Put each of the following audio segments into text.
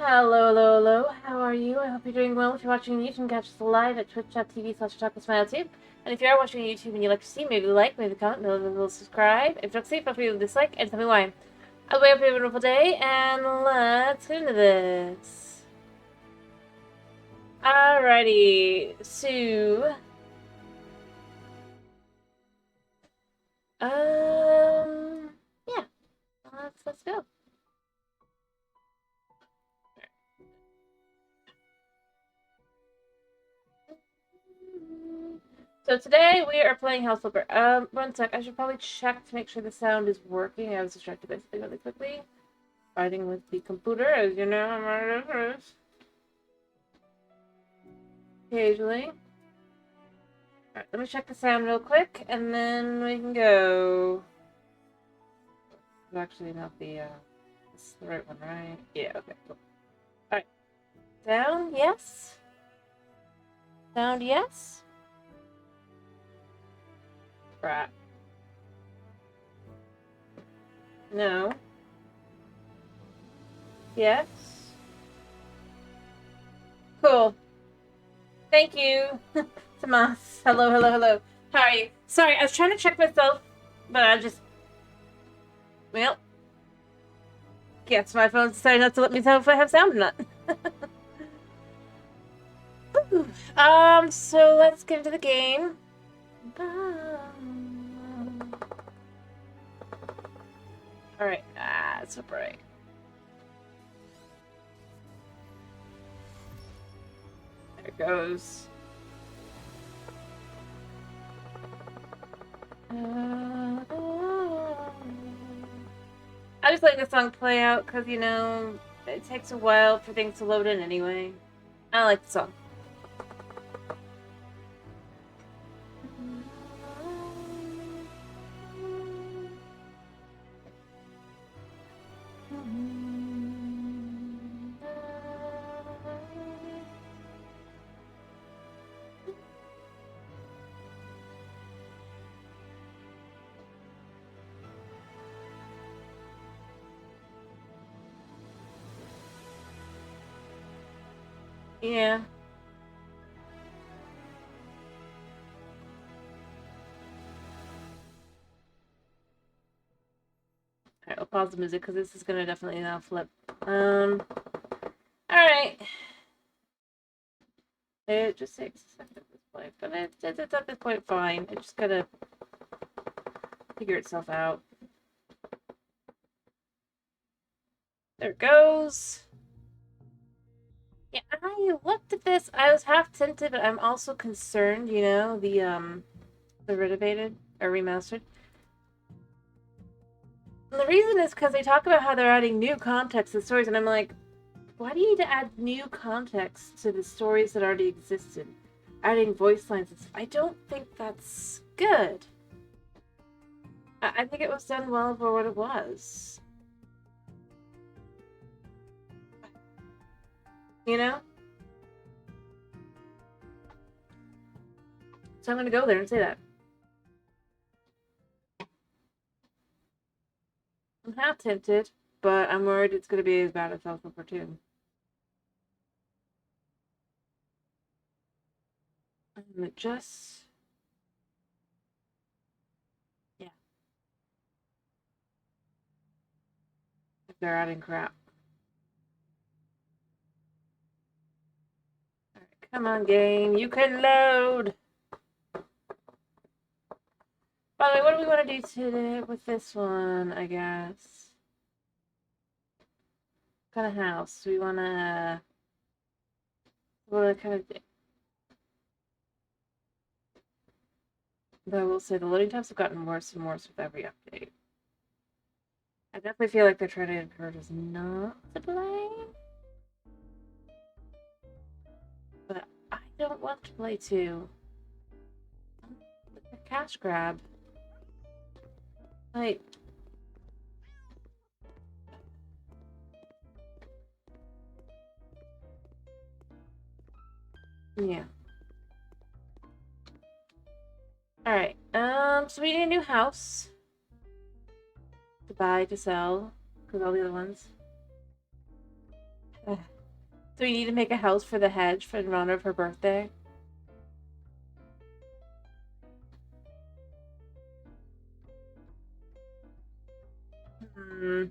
Hello, hello, hello. How are you? I hope you're doing well. If you're watching on YouTube, you can catch us live at twitch.tv/ChocoSmileTube. And if you are watching on YouTube and you'd like to see, maybe like, maybe comment, maybe subscribe. If you don't see, feel free to dislike and tell me why. I hope you have a wonderful day, and let's get into this. Alrighty, so yeah, let's go. So today we are playing House Flipper. One sec. I should probably check to make sure the sound is working. I was distracted by something really quickly. Fighting with the computer, as you know, I'm on it. Occasionally. Alright, let me check the sound real quick, and then we can go. It's actually not the, this is the right one, right? Yeah, okay, cool. Alright. Sound, yes. Sound, yes. Right. No. Yes. Cool. Thank you. Tomas. Hello, hello, hello. How are you? Sorry, I was trying to check myself, but I just... Well... Yes, my phone decided not to let me tell if I have sound or not. So let's get into the game. Alright, that's right. There it goes. I just let the song play out because, you know, it takes a while for things to load in anyway. I like the song. Yeah. Alright, I'll pause the music because this is gonna definitely now flip. Alright. It just takes a second at this point, but it's at this point fine. It just gotta figure itself out. There it goes. Yeah, I looked at this. I was half tempted, but I'm also concerned, you know, the renovated or remastered. And the reason is because they talk about how they're adding new context to the stories, and I'm like, why do you need to add new context to the stories that already existed? Adding voice lines, I don't think that's good. I think it was done well for what it was. You know? So I'm gonna go there and say that. I'm half tempted, but I'm worried it's gonna be as bad as House Flipper 2. It just... Yeah. If they're adding crap. Alright, come on, game. You can load! By the way, what do we want to do today with this one, I guess? What kind of house? Do we want to... What kind of... But I will say the loading times have gotten worse and worse with every update. I definitely feel like they're trying to encourage us not to play. But I don't want to play too. A cash grab. Like... Yeah. Alright, so we need a new house. To buy, to sell. Because all the other ones. Do we need to make a house for the hedge for in honor of her birthday? Hmm.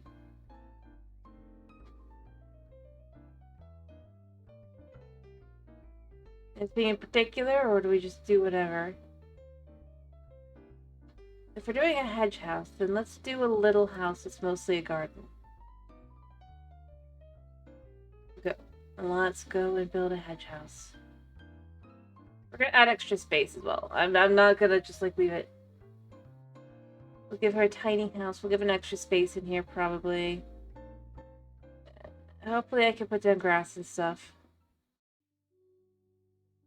Anything in particular, or do we just do whatever? If we're doing a hedge house, then let's do a little house that's mostly a garden. Go. Let's go and build a hedge house. We're gonna add extra space as well. I'm not gonna just like leave it. We'll give her a tiny house. We'll give an extra space in here probably. Hopefully I can put down grass and stuff.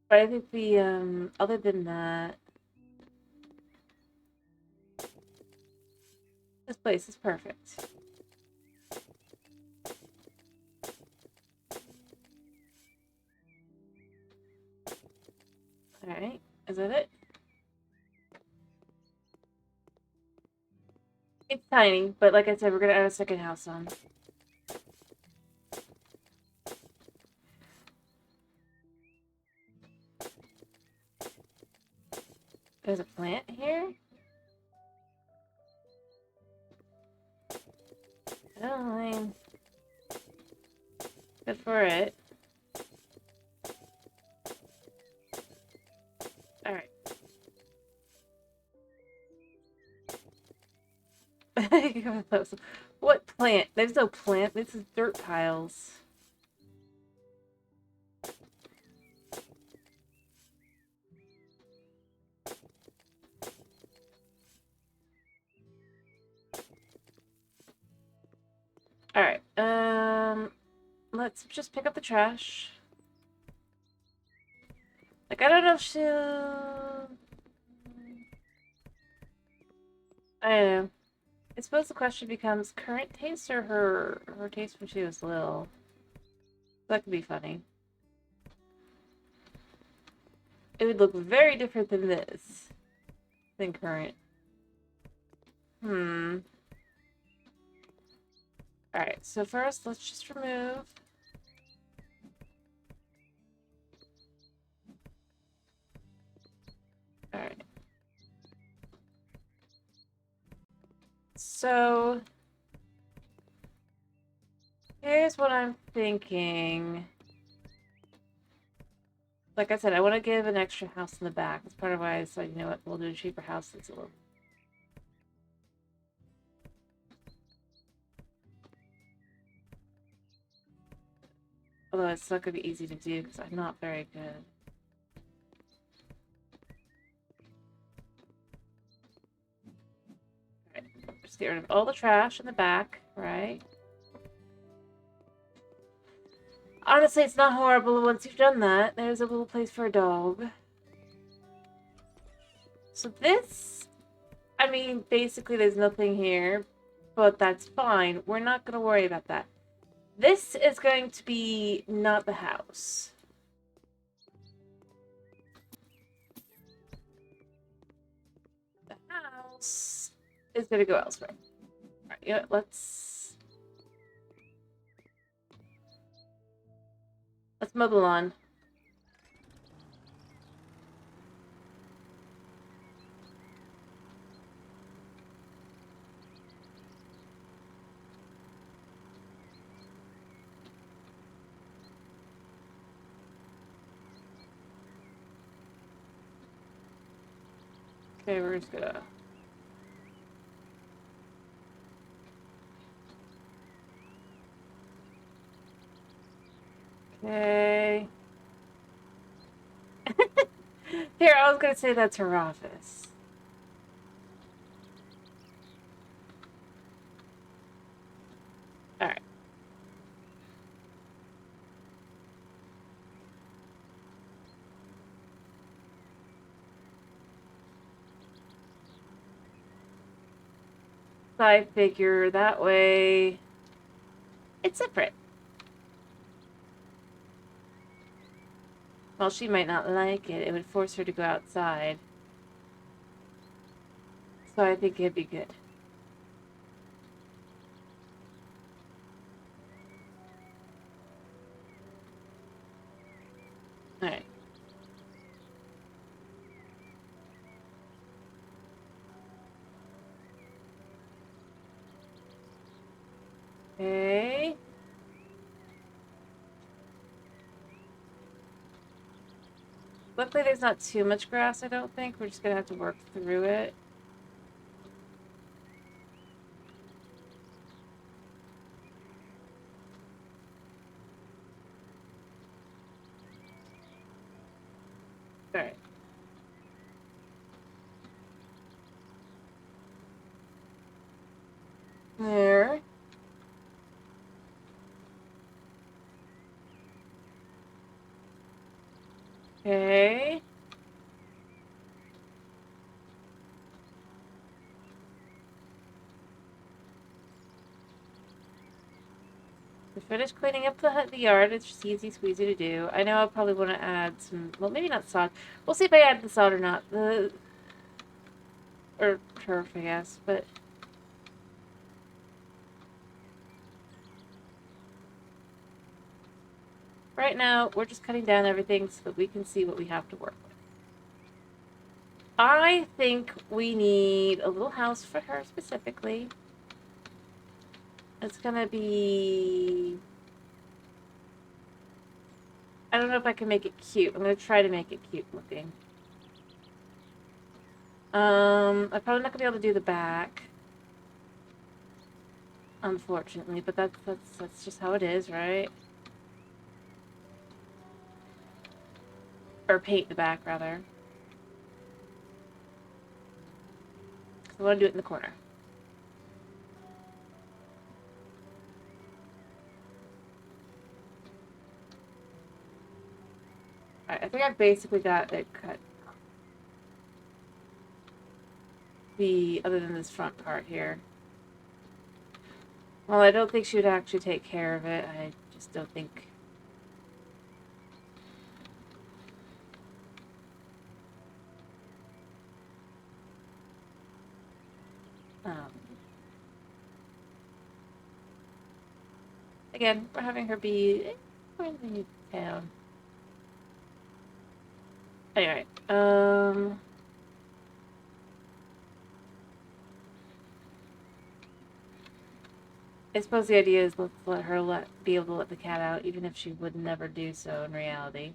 But I think the other than that, this place is perfect. Alright, is that it? It's tiny, but like I said, we're gonna add a second house on. There's a plant here? Oh, I mean, good for it. Alright. What plant? There's no plant. This is dirt piles. Alright, let's just pick up the trash. Like, I don't know if she'll... I don't know. I suppose the question becomes current taste or her taste when she was little. That could be funny. It would look very different than this. Than current. Alright, so first let's just remove... Alright. So... here's what I'm thinking. Like I said, I want to give an extra house in the back. That's part of why I said, you know what, we'll do a cheaper house that's a little... Although it's not going to be easy to do because I'm not very good. Alright, just get rid of all the trash in the back, right? Honestly, it's not horrible once you've done that. There's a little place for a dog. So this, I mean, basically there's nothing here, but that's fine. We're not going to worry about that. This is going to be not the house. The house is going to go elsewhere. Alright, you know what, let's mow the lawn. Okay, we're just gonna... Okay. Here, I was gonna say that's her office. Alright. So I figure that way it's separate. Well, she might not like it. It would force her to go outside. So I think it'd be good. Luckily there's not too much grass, I don't think. We're just gonna have to work through it. Alright. There. Okay. We finished cleaning up the yard. It's just easy squeezy to do. I know I'll probably want to add some, well, maybe not sod. We'll see if I add the sod or not. Or turf, I guess, but... Right now, we're just cutting down everything so that we can see what we have to work with. I think we need a little house for her specifically. It's gonna be... I don't know if I can make it cute. I'm gonna try to make it cute looking. I'm probably not gonna be able to do the back. Unfortunately, but that's just how it is, right? Or paint the back, rather. I want to do it in the corner. Alright, I think I've basically got it cut. Other than this front part here. Well, I don't think she would actually take care of it. I just don't think... Again, we're having her be in the town. Anyway, I suppose the idea is let's let her be able to let the cat out, even if she would never do so in reality.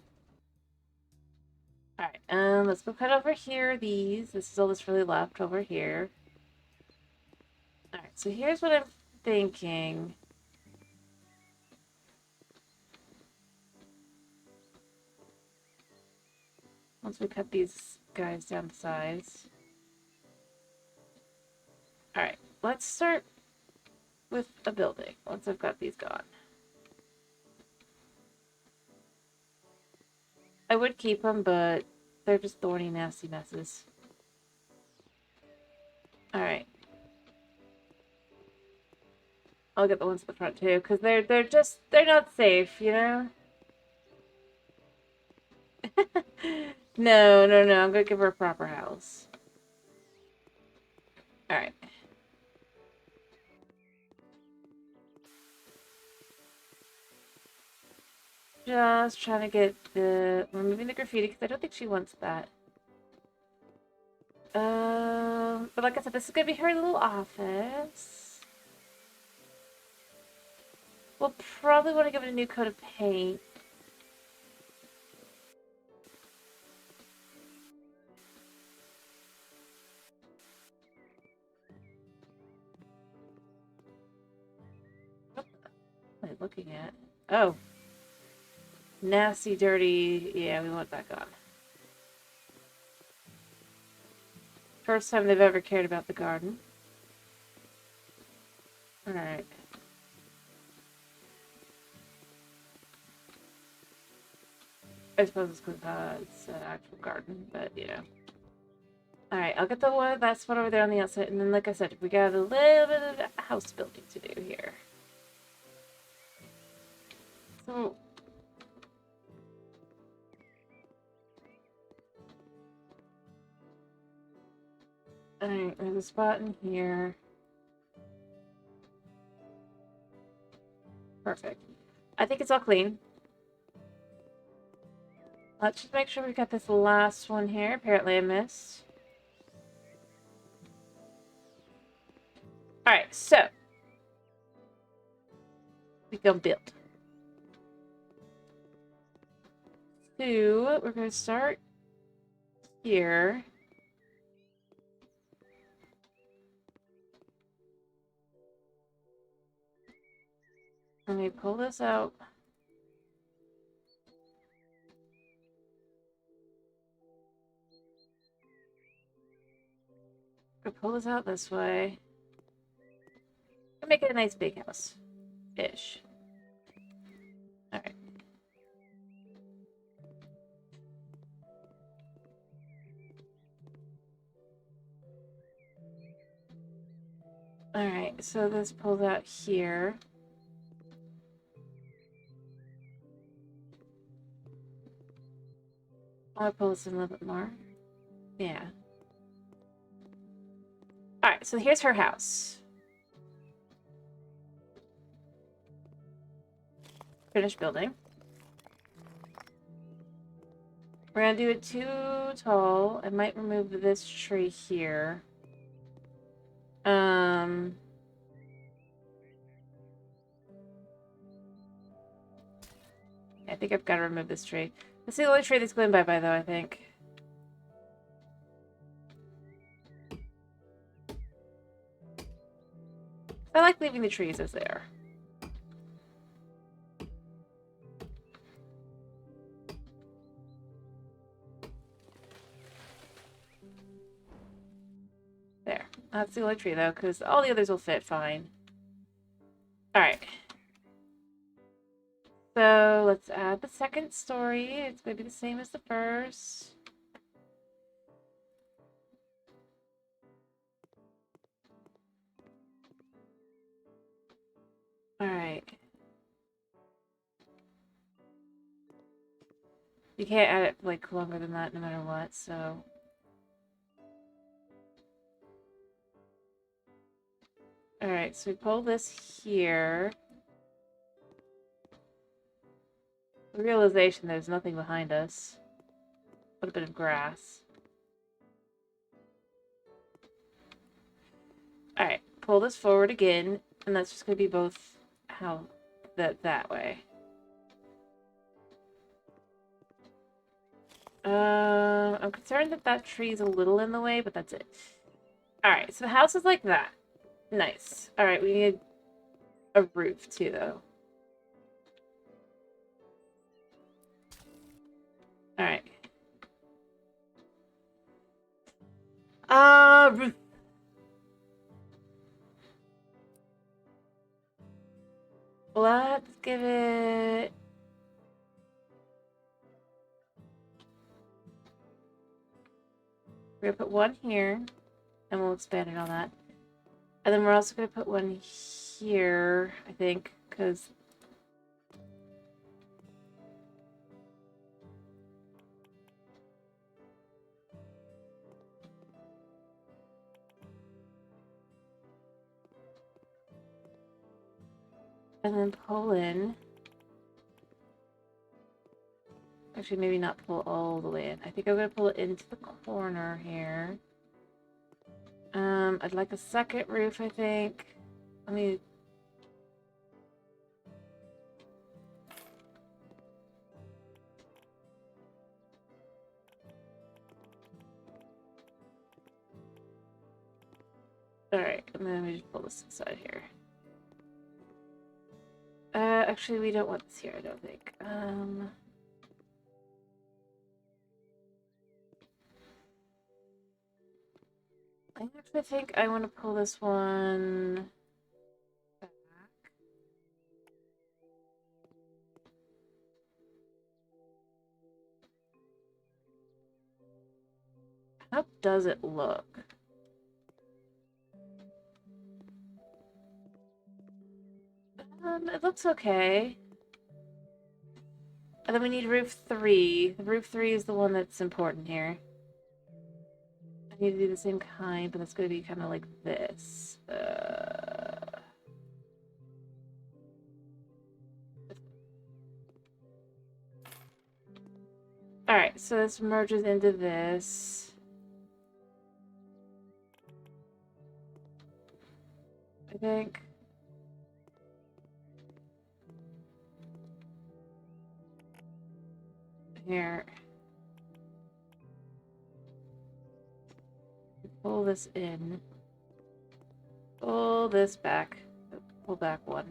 Alright, let's go cut over here these. This is all that's really left over here. Alright, so here's what I'm thinking. Once we cut these guys down to size. Alright, let's start with a building once I've got these gone. I would keep them, but they're just thorny, nasty messes. Alright. I'll get the ones at the front too, because they're not safe, you know? No, I'm gonna give her a proper house. Alright. Just trying to get removing the graffiti, because I don't think she wants that. But like I said, this is gonna be her little office. We'll probably want to give it a new coat of paint. What am I looking at? Oh. Nasty, dirty. Yeah, we want that gone. First time they've ever cared about the garden. Alright. I suppose it's because it's an actual garden, but you know. Alright, I'll get the one, that's one over there on the outside, and then like I said, we got a little bit of house building to do here. So... Alright, there's a spot in here. Perfect. I think it's all clean. Let's just make sure we've got this last one here. Apparently I missed. Alright, so. We go build. So, we're going to start here. Let me pull this out. I'll pull this out this way. I'll make it a nice big house-ish. Alright. Alright, so this pulls out here. I'll pull this in a little bit more. Yeah. Alright, so here's her house. Finished building. We're gonna do it too tall. I might remove this tree here. I think I've got to remove this tree. That's the only tree that's going bye-bye, though, I think. I like leaving the trees as they are. There. That's the only tree, though, because all the others will fit fine. Alright. So, let's add the second story. It's going to be the same as the first. Alright. You can't add it, like, longer than that no matter what, so... Alright, so we pull this here. The realization there's nothing behind us. But a bit of grass. Alright, pull this forward again, and that's just going to be both how that way. I'm concerned that that tree's a little in the way, but that's it. Alright, so the house is like that. Nice. Alright, we need a roof too, though. Alright. Roof. Let's give it... We're gonna put one here, and we'll expand it on that. And then we're also gonna put one here, I think, because... And then pull in. Actually, maybe not pull all the way in. I think I'm going to pull it into the corner here. I'd like a second roof, I think. Let me... Alright, and then we just pull this inside here. Actually, we don't want this here, I don't think. I actually think I want to pull this one back. How does it look? It looks okay. And then we need roof 3. The roof 3 is the one that's important here. I need to do the same kind, but it's going to be kind of like this. Alright, so this merges into this. I think. Here. this in. Pull this back. Pull back one.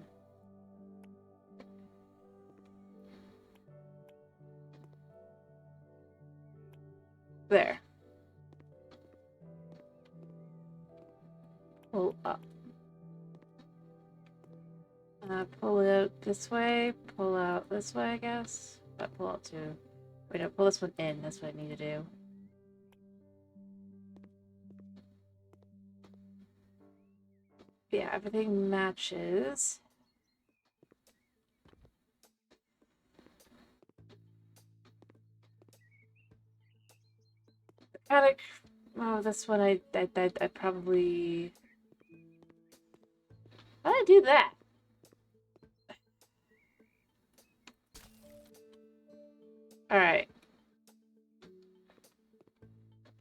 There. Pull up. Pull it out this way. Pull out this way, I guess. But pull out too. Wait, no, pull this one in. That's what I need to do. Yeah, everything matches. Attic. Oh, this one I probably. Why did I do that? All right.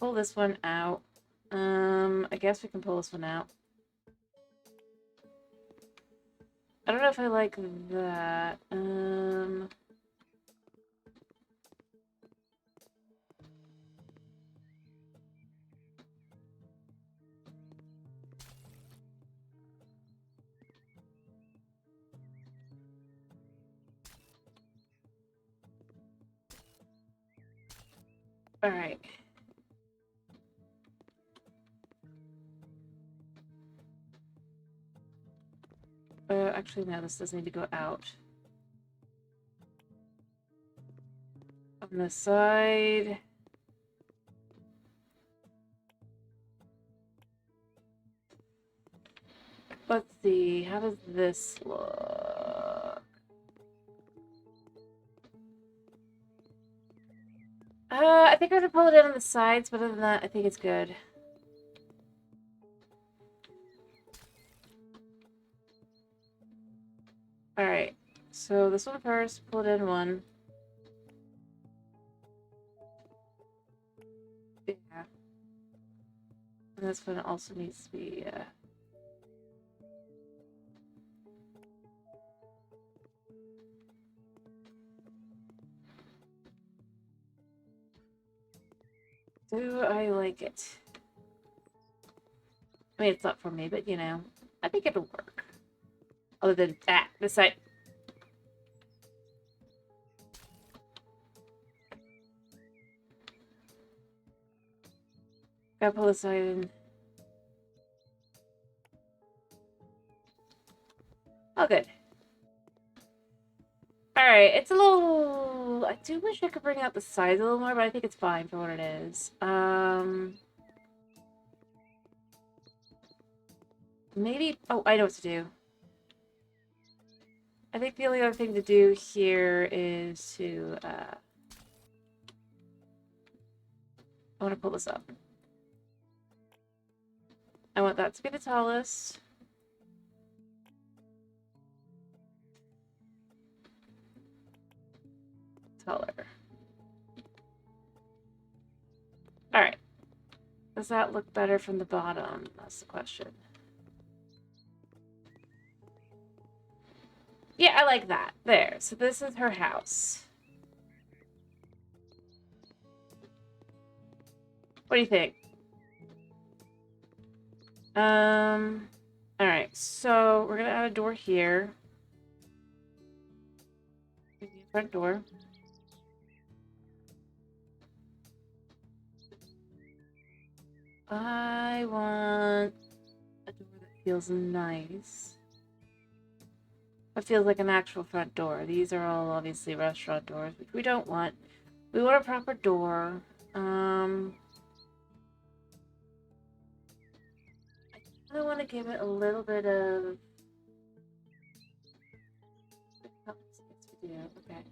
Pull this one out. I guess we can pull this one out. I don't know if I like that. All right. Actually, no, this does need to go out. On the side. Let's see, how does this look? I think I have to pull it in on the sides, but other than that, I think it's good. Alright, so this one first, pull it in one. Yeah. And this one also needs to be, Do I like it? I mean, it's not for me, but you know, I think it'll work. Other than that, this side. Gotta pull this side in. Oh, good. Alright, it's a little... I do wish I could bring out the size a little more, but I think it's fine for what it is. Maybe... Oh, I know what to do. I think the only other thing to do here is to, I want to pull this up. I want that to be the tallest. Taller. Alright. Does that look better from the bottom? That's the question. Yeah, I like that. There. So this is her house. What do you think? Alright, so we're gonna add a door here. Front door. I want a door that feels nice. It feels like an actual front door. These are all obviously restaurant doors, which we don't want. We want a proper door. I kind of want to give it a little bit of... Okay.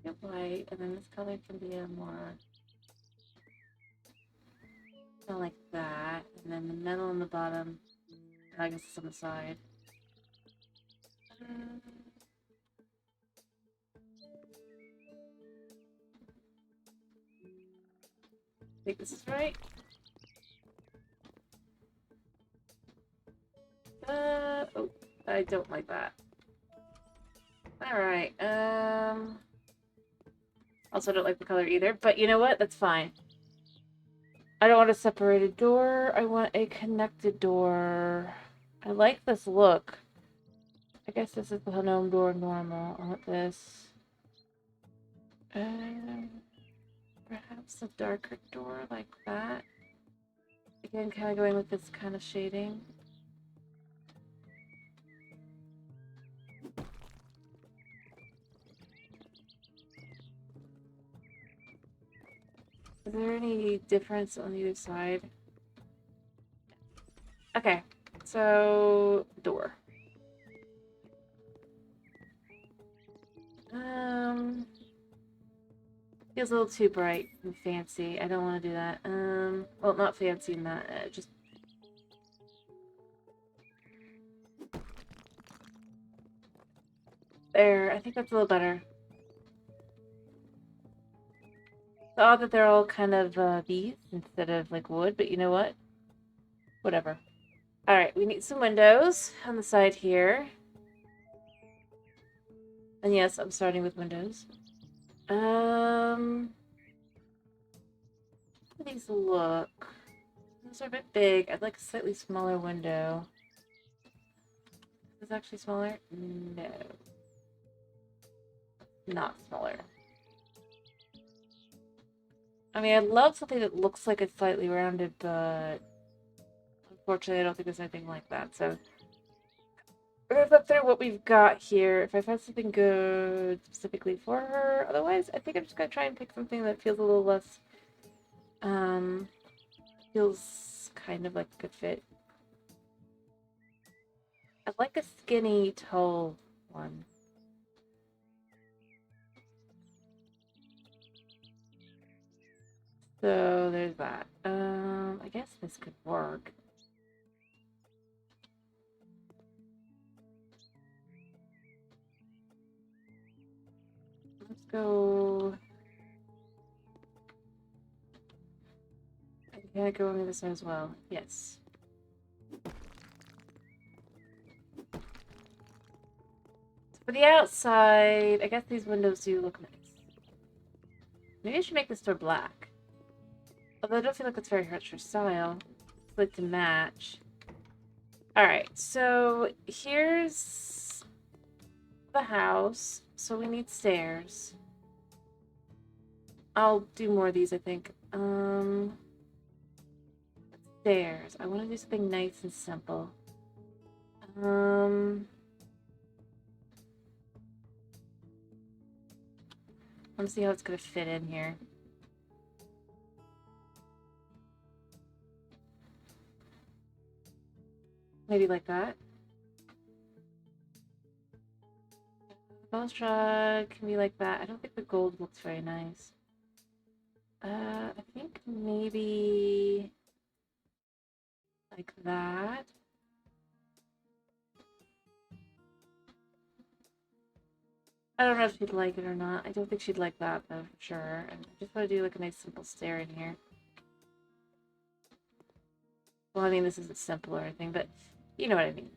Get white, and then this color can be a more... Kind of like that. And then the middle and the bottom. I guess it's on the side. I think this is right. Oh, I don't like that. Alright, also don't like the color either, but you know what? That's fine. I don't want a separated door. I want a connected door. I like this look. I guess this is the gnome door normal. I want this. Perhaps a darker door like that. Again, kind of going with this kind of shading. Is there any difference on either side? Okay, so door. Feels a little too bright and fancy. I don't want to do that. Well, not fancy in that. Just there. I think that's a little better. It's odd that they're all kind of these instead of like wood, but you know what? Whatever. Alright, we need some windows on the side here. And yes, I'm starting with windows. How do these look? Those are a bit big. I'd like a slightly smaller window. Is this actually smaller? No. Not smaller. I mean, I'd love something that looks like it's slightly rounded, but unfortunately I don't think there's anything like that, so we're gonna flip through what we've got here. If I find something good specifically for her, otherwise I think I'm just gonna try and pick something that feels a little less, feels kind of like a good fit. I'd like a skinny, tall one. So there's that. I guess this could work. Let's go. Can I go on this side as well? Yes. For the outside, I guess these windows do look nice. Maybe I should make this door black. Although I don't feel like it's very much her style. It's like to match. Alright, so here's the house. So we need stairs. I'll do more of these, I think. Stairs. I want to do something nice and simple. I want to see how it's going to fit in here. Maybe like that. Balustrade can be like that. I don't think the gold looks very nice. I think maybe like that. I don't know if she'd like it or not. I don't think she'd like that though, for sure. And I just want to do like a nice simple stair in here. Well, I mean, this isn't simple or anything, but you know what I mean.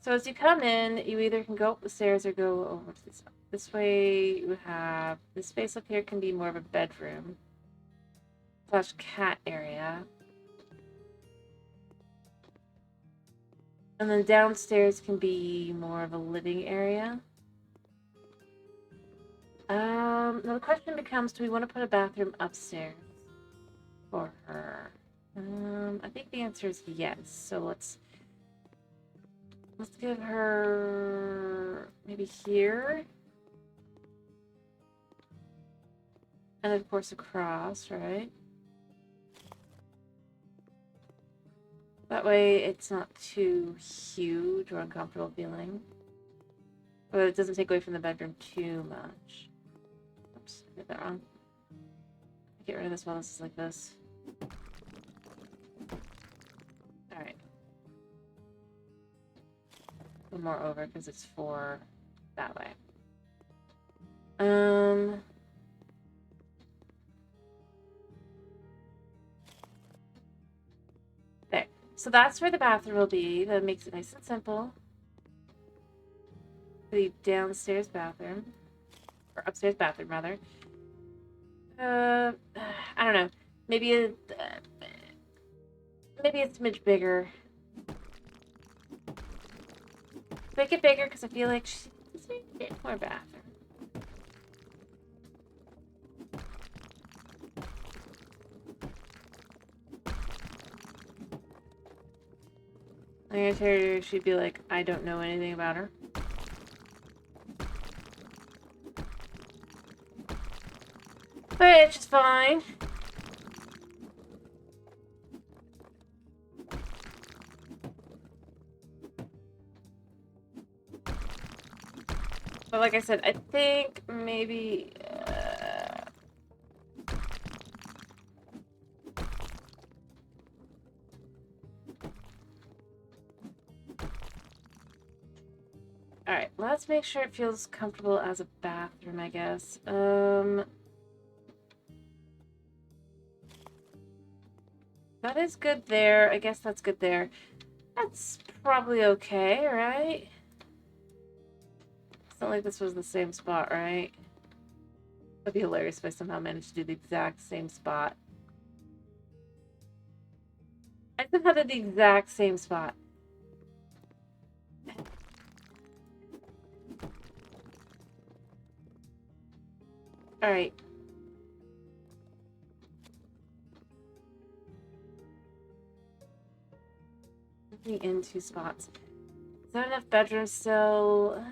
So as you come in, you either can go up the stairs or go over to this. This way you have, this space up here can be more of a bedroom slash cat area. And then downstairs can be more of a living area. Now the question becomes, do we want to put a bathroom upstairs for her? I think the answer is yes. So let's give her maybe here. And of course across, right? That way it's not too huge or uncomfortable feeling. But it doesn't take away from the bedroom too much. Oops, I did that wrong. Get rid of this while this is like this. Alright. One more over because it's 4 that way. There. So that's where the bathroom will be. That makes it nice and simple. The downstairs bathroom. Or upstairs bathroom, rather. I don't know. Maybe maybe it's a smidge bigger. Make it bigger because I feel like she needs a bit more bathroom. I'm gonna tell her she'd be like, I don't know anything about her. But it's just fine. But like I said, I think maybe... Alright, let's make sure it feels comfortable as a bathroom, I guess. That is good there. I guess that's good there. That's probably okay, right? It's not like this was the same spot, right? That'd be hilarious if I somehow managed to do the exact same spot. I somehow did the exact same spot. Alright. Looking in 2 spots. Is there enough bedrooms still?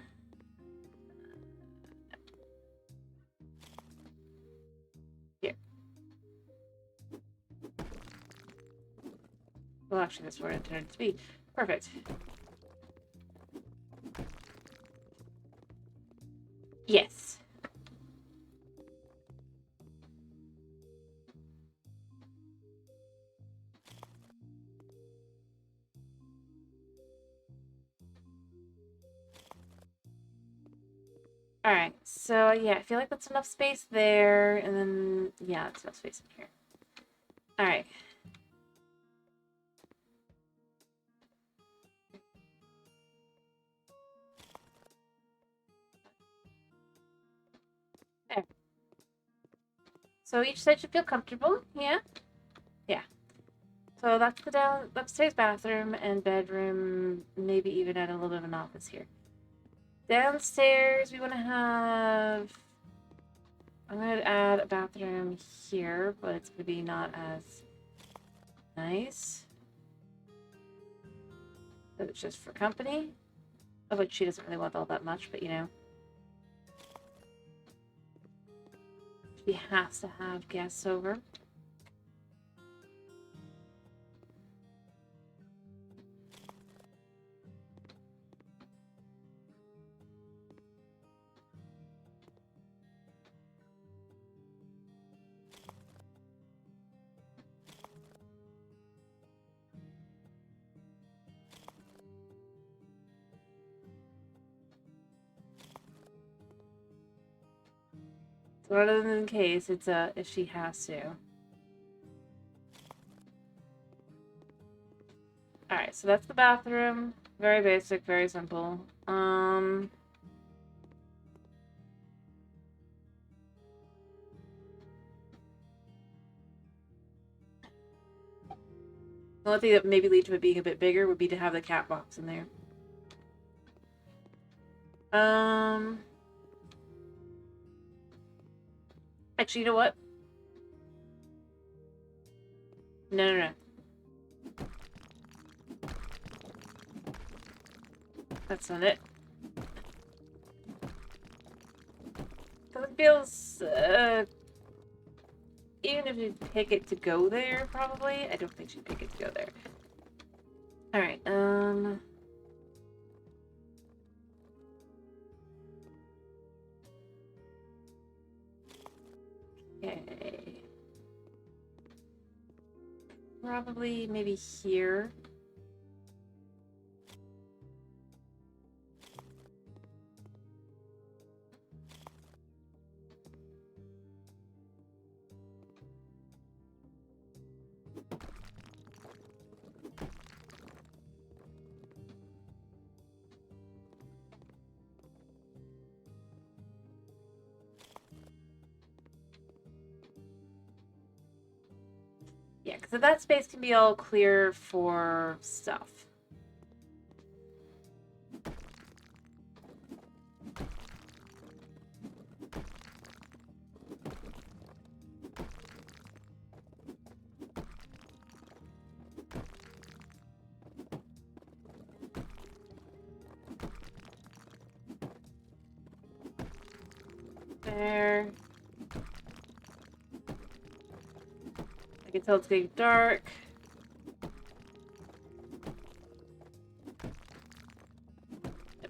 Here. Well, actually, that's where it intended to be. Perfect. Yes. Alright, so yeah, I feel like that's enough space there, and then, yeah, that's enough space in here. Alright. There. So each side should feel comfortable, yeah? Yeah. So that's the upstairs bathroom and bedroom, maybe even add a little bit of an office here. Downstairs, we want to have... I'm going to add a bathroom here, but it's going to be not as nice. So it's just for company. Of which she doesn't really want all that much, but you know. She has to have guests over. So rather than in case, it's if she has to. Alright, so that's the bathroom. Very basic, very simple. The only thing that maybe lead to it being a bit bigger would be to have the cat box in there. Actually, you know what? No. That's not it. Because it feels, even if you pick it to go there, probably. I don't think she'd pick it to go there. Alright, okay. Probably maybe here. so that space can be all clear for stuff. There. I can tell it's getting dark.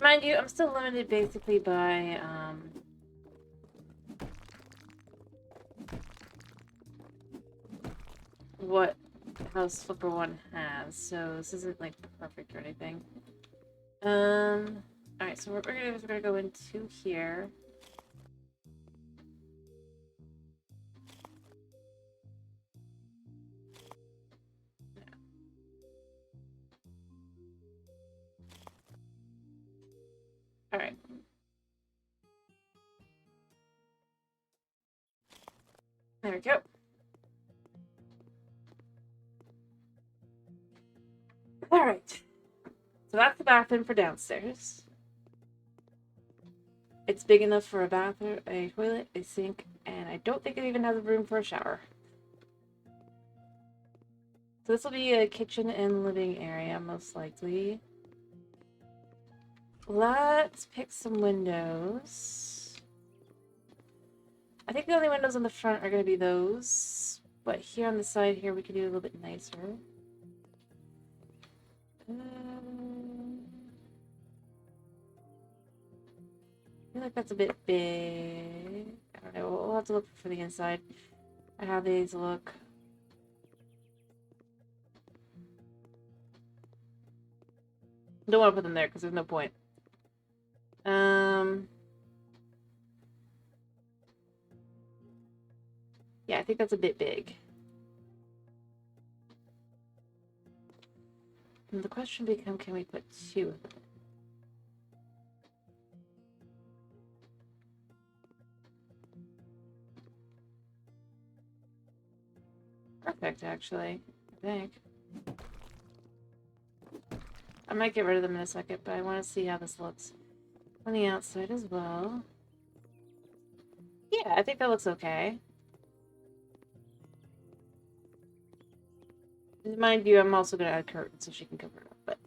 Mind you, I'm still limited basically by what House Flipper 1 has, so this isn't like perfect or anything. Alright, so what we're gonna do is we're gonna go into here. Alright. There we go. Alright. So that's the bathroom for downstairs. It's big enough for a bathroom, a toilet, a sink, and I don't think it even has room for a shower. So this will be a kitchen and living area, most likely. Let's pick some windows. I think the only windows on the front are going to be those. But here on the side here, we can do a little bit nicer. I feel like that's a bit big. I don't know. We'll have to look for the inside. How these look. Don't want to put them there because there's no point. Yeah, I think that's a bit big. And the question becomes, can we put two of them? Perfect, actually. I think. I might get rid of them in a second, but I want to see how this looks on the outside as well. Yeah, I think that looks okay. Mind you, I'm also going to add curtains so she can cover it up, but...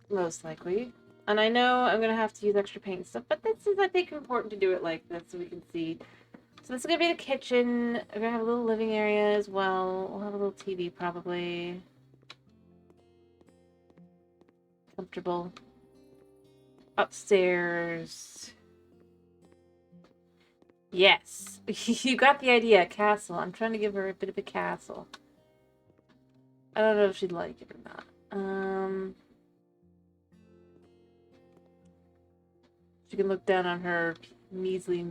Most likely. And I know I'm going to have to use extra paint and stuff, but this is, I think, important to do it like this so we can see. So this is going to be the kitchen. We're going to have a little living area as well. We'll have a little TV, probably. Comfortable. Upstairs. Yes. You got the idea. Castle. I'm trying to give her a bit of a castle. I don't know if she'd like it or not. She can look down on her measly...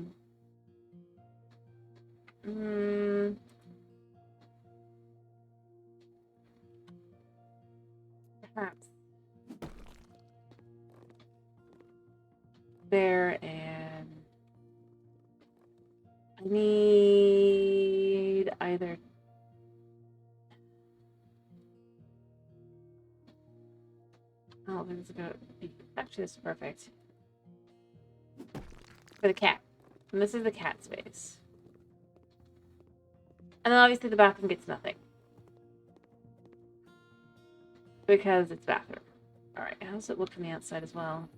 Perhaps. There, and... I need either... Oh, this is gonna be... Actually, this is perfect. For the cat. And this is the cat space. And then obviously the bathroom gets nothing. Because it's bathroom. Alright, how does it look from the outside as well?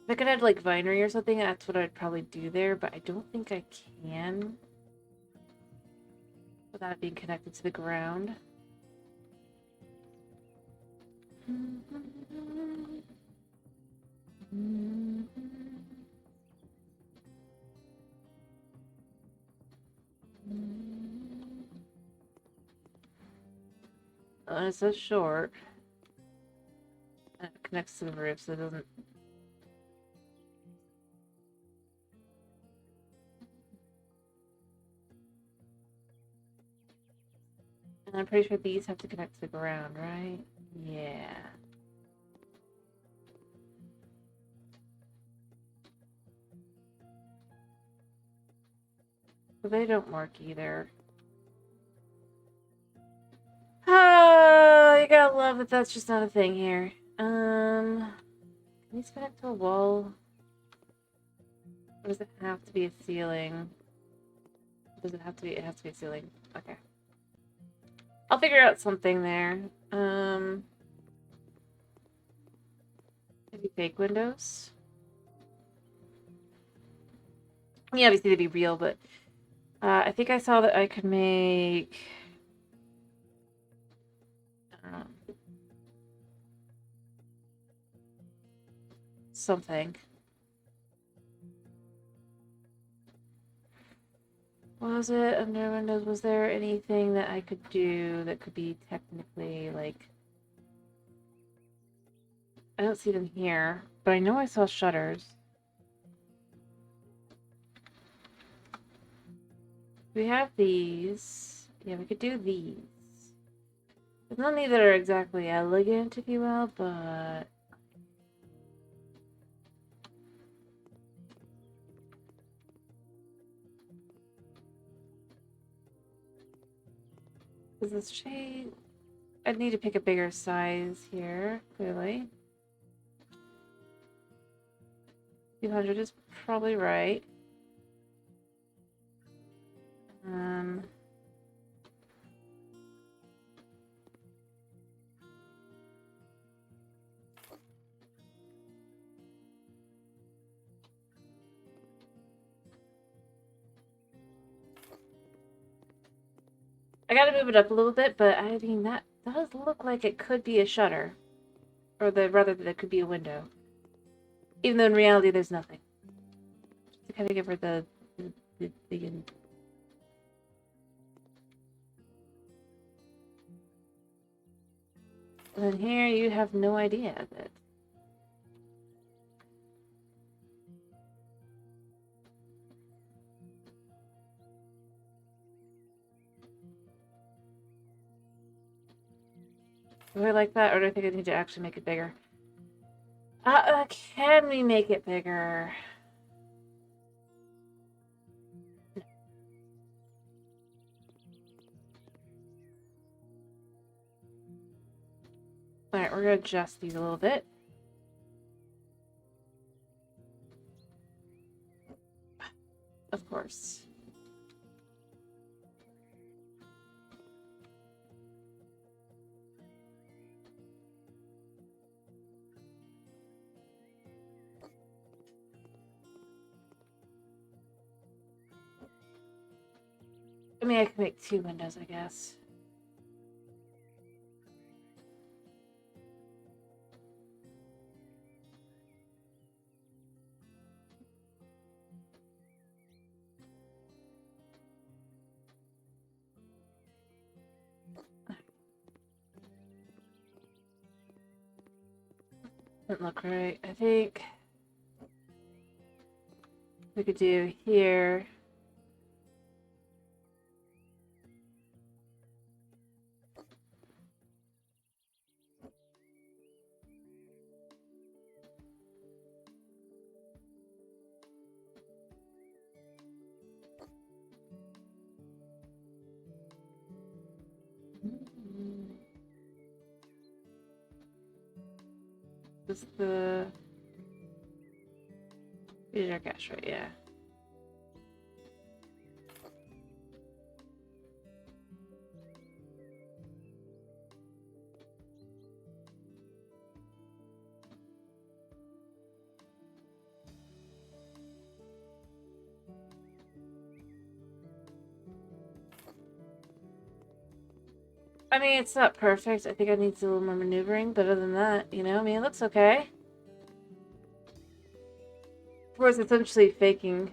If I could add like vinery or something, that's what I'd probably do there, but I don't think I can. Without it being connected to the ground. And it's so short. And it connects to the roof, so it doesn't... And I'm pretty sure these have to connect to the ground, right? Yeah. But they don't work either. Oh, you gotta love that that's just not a thing here. Can these connect to a wall? Or does it have to be a ceiling? Does it have to be? It has to be a ceiling. Okay. I'll figure out something there. Maybe fake windows? Yeah, obviously they'd be real, but I think I saw that I could make... I don't know. Something. Was it under windows? Was there anything that I could do that could be technically like... I don't see them here, but I know I saw shutters. We have these. Yeah, we could do these. There's none of these that are exactly elegant, if you will, but... Is this shade? I'd need to pick a bigger size here, clearly. 200 is probably right. I gotta move it up a little bit, but I mean, that does look like it could be a shutter. Or rather that it could be a window. Even though in reality there's nothing. Just to kind of give her the and then here you have no idea of it. Do I like that, or do I think I need to actually make it bigger? Can we make it bigger? Alright, we're gonna adjust these a little bit. Of course. I mean, I can make 2 windows, I guess. Doesn't look right. I think we could do here. This is the... Here's our cache, right? Yeah. I mean, it's not perfect. I think I need a little more maneuvering, but other than that, you know, I mean, it looks okay. Of course, it's essentially faking.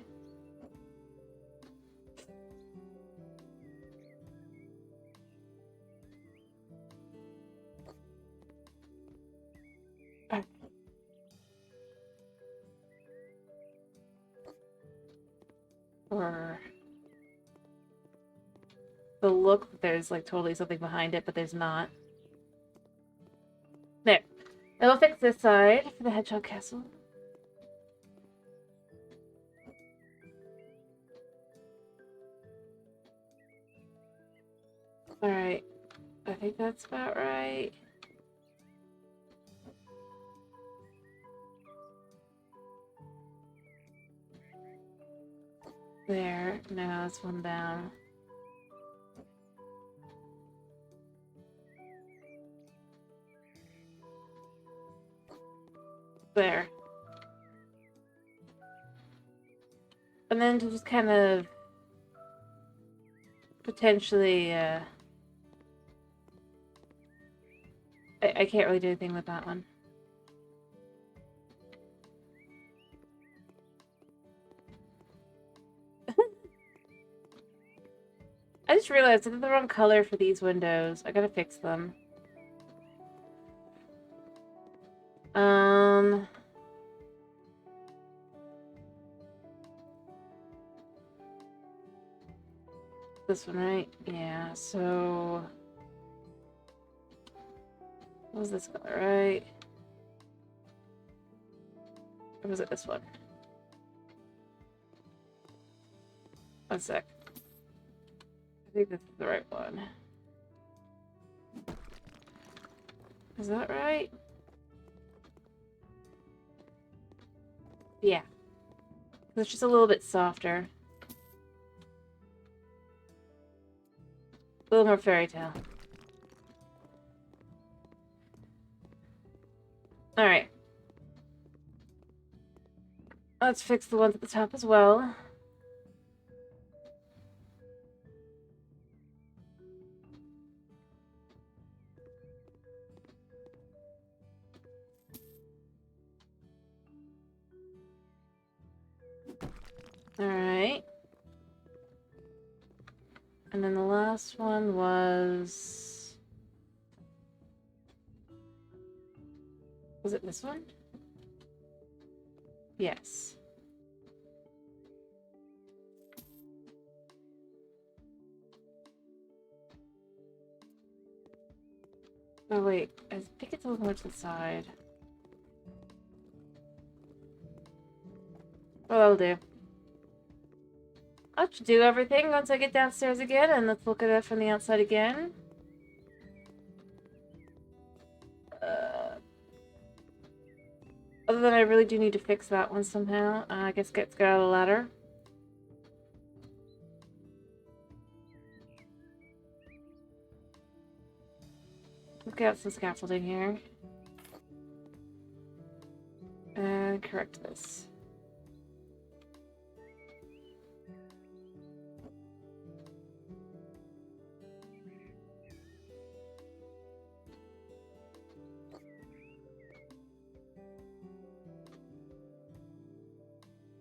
Or... the look that there's like totally something behind it, but there's not. There. I will fix this side for the Hedgehog Castle. Alright. I think that's about right. There. No, that's one down. There. And then to just kind of potentially, I can't really do anything with that one. I just realized I did the wrong color for these windows. I gotta fix them. This one, right? Yeah, so... What was this color, right? Or was it this one? One sec. I think this is the right one. Is that right? Yeah. It's just a little bit softer. A little more fairy tale. Alright. Let's fix the ones at the top as well. Alright. And then the last one was... Was it this one? Yes. Oh wait, I think it's a little more to the side. Oh, that'll do. I'll just do everything once I get downstairs again, and let's look at it from the outside again. Other than I really do need to fix that one somehow. I guess get out of the ladder. Let's get out some scaffolding here. And correct this.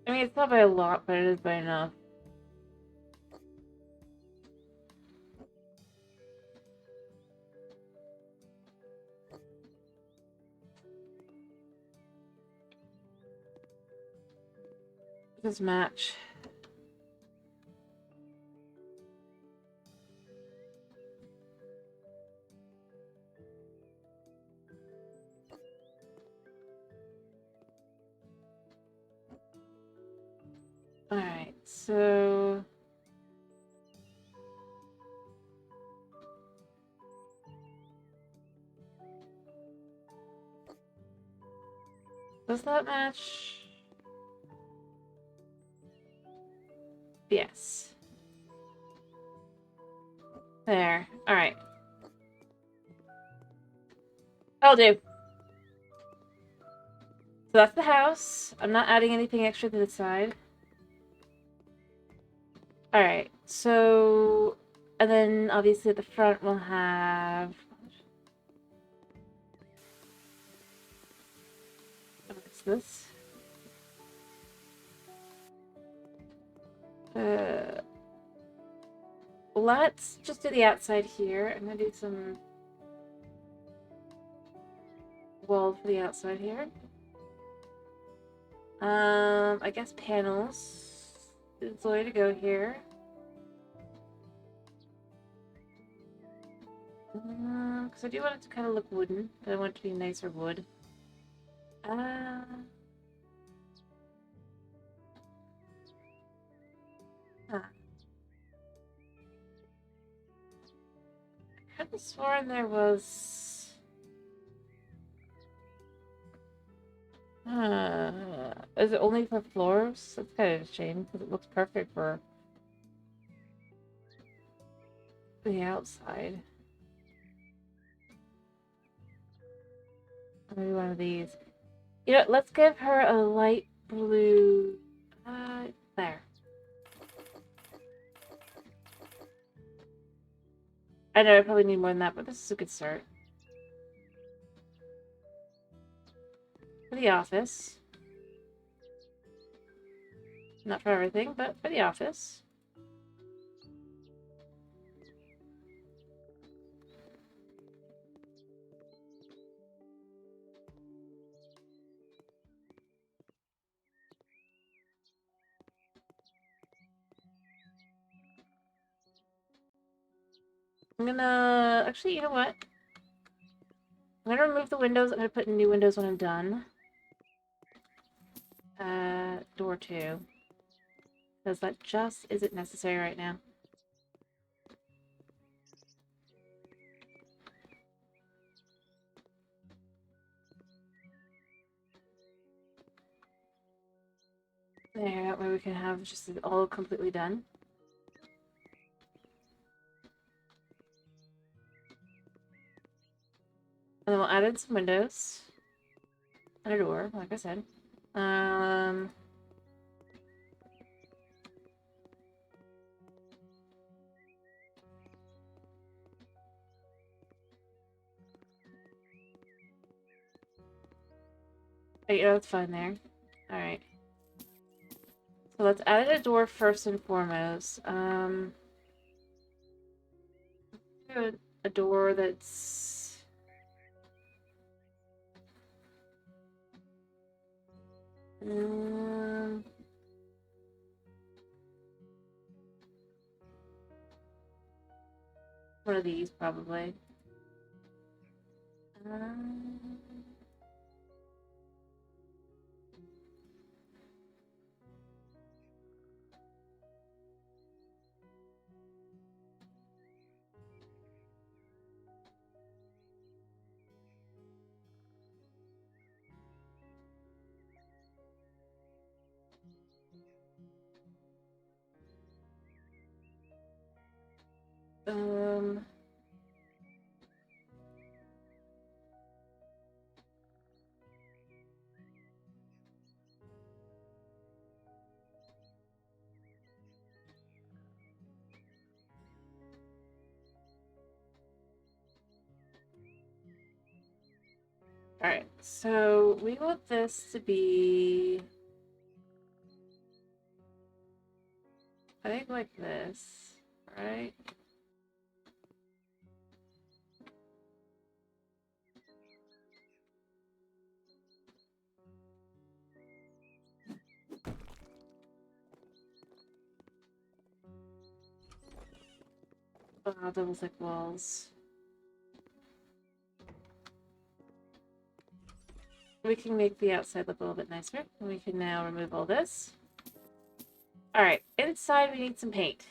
I mean, it's not by a lot, but it is by enough. Does match. Alright, so... Does that match? Yes. There. Alright. I'll do. So that's the house. I'm not adding anything extra to the side. Alright, so... And then, obviously, at the front we'll have... What's this? Let's just do the outside here. I'm gonna do some wall for the outside here. I guess panels is the way to go here. Because I do want it to kind of look wooden, but I want it to be nicer wood. Huh. I could have sworn there was... Is it only for floors? That's kind of a shame, because it looks perfect for the outside. Maybe one of these. You know, let's give her a light blue... there. I know I probably need more than that, but this is a good start. For the office. Not for everything, but for the office. I'm gonna... Actually, you know what? I'm gonna remove the windows. I'm gonna put in new windows when I'm done. Door 2. Because that just isn't necessary right now. There, that way we can have just it all completely done. And then we'll add in some windows. And a door, like I said. Yeah, that's fine there. Alright. So let's add a door first and foremost. A door that's... one of these, probably. Alright, so we want this to be... I think like this, right? Double thick walls. We can make the outside look a little bit nicer. And we can now remove all this. Alright, inside we need some paint.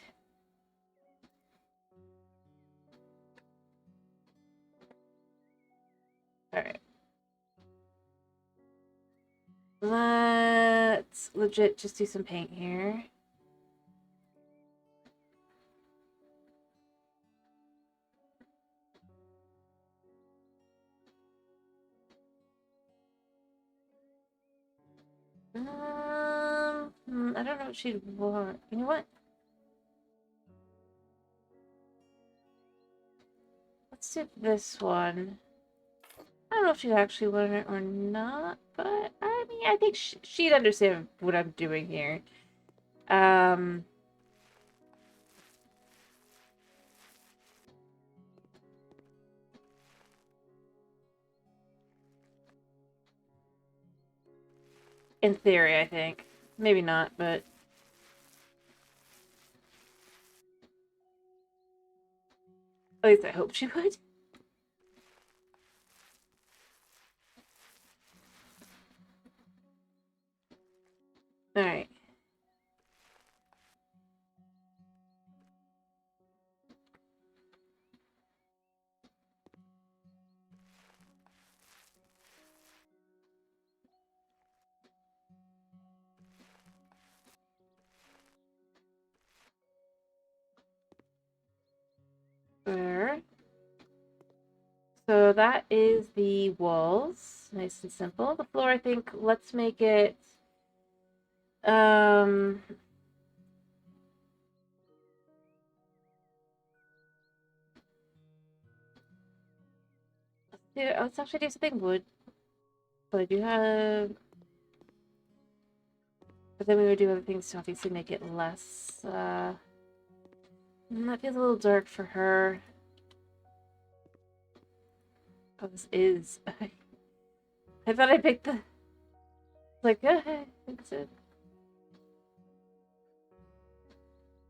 Alright. Let's legit just do some paint here. I don't know what she'd want. You know what? Let's do this one. I don't know if she'd actually want it or not, but I mean, I think she'd understand what I'm doing here. In theory, I think. Maybe not, but... At least I hope she would. Alright. There. So that is the walls. Nice and simple. The floor, I think, let's make it let's actually do something wood. So I do have, but then we would do other things to obviously make it less that feels a little dark for her. Oh, this is I thought I picked the like it's it.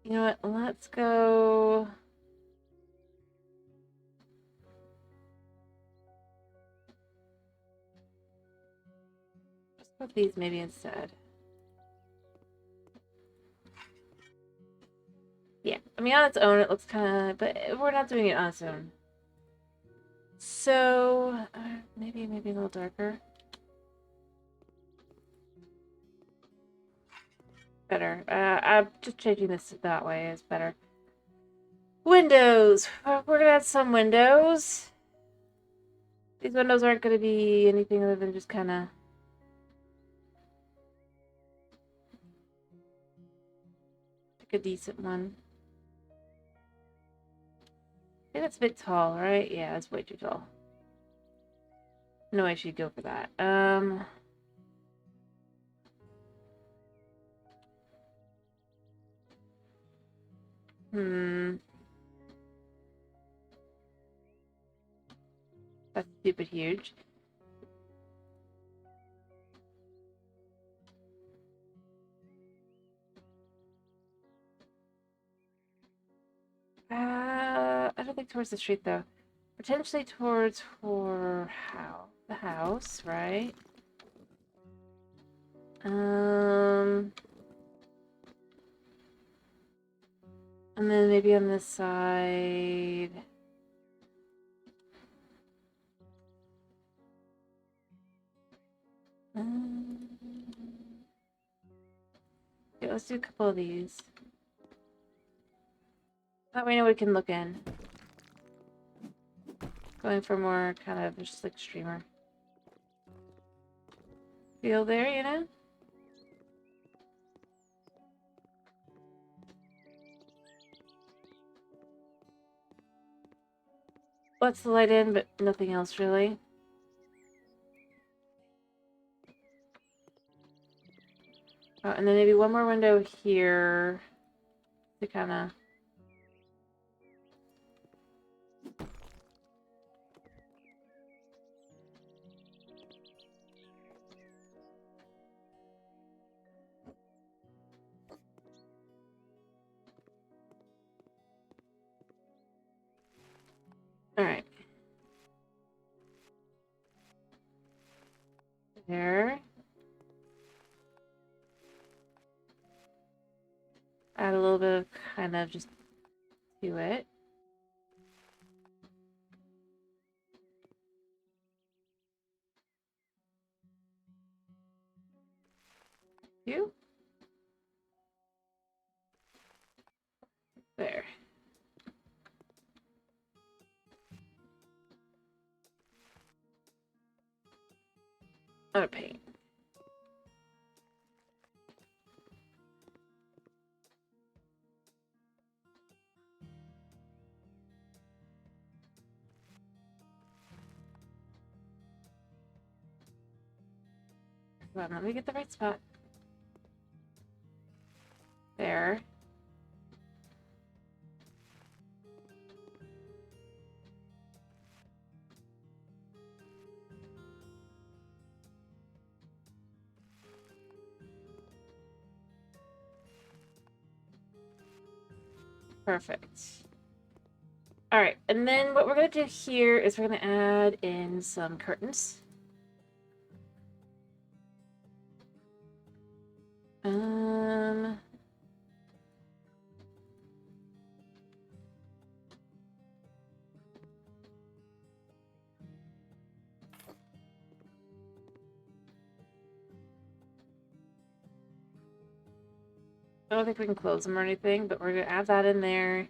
You know what? Let's go. Let's put these maybe instead. Yeah, I mean on its own it looks kind of, but we're not doing it on its own. So maybe a little darker. Better. I'm just changing this that way is better. Windows. We're gonna add some windows. These windows aren't gonna be anything other than just kind of pick a decent one. I think that's a bit tall, right? Yeah, that's way too tall. No way she'd go for that. That's stupid huge. I don't think towards the street though. Potentially towards the house, right? And then maybe on this side. Okay, let's do a couple of these. That way we know we can look in. Going for more kind of just like streamer feel there, you know? Let's the light in, but nothing else really. Oh, and then maybe one more window here to kind of. All right. There. Add a little bit of kind of just to it. You. There. Another paint. Come on, let me get the right spot. There. Perfect. All right, and then what we're gonna do here is we're gonna add in some curtains. Um... I don't think we can close them or anything, but we're gonna add that in there.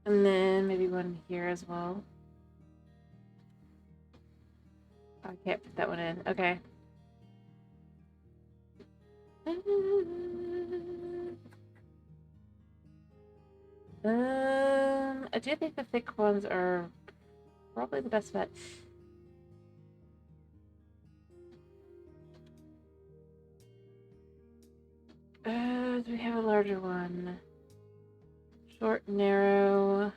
And then maybe one here as well. I can't put that one in. Okay. I do think the thick ones are probably the best bet. Do we have a larger one? Short, narrow.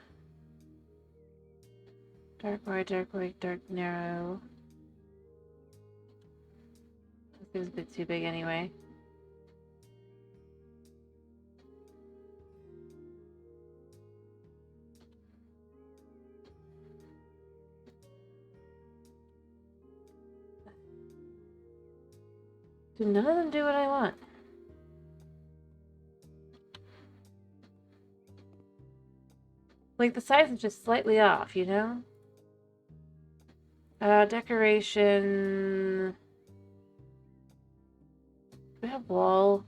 Dark wide, dark, narrow. This seems a bit too big anyway. Do none of them do what I want? Like, the size is just slightly off, you know? Decoration... Do we have wall?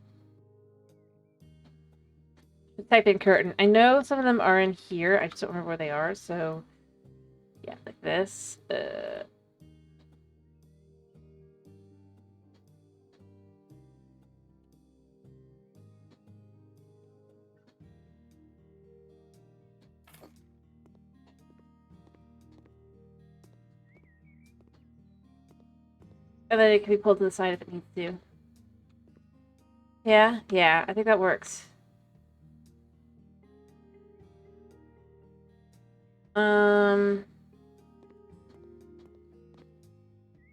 Just type in curtain. I know some of them are in here. I just don't remember where they are, so... Yeah, like this. And then it can be pulled to the side if it needs to. Yeah, I think that works.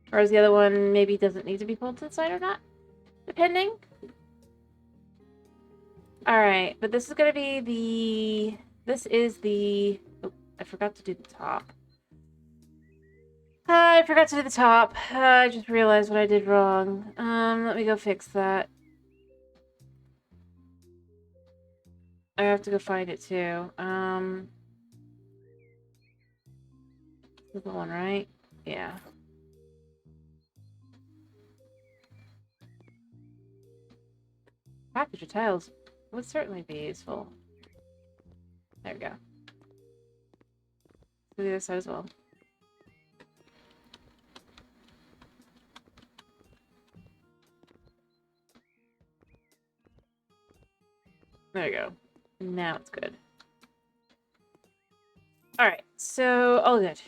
Whereas the other one maybe doesn't need to be pulled to the side or not, depending. Alright, but this is gonna be the... This is the... Oh, I forgot to do the top. I forgot to do the top. I just realized what I did wrong. Let me go fix that. I have to go find it too. This is the one, right? Yeah. Package of tiles would certainly be useful. There we go. To the other side as well. There we go. Now it's good. Alright, so all good.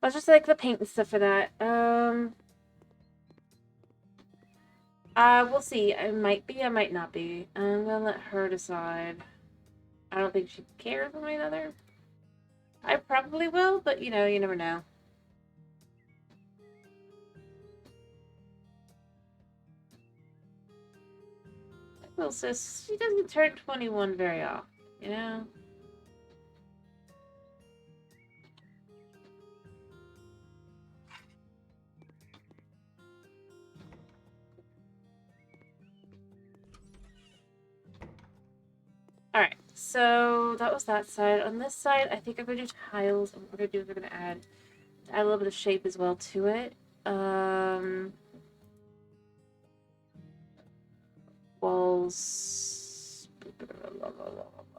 Let's just like the paint and stuff for that. We'll see. I might be, I might not be. I'm gonna let her decide. I don't think she cares one way or another. I probably will, but you know, you never know. Well, sis, she doesn't turn 21 very often, you know? Alright, so that was that side. On this side, I think I'm gonna do tiles, and what we're gonna do is we're gonna add a little bit of shape as well to it. Walls.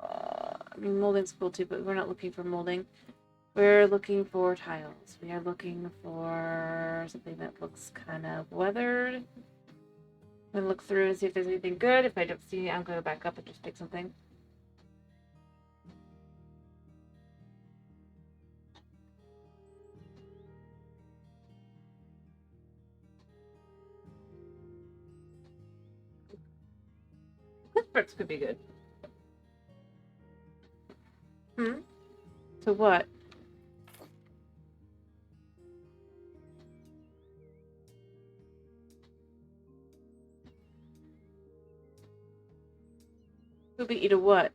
I mean, molding's cool too, but we're not looking for molding. We're looking for tiles. We are looking for something that looks kind of weathered. I'm gonna look through and see if there's anything good. If I don't see it, I'm gonna go back up and just pick something. This bricks could be good. Hmm? To what? Could be eat a what?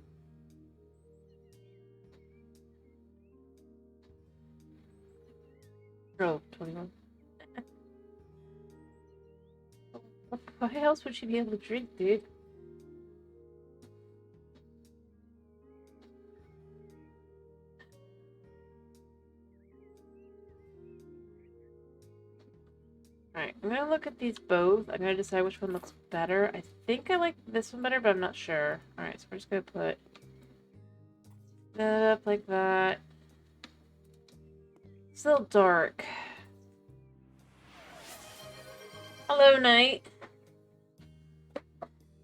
Oh, 21. Why else would she be able to drink, dude? Alright, I'm gonna look at these both. I'm gonna decide which one looks better. I think I like this one better, but I'm not sure. Alright, so we're just gonna put that up like that. It's a little dark. Hello, Night.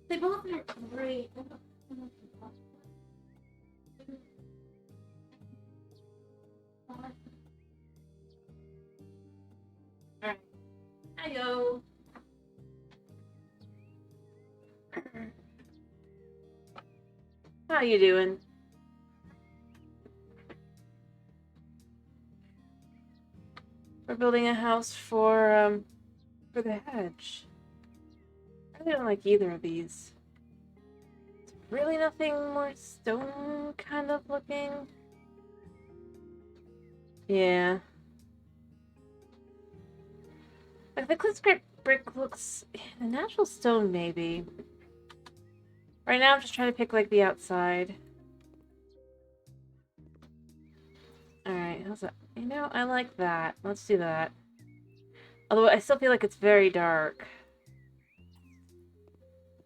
They both are great. Alright. Hiyo. How you doing? We're building a house for the hedge. I really don't like either of these. It's really nothing more stone kind of looking. Yeah. Like the cliff brick looks the natural stone maybe. Right now I'm just trying to pick like the outside. Alright, how's that? You know, I like that. Let's do that. Although I still feel like it's very dark.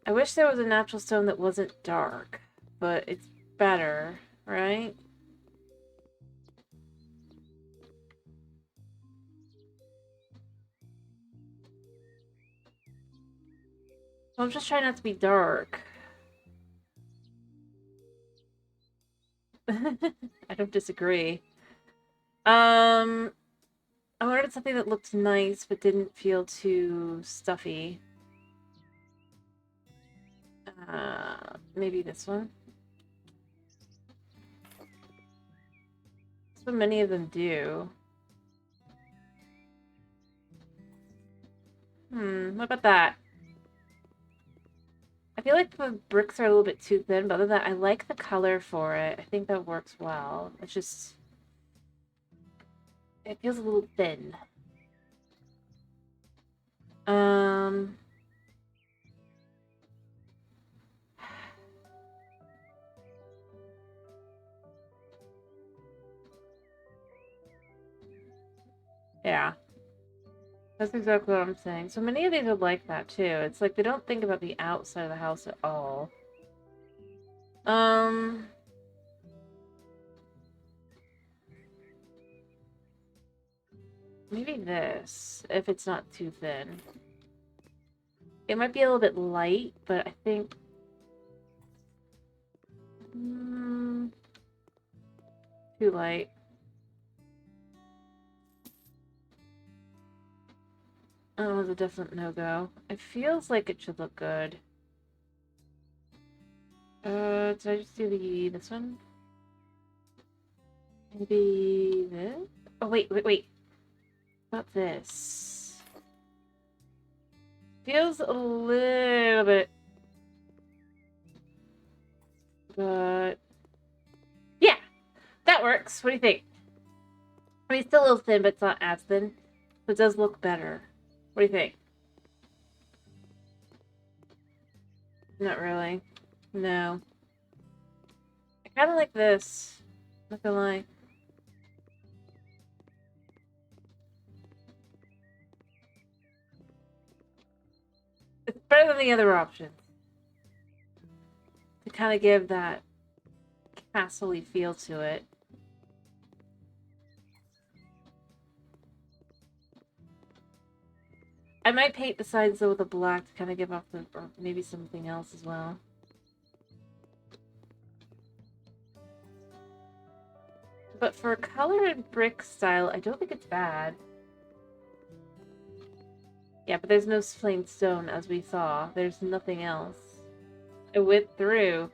I wish there was a natural stone that wasn't dark, but it's better, right? Well, I'm just trying not to be dark. I don't disagree. I wanted something that looked nice but didn't feel too stuffy. Maybe this one. That's what many of them do. What about that? I feel like the bricks are a little bit too thin, but other than that, I like the color for it. I think that works well. It's just... it feels a little thin. Yeah. That's exactly what I'm saying. So many of these are like that too. It's like they don't think about the outside of the house at all. Maybe this, if it's not too thin. It might be a little bit light, but I think... too light. Oh, it's a definite no-go. It feels like it should look good. Did I just do this one? Maybe this? Oh, wait. What about this? Feels a little bit... but... yeah! That works! What do you think? I mean, it's still a little thin, but it's not as thin. But it does look better. What do you think? Not really. No. I kind of like this. Not gonna lie. It's better than the other options. To kind of give that castle-y feel to it. I might paint the sides though with a black to kind of give off the, or maybe something else as well. But for color and brick style, I don't think it's bad. Yeah, but there's no plain stone as we saw. There's nothing else. I went through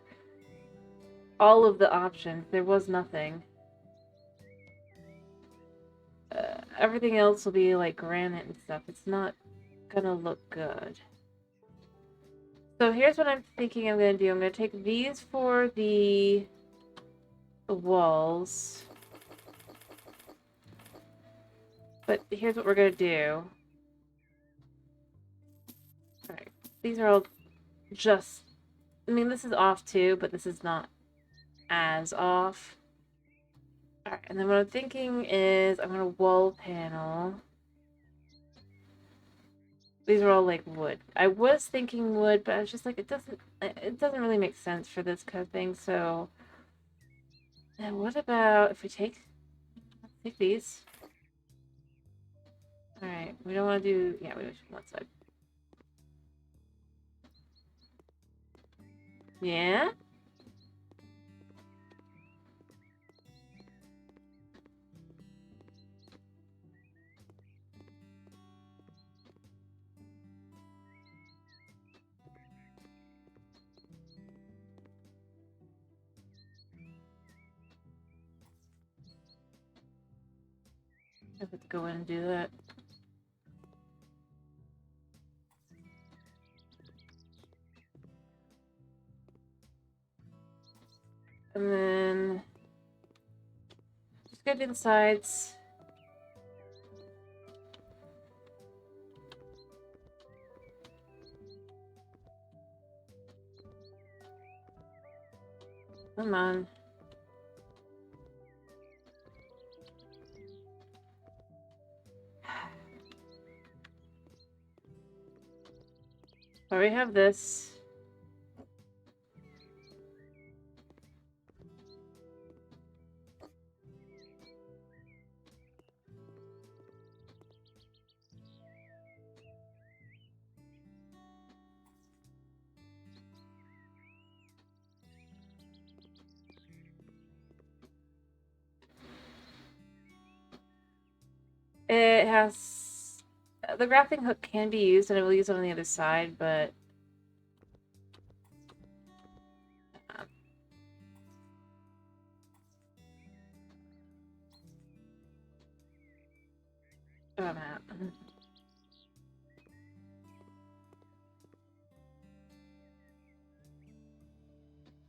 all of the options. There was nothing. Everything else will be like granite and stuff. It's not gonna look good. So here's what I'm thinking I'm gonna do. I'm gonna take these for the walls. But here's what we're gonna do. Alright, these are all just... I mean, this is off too, but this is not as off. Alright, and then what I'm thinking is I'm gonna wall panel. These are all like wood. I was thinking wood, but I was just like, it doesn't really make sense for this kind of thing, so... And what about if we take these? Alright, we don't want to do... Yeah, we should one side. Yeah? I have to go in and do that. And then... Just go do the sides. Come on. I already have this. It has... The grappling hook can be used, and I will use it on the other side, but... Oh, I'm out.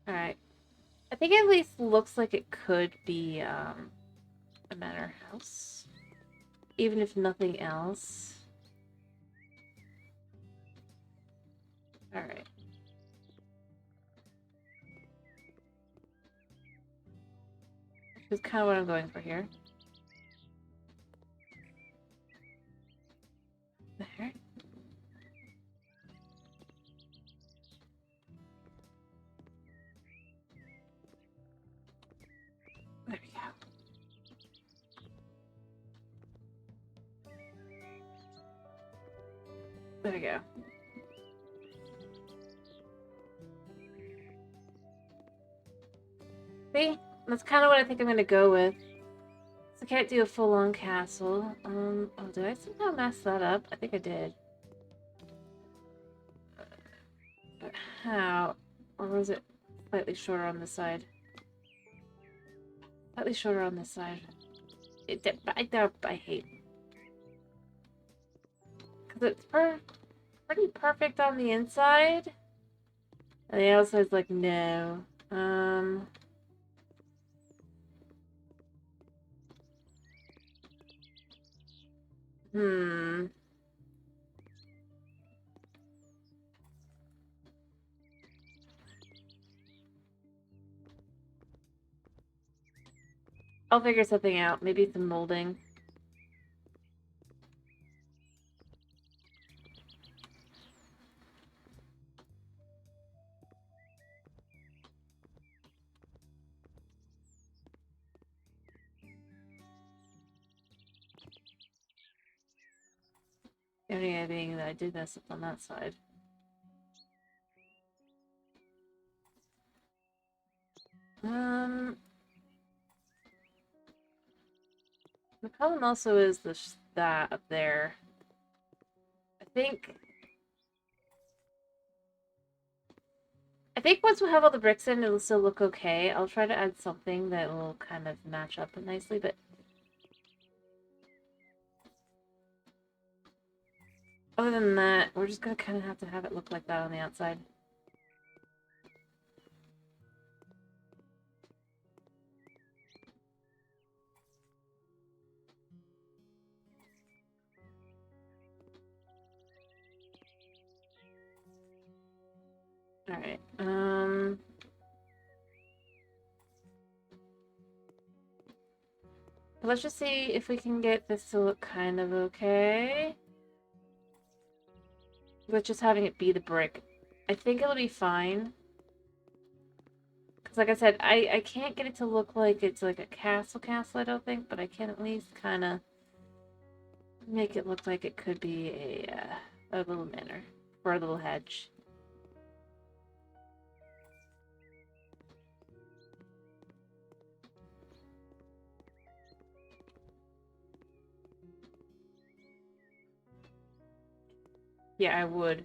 Alright. I think it at least looks like it could be, a manor house. Even if nothing else. Alright. Which is kind of what I'm going for here. There. There we go. There we go. See? That's kind of what I think I'm going to go with. So I can't do a full-on castle. Oh, did I somehow mess that up? I think I did. But how? Or was it slightly shorter on this side? Slightly shorter on this side. I hate. Because it's pretty perfect on the inside. And the outside's like, no. I'll figure something out. Maybe some molding. The only idea being that I did mess up on that side. The problem also is that up there. I think once we have all the bricks in, it'll still look okay. I'll try to add something that will kind of match up nicely, but... Other than that, we're just gonna kind of have to have it look like that on the outside. Alright, let's just see if we can get this to look kind of okay. With just having it be the brick. I think it'll be fine. Because like I said, I can't get it to look like it's like a castle, I don't think, but I can at least kind of make it look like it could be a little manor. Or a little hedge. Yeah, I would.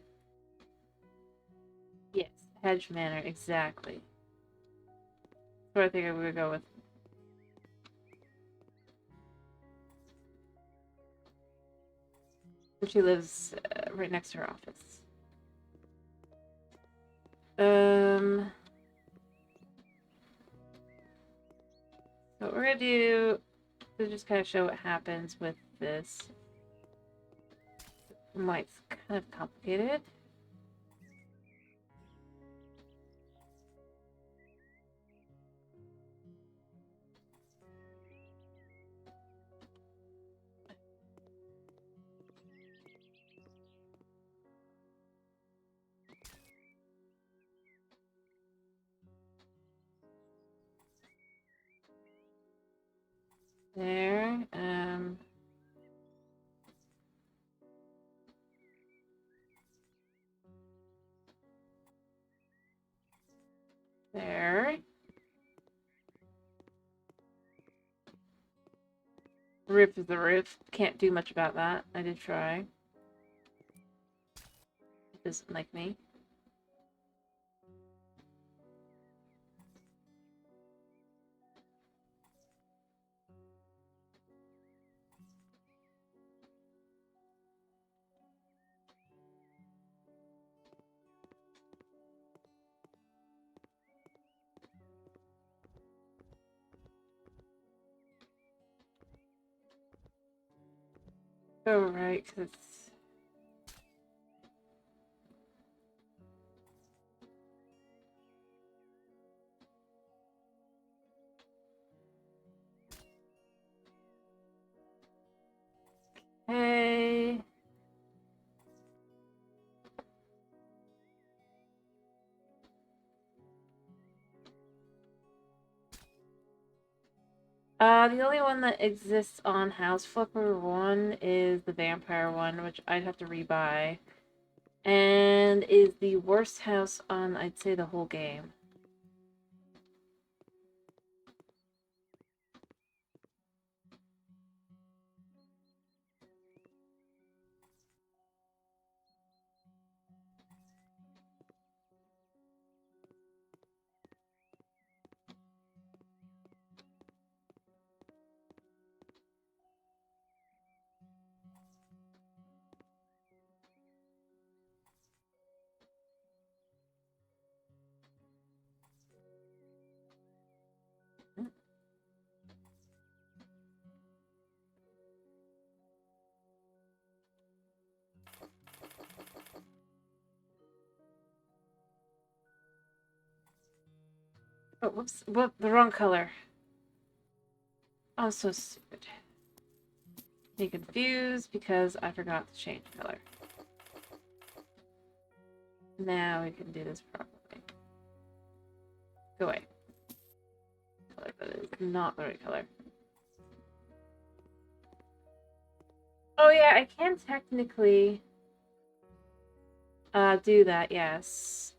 Yes, hedge manor, exactly. That's what I think I'm gonna go with. She lives right next to her office. So what we're gonna do is just kind of show what happens with this. It's kind of complicated. There. There. Roof is the roof. Can't do much about that. I did try. It doesn't like me. Oh, right, because it's... Hey... the only one that exists on House Flipper 1 is the vampire one, which I'd have to rebuy. And is the worst house on, I'd say, the whole game. Oh, whoops. Whoop, the wrong color. I'm so stupid. Be confused because I forgot to change color. Now we can do this properly. Go away. That is not the right color. Oh yeah, I can technically do that, yes.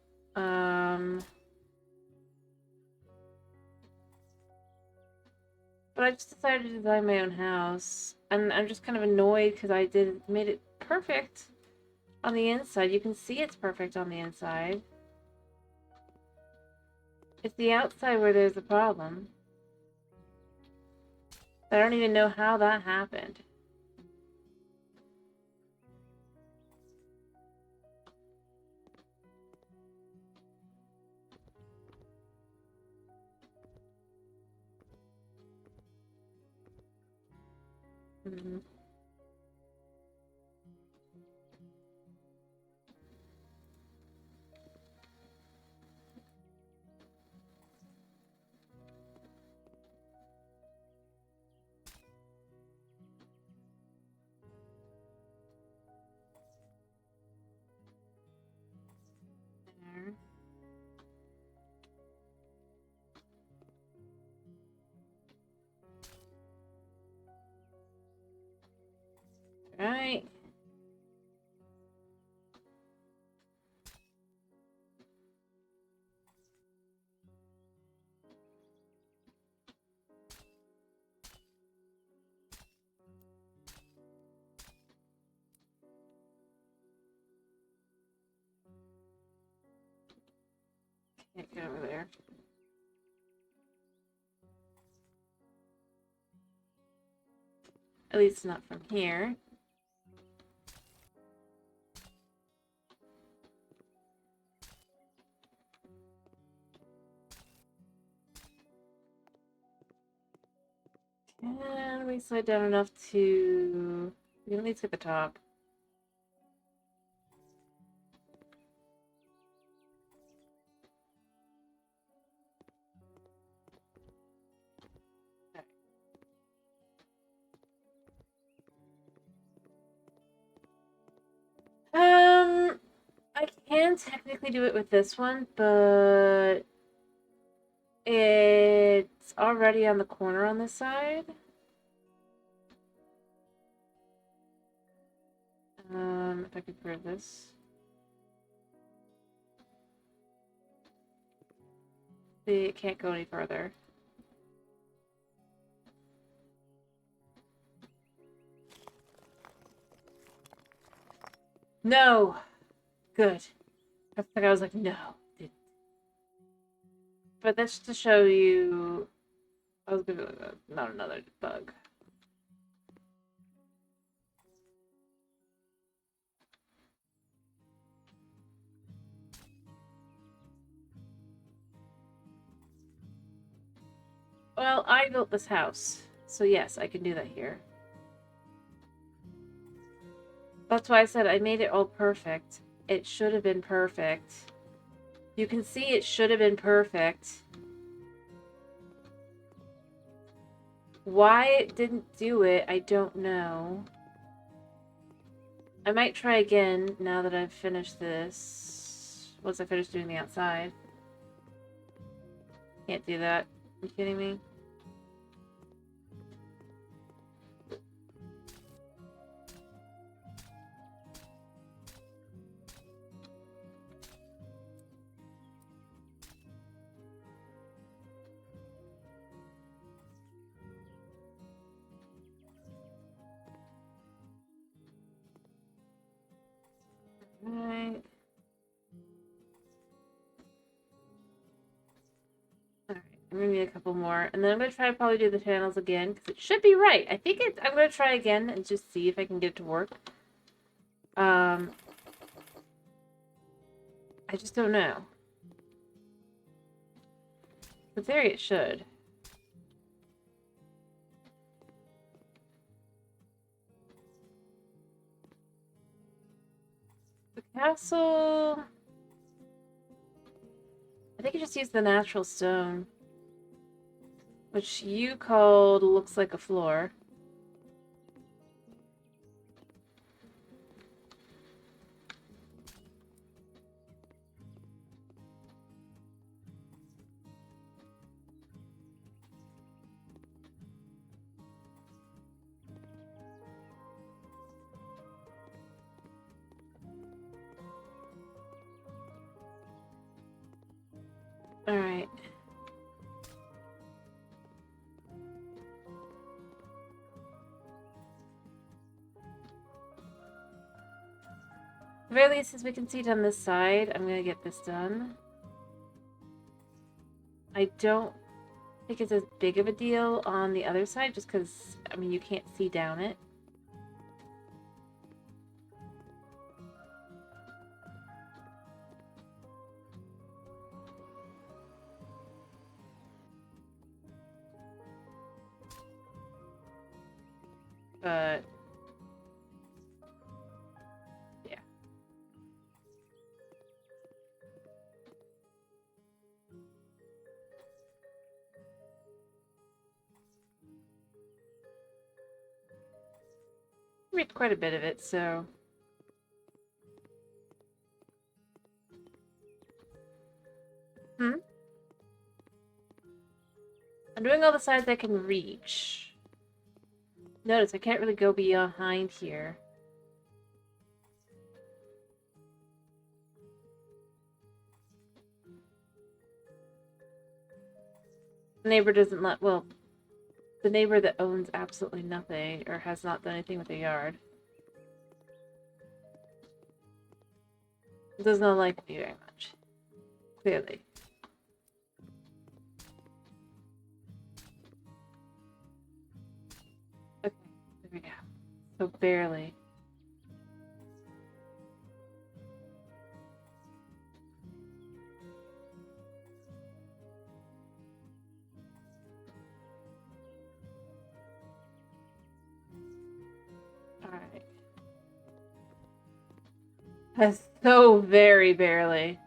But I just decided to design my own house. And I'm just kind of annoyed because I made it perfect on the inside. You can see it's perfect on the inside. It's the outside where there's a problem. I don't even know how that happened. Mm-hmm. Right. Can't get over there. At least not from here. Can we slide down enough to... We can at least get the top. I can technically do it with this one, but it's already on the corner on this side. If I could grab this. See, it can't go any further. No! Good. I was like, no. But that's to show you... I was gonna... Not another bug. Well, I built this house. So yes, I can do that here. That's why I said I made it all perfect. It should have been perfect. You can see it should have been perfect. Why it didn't do it, I don't know. I might try again now that I've finished this. Once I finish doing the outside. Can't do that. Are you kidding me? Alright. Alright, I'm gonna need a couple more. And then I'm gonna try to probably do the channels again, because it should be right. I think I'm gonna try again and just see if I can get it to work. I just don't know. In theory, it should. The castle... I think I just used the natural stone. Which you called looks like a floor. Alright. At the very least, as we can see down this side, I'm gonna get this done. I don't think it's as big of a deal on the other side, just because, I mean, you can't see down it. But yeah. Read quite a bit of it, so I'm doing all the sides I can reach. Notice I can't really go behind here. The neighbor doesn't let, well, the neighbor that owns absolutely nothing or has not done anything with their yard does not like me very much. Clearly. Okay, there we go. So barely. Alright. That's so very barely.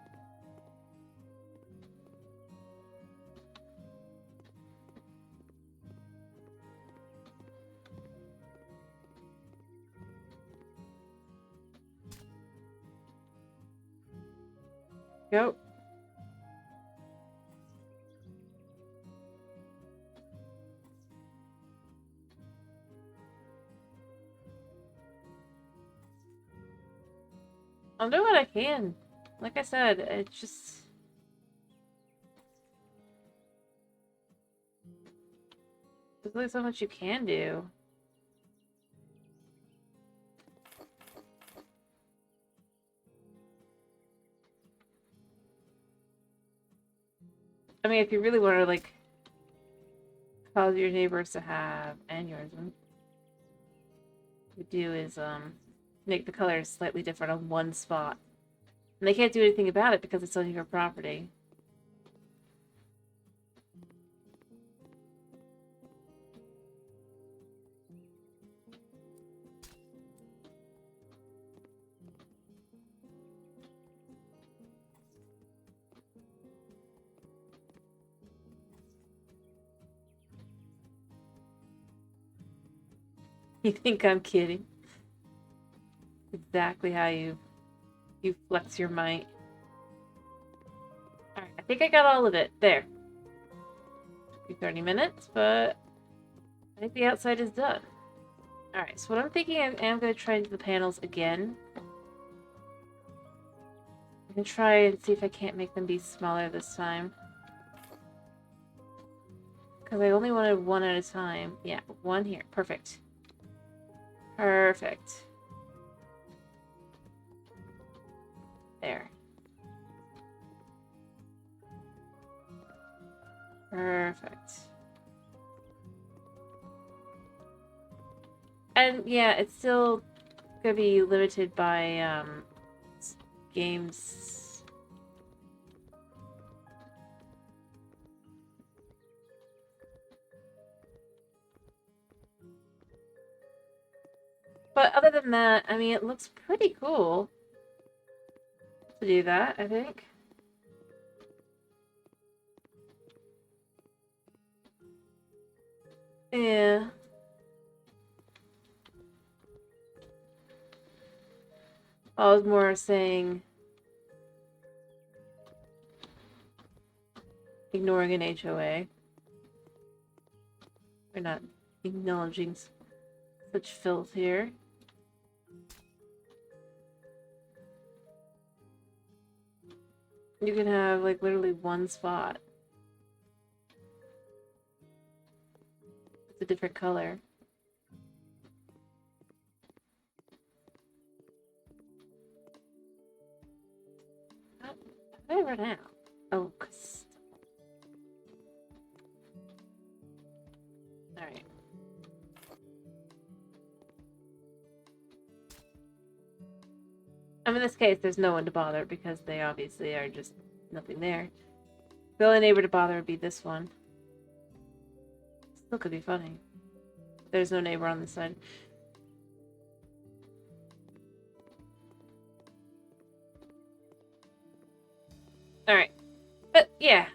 Go. I'll do what I can. Like I said, it's just... there's only so much you can do. I mean, if you really want to, like, cause your neighbors to have, and yours, what you do is, make the colors slightly different on one spot. And they can't do anything about it because it's on your property. You think I'm kidding? Exactly how you flex your might. Alright, I think I got all of it. There. Took me 30 minutes, but I think the outside is done. Alright, so what I'm thinking, I am going to try the panels again. I'm going to try and see if I can't make them be smaller this time. Because I only wanted one at a time. Yeah, one here. Perfect. Perfect. There. Perfect. And yeah, it's still gonna be limited by games. But other than that, I mean, it looks pretty cool to do that, I think. Yeah. I was more saying ignoring an HOA. We're not acknowledging such filth here. You can have, like, literally one spot. It's a different color. How did I run out? Oh, cause... Alright. I mean, in this case, there's no one to bother because they obviously are just nothing there. The only neighbor to bother would be this one. Still could be funny. There's no neighbor on this side. Alright. But, yeah.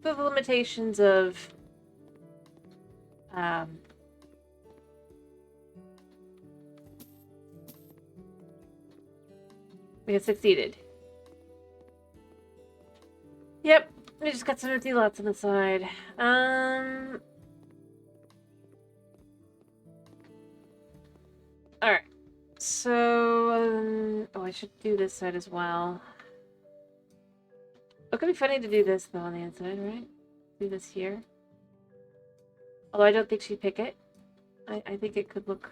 The limitations of... we have succeeded. Yep. We just got some empty lots on the side. Alright. So, oh, I should do this side as well. It could be funny to do this, though, on the inside, right? Do this here. Although I don't think she'd pick it. I think it could look...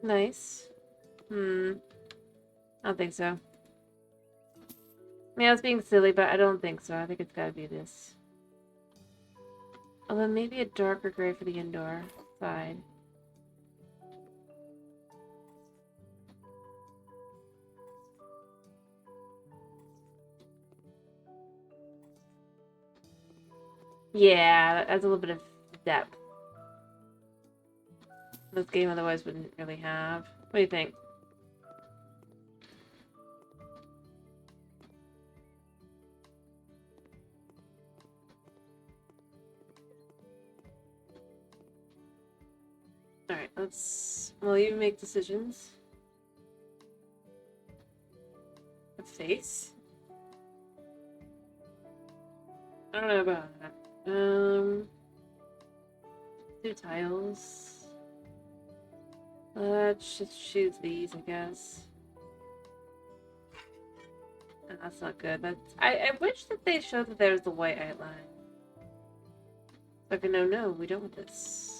nice. I don't think so. I mean, I was being silly, but I don't think so. I think it's gotta be this. Although maybe a darker gray for the indoor side. Yeah, that adds a little bit of depth. This game otherwise wouldn't really have. What do you think? Alright, let's... Well, you make decisions. A face? I don't know about that. 2 tiles. Let's just choose these, I guess. Oh, that's not good. That's... I wish that they showed that there was the white outline. So I can know, no, we don't want this.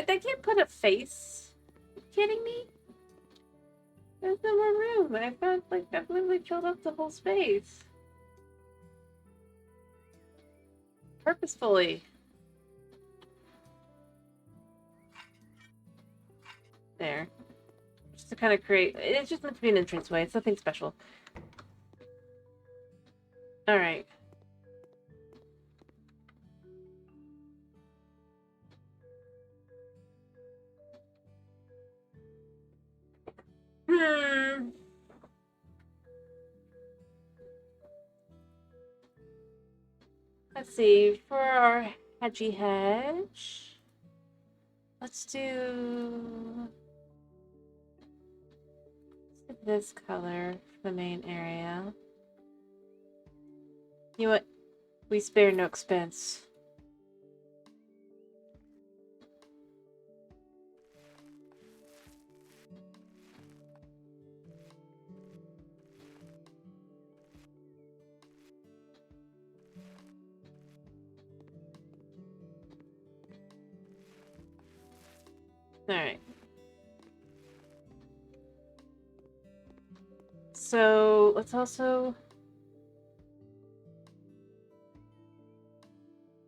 They can't put a face. Are you kidding me? There's no more room. I found, like, I've literally filled up the whole space. Purposefully. There. Just to kind of create... It's just meant to be an entranceway. It's nothing special. Alright. Let's see. For our hedgy hedge... Let's do this color for the main area. You know what? We spare no expense. Alright. So, let's also...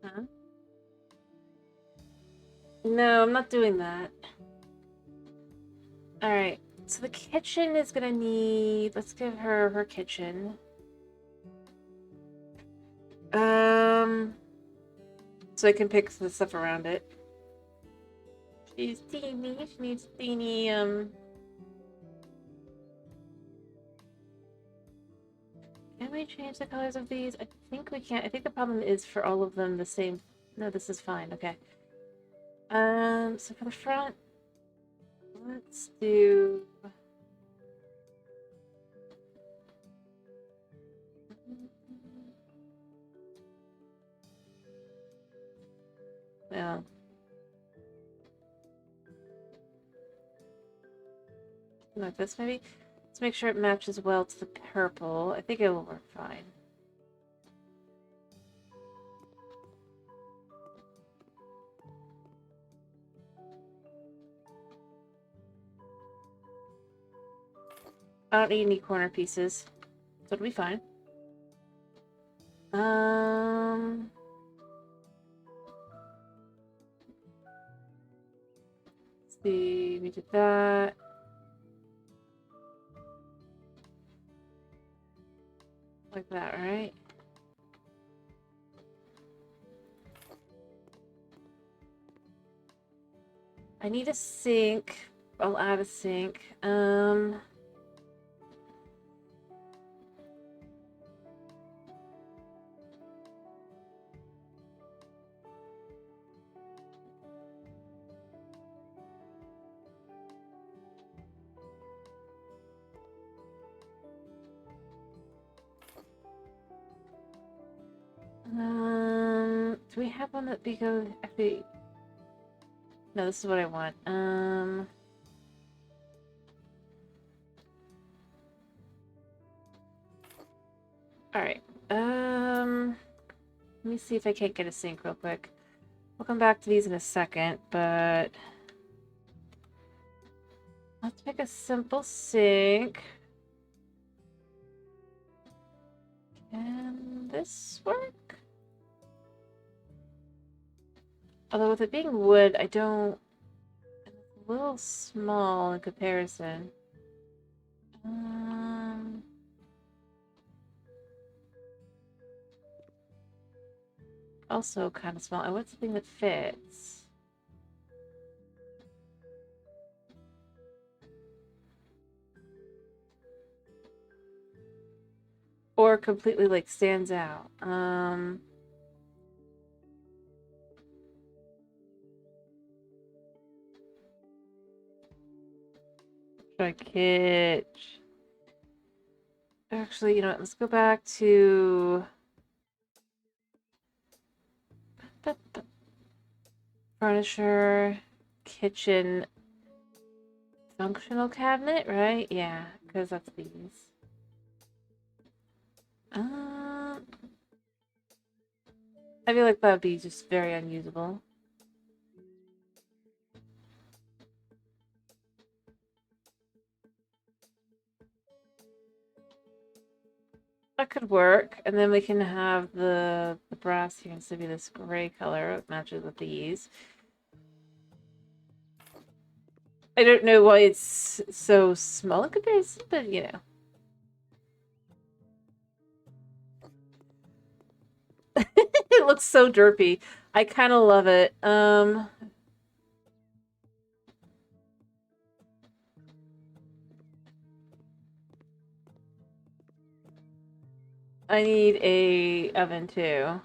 Huh? No, I'm not doing that. Alright, so the kitchen is gonna need... Let's give her her kitchen. So I can pick the stuff around it. She's teeny, she needs teeny, Can we change the colors of these? I think we can't. I think the problem is for all of them the same. No, this is fine. Okay. So for the front, let's do... Well... like this, maybe? Let's make sure it matches well to the purple. I think it will work fine. I don't need any corner pieces, so it'll be fine. Let's see, we did that. Like that, right? I need a sink. I'll add a sink. do we have one that we go actually? No, this is what I want. All right. Let me see if I can't get a sink real quick. We'll come back to these in a second, but let's pick a simple sink. Can this work? Although with it being wood, I don't... It's a little small in comparison. Also kind of small. I want something that fits. Or completely, like, stands out. Try kitsch. Actually, you know what? Let's go back to... Furniture, kitchen, functional cabinet, right? Yeah, because that's these. I feel like that would be just very unusable. That could work, and then we can have the brass here instead of be this gray color. It matches with these. I don't know why it's so small in comparison, but you know. It looks so derpy. I kind of love it. I need a oven too.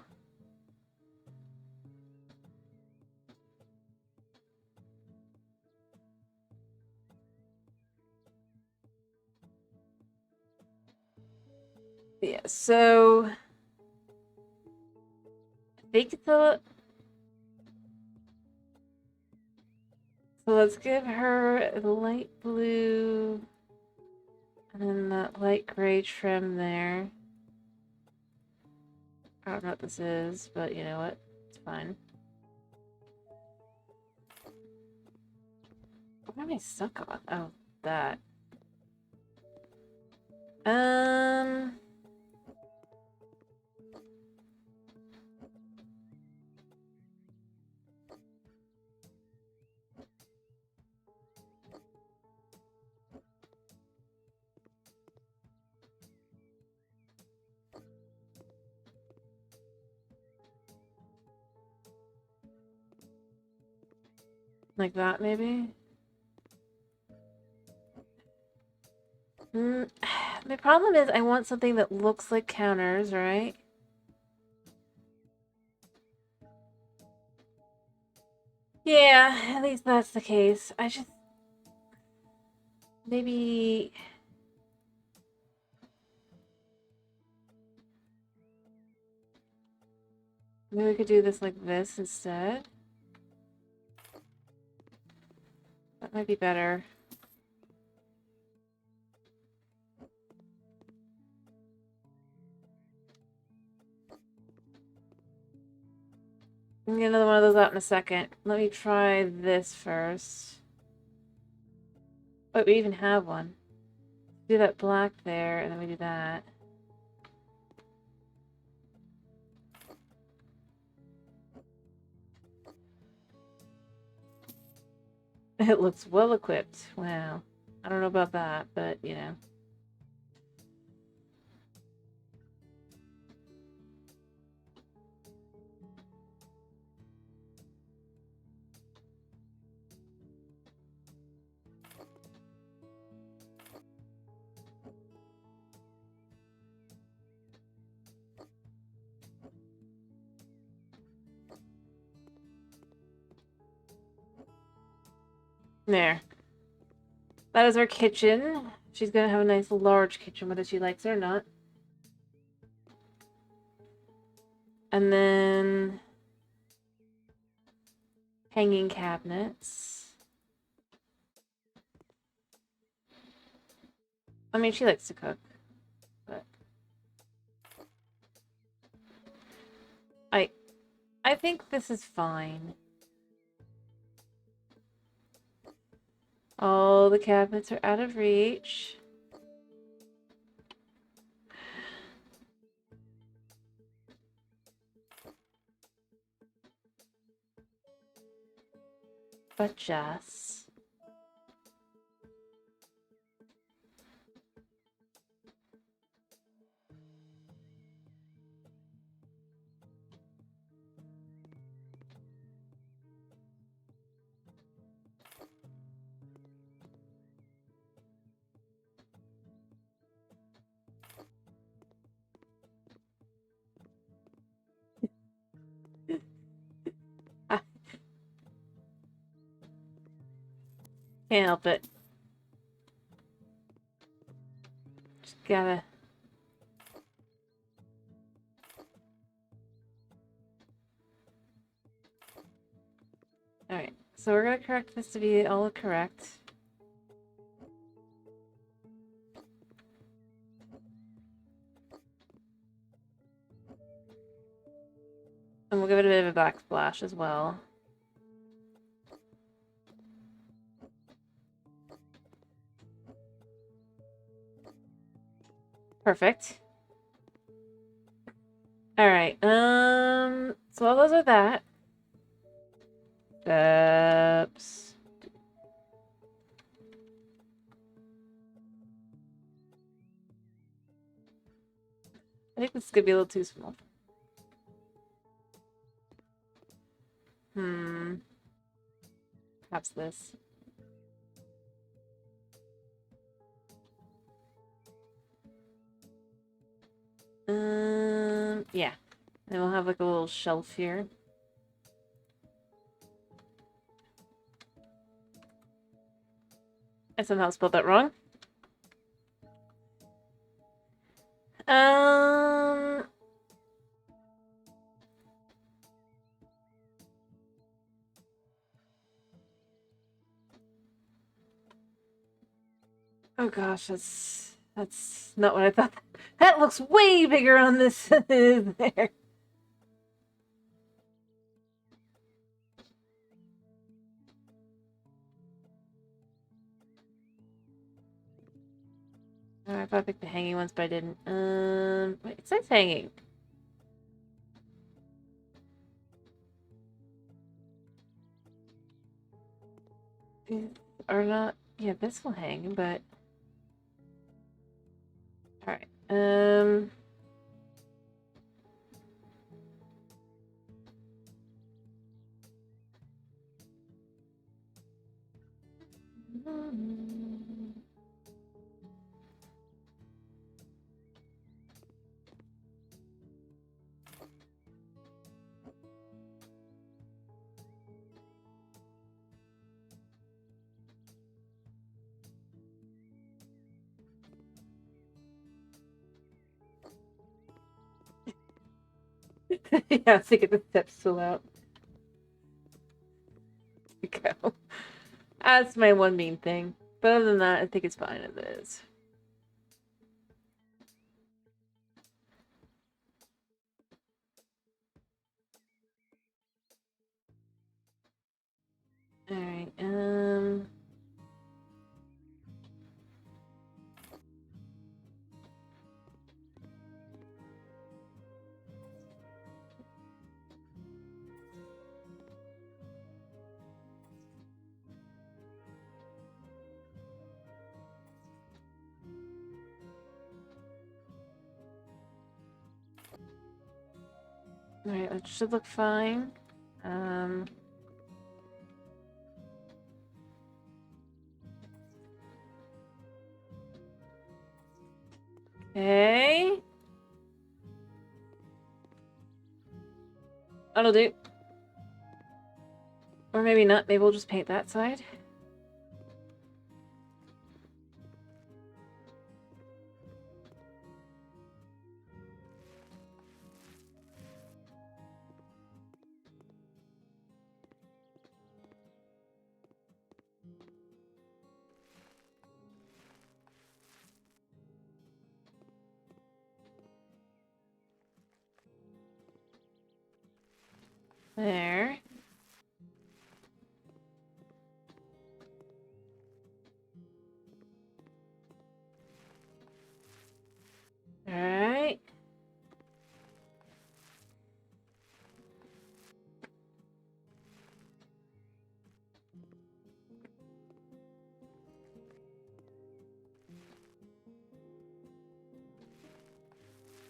Yeah, so I think so let's give her the light blue and then that light gray trim there. I don't know what this is, but you know what? It's fine. What am I stuck on? Oh, that. Like that, maybe? My problem is I want something that looks like counters, right? Yeah, at least that's the case. I just... Maybe... Maybe we could do this like this instead. That might be better. I'm gonna get another one of those out in a second. Let me try this first. Wait, we even have one. Do that black there, and then we do that. It looks well equipped. Wow. I don't know about that, but you know. There. That is our kitchen. She's gonna have a nice large kitchen, whether she likes it or not. And then hanging cabinets. I mean, she likes to cook, but I think this is fine. All the cabinets are out of reach. But Jess. Can't help it. Just gotta... Alright, so we're gonna correct this to be all correct. And we'll give it a bit of a backsplash as well. Perfect. Alright, so all those are that. Steps. I think this could be a little too small. Perhaps this. Yeah. And we'll have like a little shelf here. I somehow spelled that wrong. Oh gosh, that's not what I thought. That looks way bigger on this there. I thought I picked the hanging ones, but I didn't. Wait, it says hanging. Or not. Yeah, this will hang, but... Alright, yeah, to get the steps still out. Go. That's my one main thing. But other than that, I think it's fine as it is. Alright, Alright, that should look fine. Okay. That'll do. Or maybe not. Maybe we'll just paint that side. There. Alright.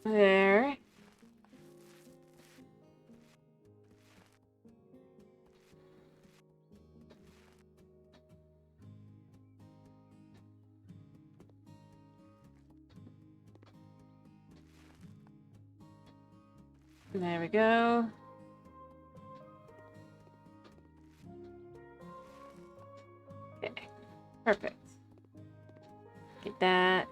There. There we go. Okay. Perfect. Get that.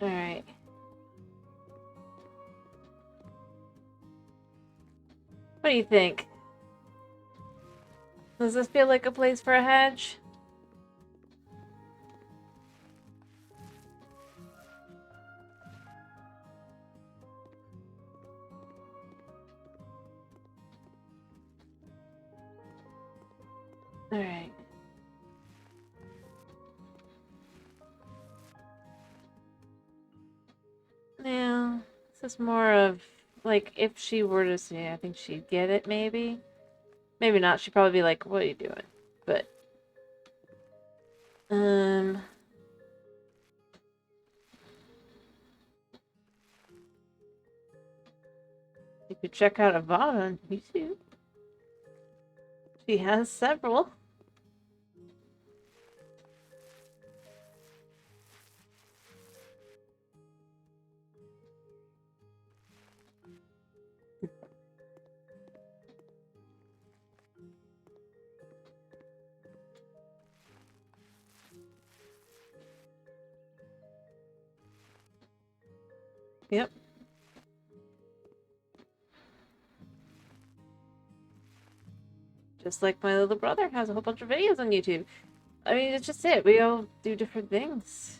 Alright. What do you think? Does this feel like a place for a hedge? Alright. Now, this is more of, like, if she were to see it, I think she'd get it, maybe. Maybe not. She'd probably be like, what are you doing? But, you could check out Avada on YouTube. She has several. Yep. Just like my little brother has a whole bunch of videos on YouTube. I mean, it's just it. We all do different things.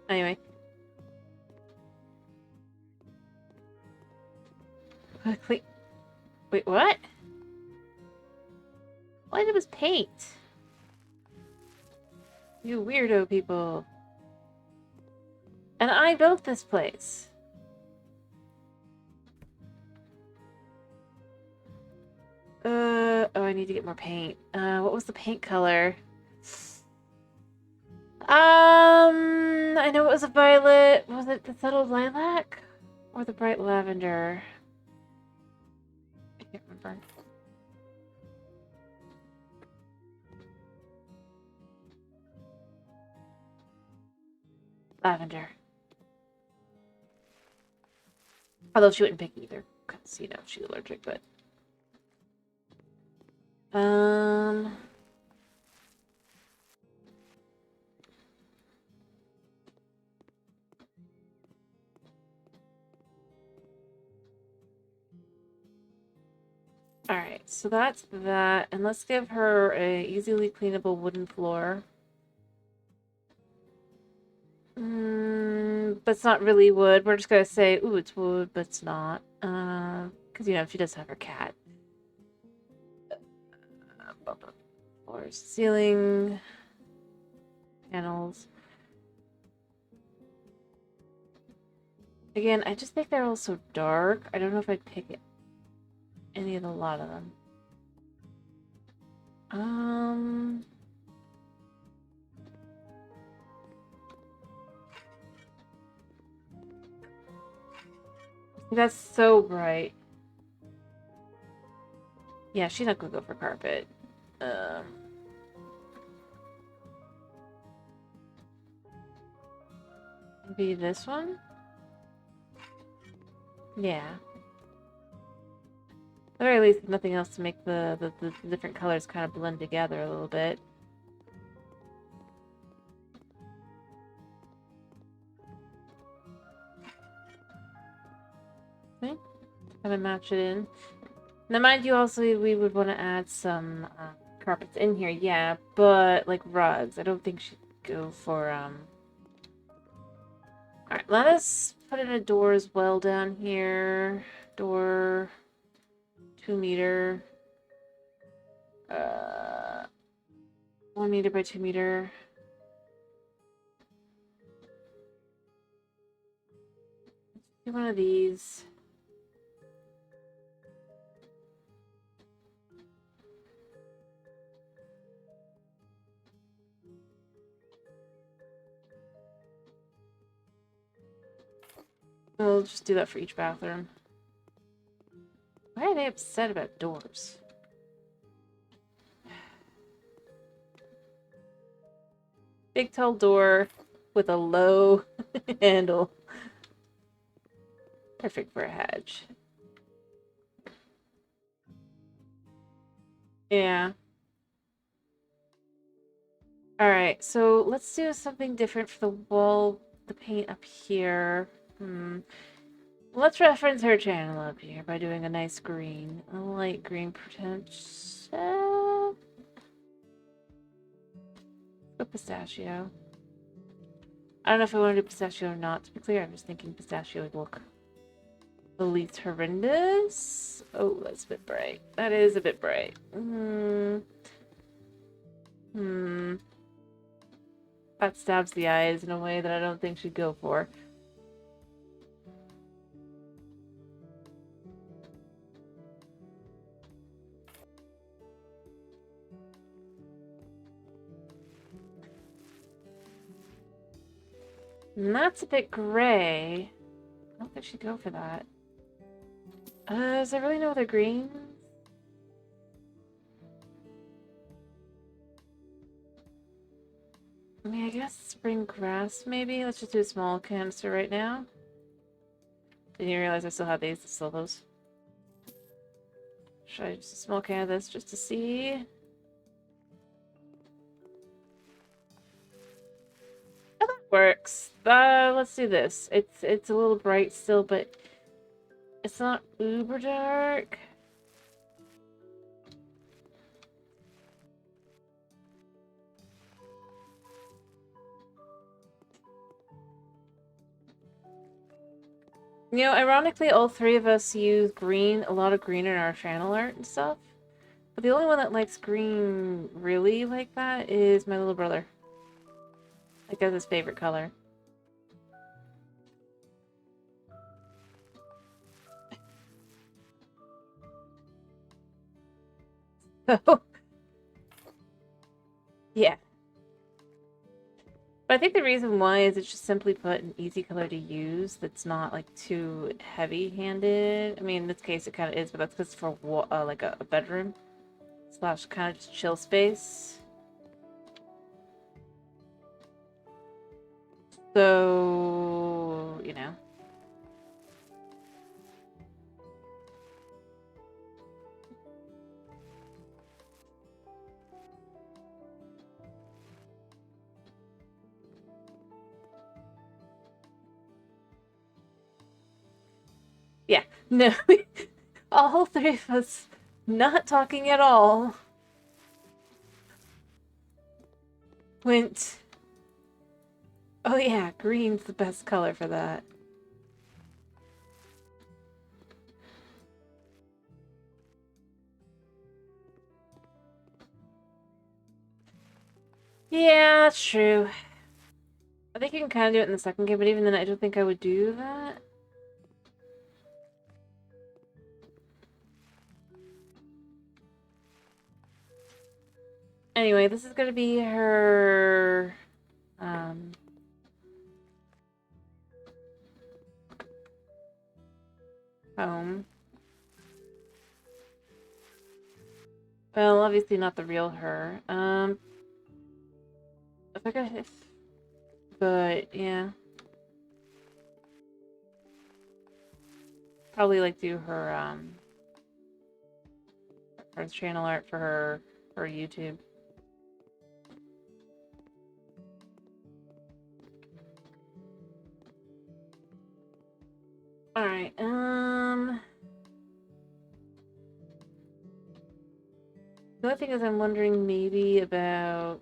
Anyway. Quickly. Wait, what? All I did was paint. You weirdo people. And I built this place. Oh, I need to get more paint. What was the paint color? I know it was a violet. Was it the subtle lilac? Or the bright lavender? I can't remember. Lavender. Although she wouldn't pick either. Because, you know, she's allergic, but... Alright, so that's that. And let's give her a easily cleanable wooden floor. But it's not really wood. We're just gonna say, ooh, it's wood, but it's not. Because, you know, she does have her cat. Floors, ceiling, panels. Again, I just think they're all so dark. I don't know if I'd pick it. Any of the lot of them. That's so bright. Yeah, she's not gonna go for carpet. Maybe this one? Yeah. At the very least, if nothing else to make the different colors kind of blend together a little bit. Kind of match it in. Now, mind you, also, we would want to add some carpets in here, yeah, but like rugs. I don't think she'd go for Alright, let us put in a door as well down here. Door 2 meter. 1 meter by 2 meter. Let's do one of these. We'll just do that for each bathroom. Why are they upset about doors? Big tall door with a low handle. Perfect for a hedge. Yeah. Alright, so let's do something different for the wall, the paint up here. Let's reference her channel up here by doing a nice green. A light green potential. Go pistachio. I don't know if I want to do pistachio or not. To be clear, I'm just thinking pistachio would look the least horrendous. Oh, that's a bit bright. That is a bit bright. That stabs the eyes in a way that I don't think she'd go for. And that's a bit gray. I don't think she'd go for that. Is there really no other greens? I mean, I guess spring grass, maybe? Let's just do a small canister right now. Didn't you realize I still had these? Still those. Should I just a small can of this just to see? Oh, that works. Let's do this. It's a little bright still, but it's not uber dark. You know, ironically, all three of us use green, a lot of green in our channel art and stuff. But the only one that likes green really like that is my little brother. Like, that's his favorite color. So, yeah. But I think the reason why is it's just simply put an easy color to use that's not like too heavy-handed. I mean, in this case it kind of is, but that's because for like a bedroom slash kind of just chill space. So, you know. Yeah, no, all three of us not talking at all went, oh yeah, green's the best color for that. Yeah, that's true. I think you can kind of do it in the second game, but even then I don't think I would do that. Anyway, this is gonna be her home. Well, obviously not the real her. But yeah. Probably like do her her channel art for her YouTube. Alright, The only thing is I'm wondering maybe about...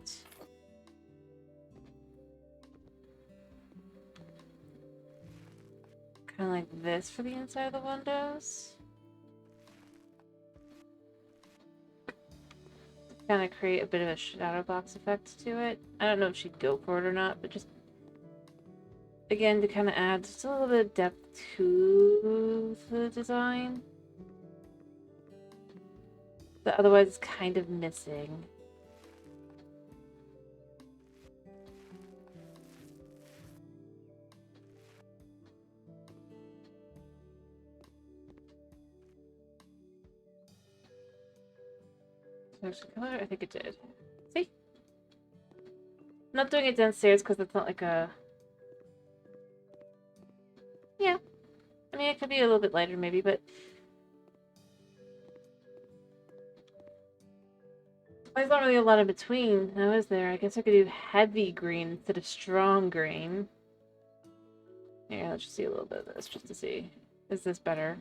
kind of like this for the inside of the windows. Kind of create a bit of a shadow box effect to it. I don't know if she'd go for it or not, but just... again, to kind of add just a little bit of depth to the design. That otherwise it's kind of missing. Actually, color? I think it did. See? I'm not doing it downstairs because it's not like a... yeah. I mean, it could be a little bit lighter maybe, but... there's not really a lot in between, now is there? I guess I could do heavy green instead of strong green. Yeah, let's just see a little bit of this just to see. Is this better?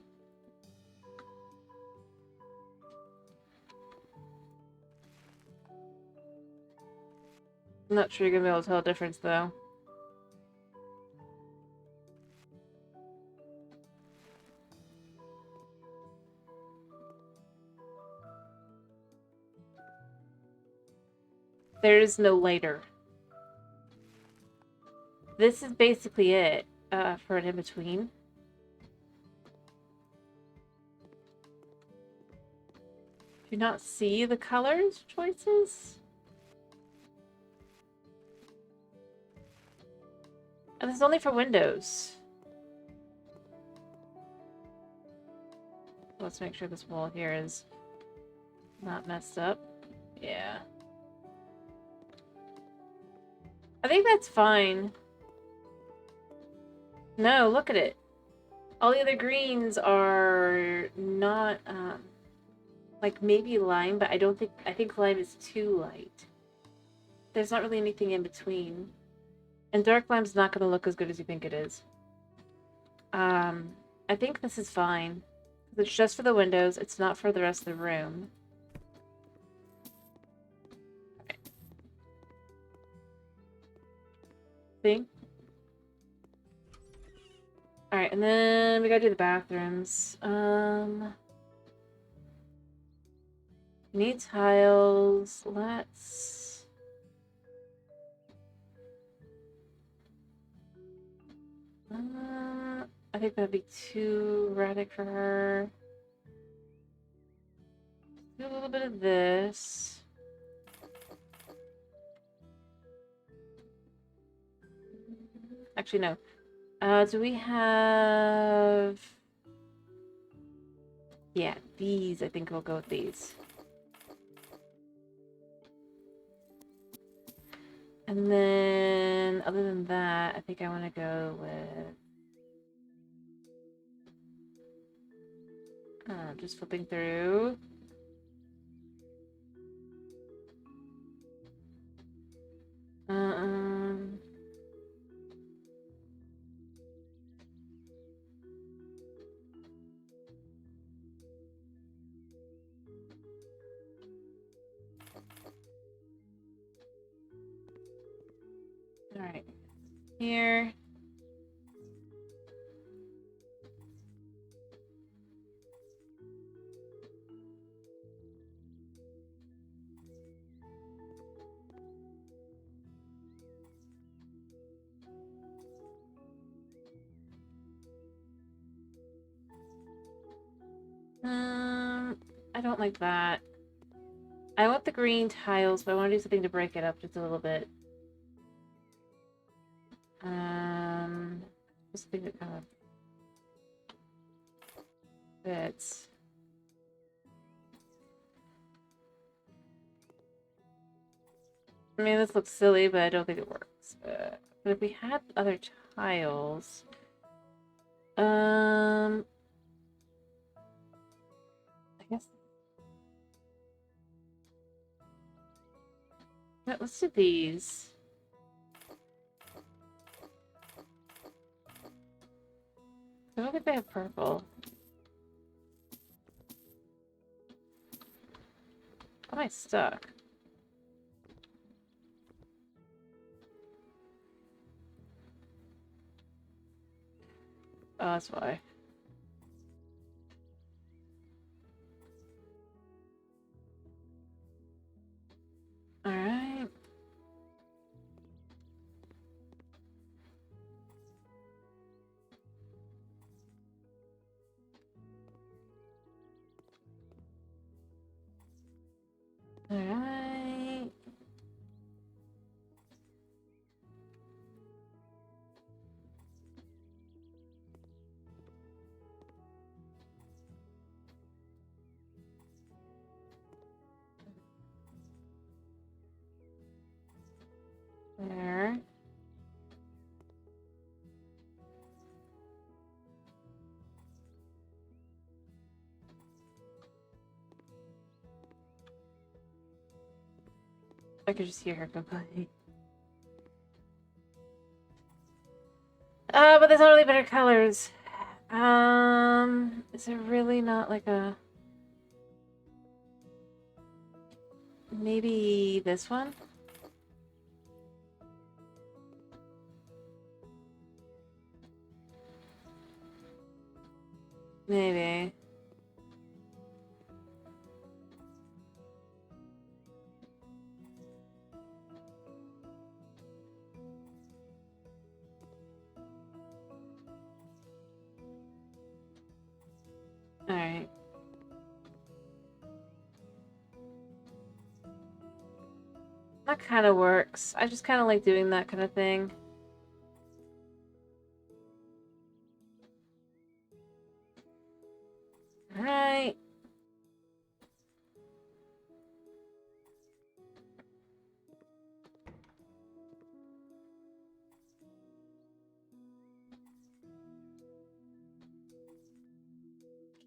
I'm not sure you're gonna be able to tell a difference though. There is no lighter. This is basically it for an in-between. Do you not see the colors choices? And this is only for Windows. Let's make sure this wall here is not messed up. Yeah. I think that's fine. No, look at it. All the other greens are not, like maybe lime, but I think lime is too light. There's not really anything in between. And dark lime's not going to look as good as you think it is. I think this is fine. It's just for the windows, it's not for the rest of the room. Okay. See? Alright, and then we gotta do the bathrooms. Need tiles. Let's... I think that'd be too erratic for her. Do a little bit of this. Actually, no. Do we have... yeah, these. I think we'll go with these. And then, other than that, I think I want to go with... just flipping through. Alright. Here. I don't like that. I want the green tiles, but I want to do something to break it up just a little bit. Just something that kind of fits. I mean, this looks silly, but I don't think it works. But if we had other tiles... I guess... yeah, let's do these. I don't think they have purple. Am I stuck? Oh, that's why. Alright. Alright. There. I could just hear her complaining. But there's not really better colors. Is there really not like a... Maybe this one? Maybe. Alright. That kind of works. I just kind of like doing that kind of thing. Alright.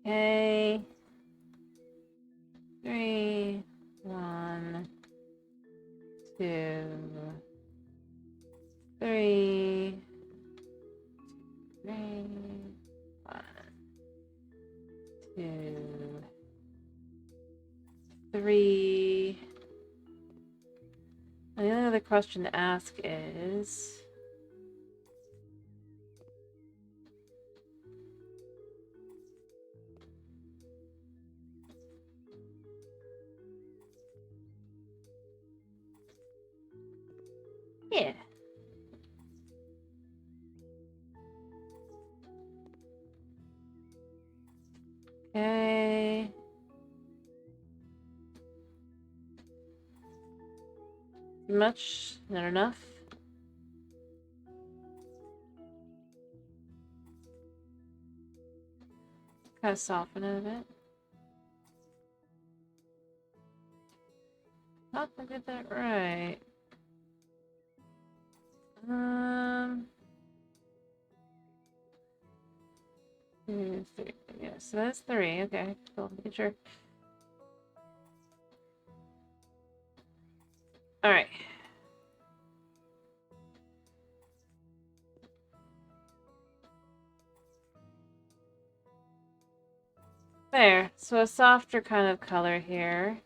Okay. 3, 1, 2, 3, 3, 1, 2, 3. And the only other question to ask is... Yeah. Okay. Too much? Not enough? Kind of soften it a bit. Not to get that right. 2, 3. Yeah, so that's 3. Okay, cool. Making sure. Alright. There. So a softer kind of color here.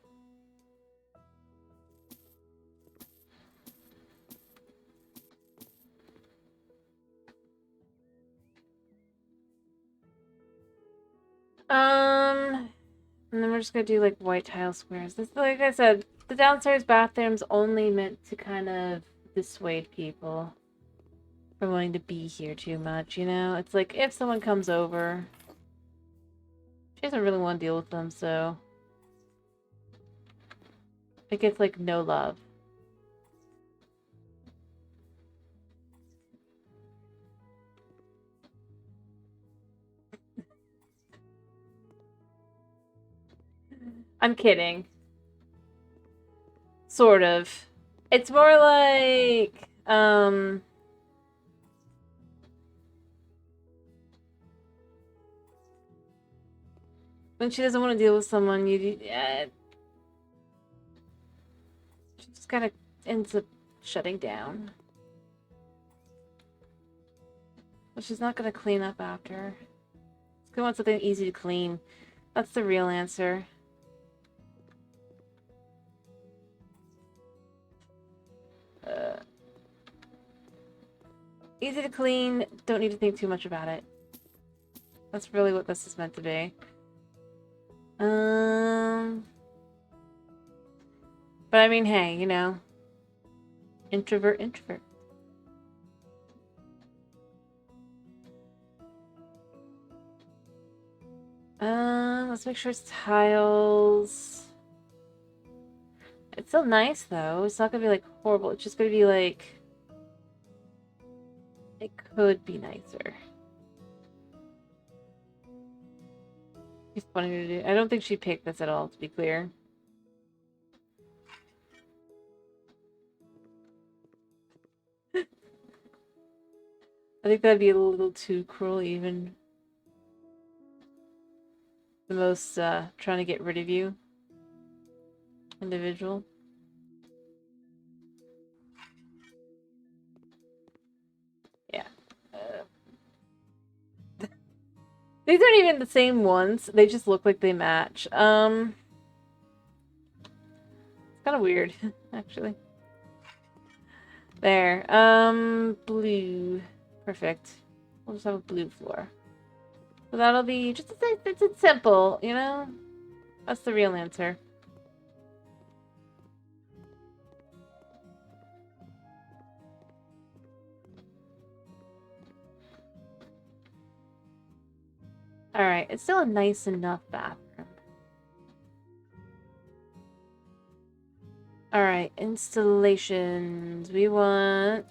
And then we're just gonna do like white tile squares. This, like I said, the downstairs bathroom's only meant to kind of dissuade people from wanting to be here too much, you know? It's like if someone comes over, she doesn't really want to deal with them, so it gets like no love. I'm kidding. Sort of. It's more like, when she doesn't want to deal with someone, she just kind of ends up shutting down. But she's not going to clean up after. She's going to want something easy to clean. That's the real answer. Easy to clean, don't need to think too much about it. That's really what this is meant to be. But I mean, hey, you know, introvert, introvert. Let's make sure it's tiles. It's still nice though. It's not gonna be like horrible. It's just gonna be like, it could be nicer. It's funny to do. I don't think she picked this at all, to be clear. I think that'd be a little too cruel, even. The most, trying to get rid of you individual. Yeah. These aren't even the same ones. They just look like they match. It's kind of weird, actually. There. Blue. Perfect. We'll just have a blue floor. So that'll be just it's simple, you know? That's the real answer. Alright, it's still a nice enough bathroom. Alright, installations. We want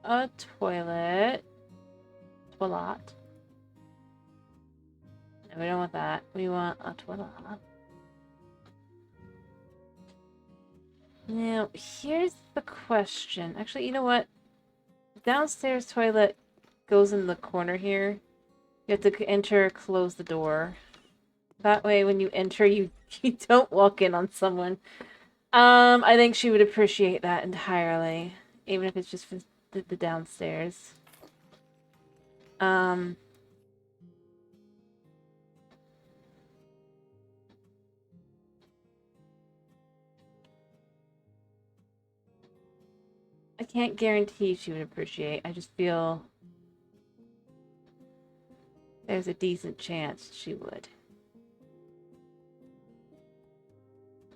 a toilet. Toilet. No, we don't want that. We want a toilet. Now, here's the question. Actually, you know what? Downstairs toilet goes in the corner here. You have to enter, close the door. That way, when you enter, you don't walk in on someone. I think she would appreciate that entirely, even if it's just for the downstairs. I can't guarantee she would appreciate. I just feel there's a decent chance she would.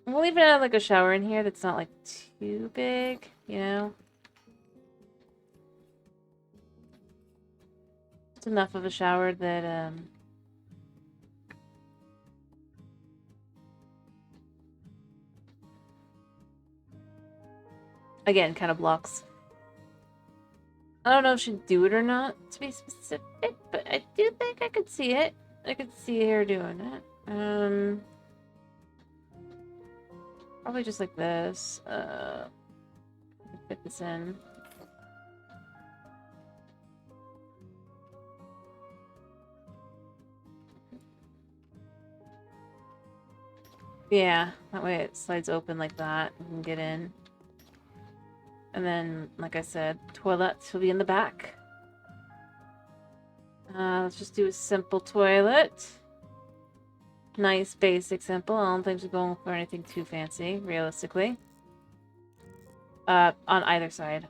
We'll even have like a shower in here that's not like too big, you know? It's enough of a shower that again, kind of blocks. I don't know if she'd do it or not, to be specific, but I do think I could see it. I could see her doing it. Probably just like this. Fit this in. Yeah, that way it slides open like that. You can get in. And then, like I said, toilets will be in the back. Let's just do a simple toilet. Nice, basic, simple. I don't think we're going for anything too fancy, realistically. On either side.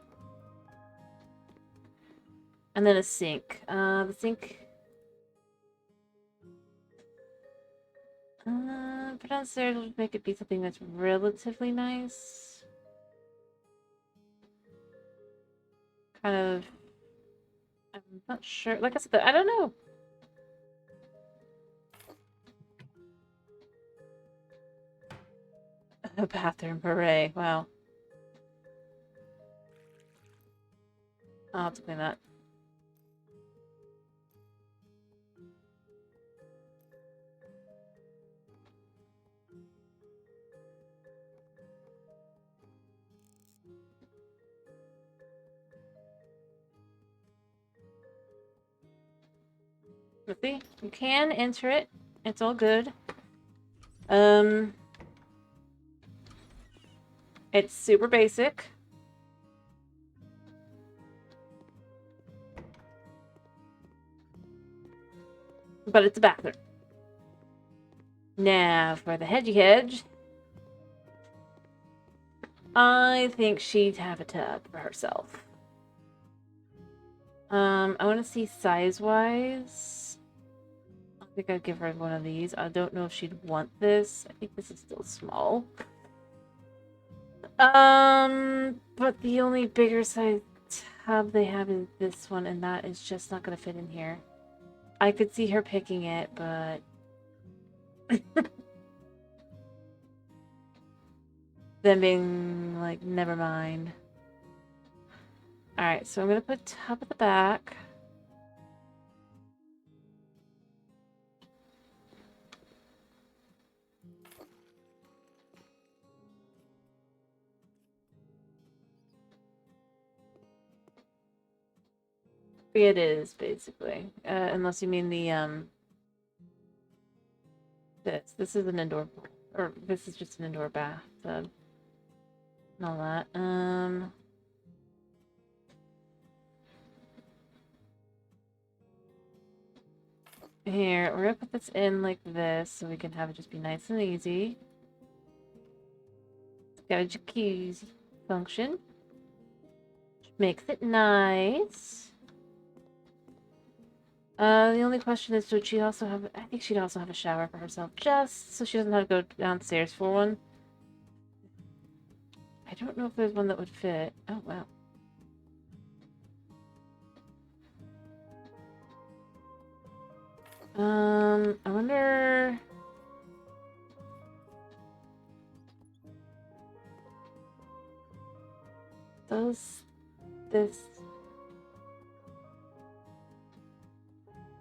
And then a sink. The sink... put downstairs will make it be something that's relatively nice. Kind of... I'm not sure. Like I said, I don't know. A bathroom, hooray. Wow. I'll have to clean that. Let's see. You can enter it. It's all good. It's super basic. But it's a bathroom. Now, for the hedgy hedge. I think she'd have a tub for herself. I want to see size-wise. I think I'd give her one of these. I don't know if she'd want this. I think this is still small. But the only bigger size tub they have is this one, and that is just not gonna fit in here. I could see her picking it, but then being like, never mind. Alright, so I'm gonna put tub at the back. It is, basically. Unless you mean the, This is an indoor, or this is just an indoor bathtub. And all that. Here, we're gonna put this in like this so we can have it just be nice and easy. It's got a jacuzzi function. Which makes it nice. The only question is, would she also have... I think she'd also have a shower for herself, just so she doesn't have to go downstairs for one. I don't know if there's one that would fit. Oh, wow. I wonder... Does this...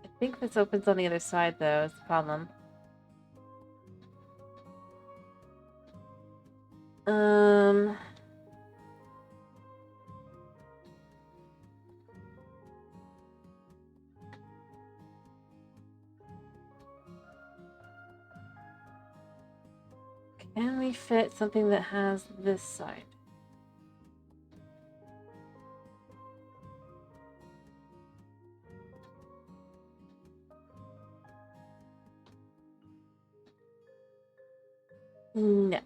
I think this opens on the other side, though, is the problem. Can we fit something that has this side? No.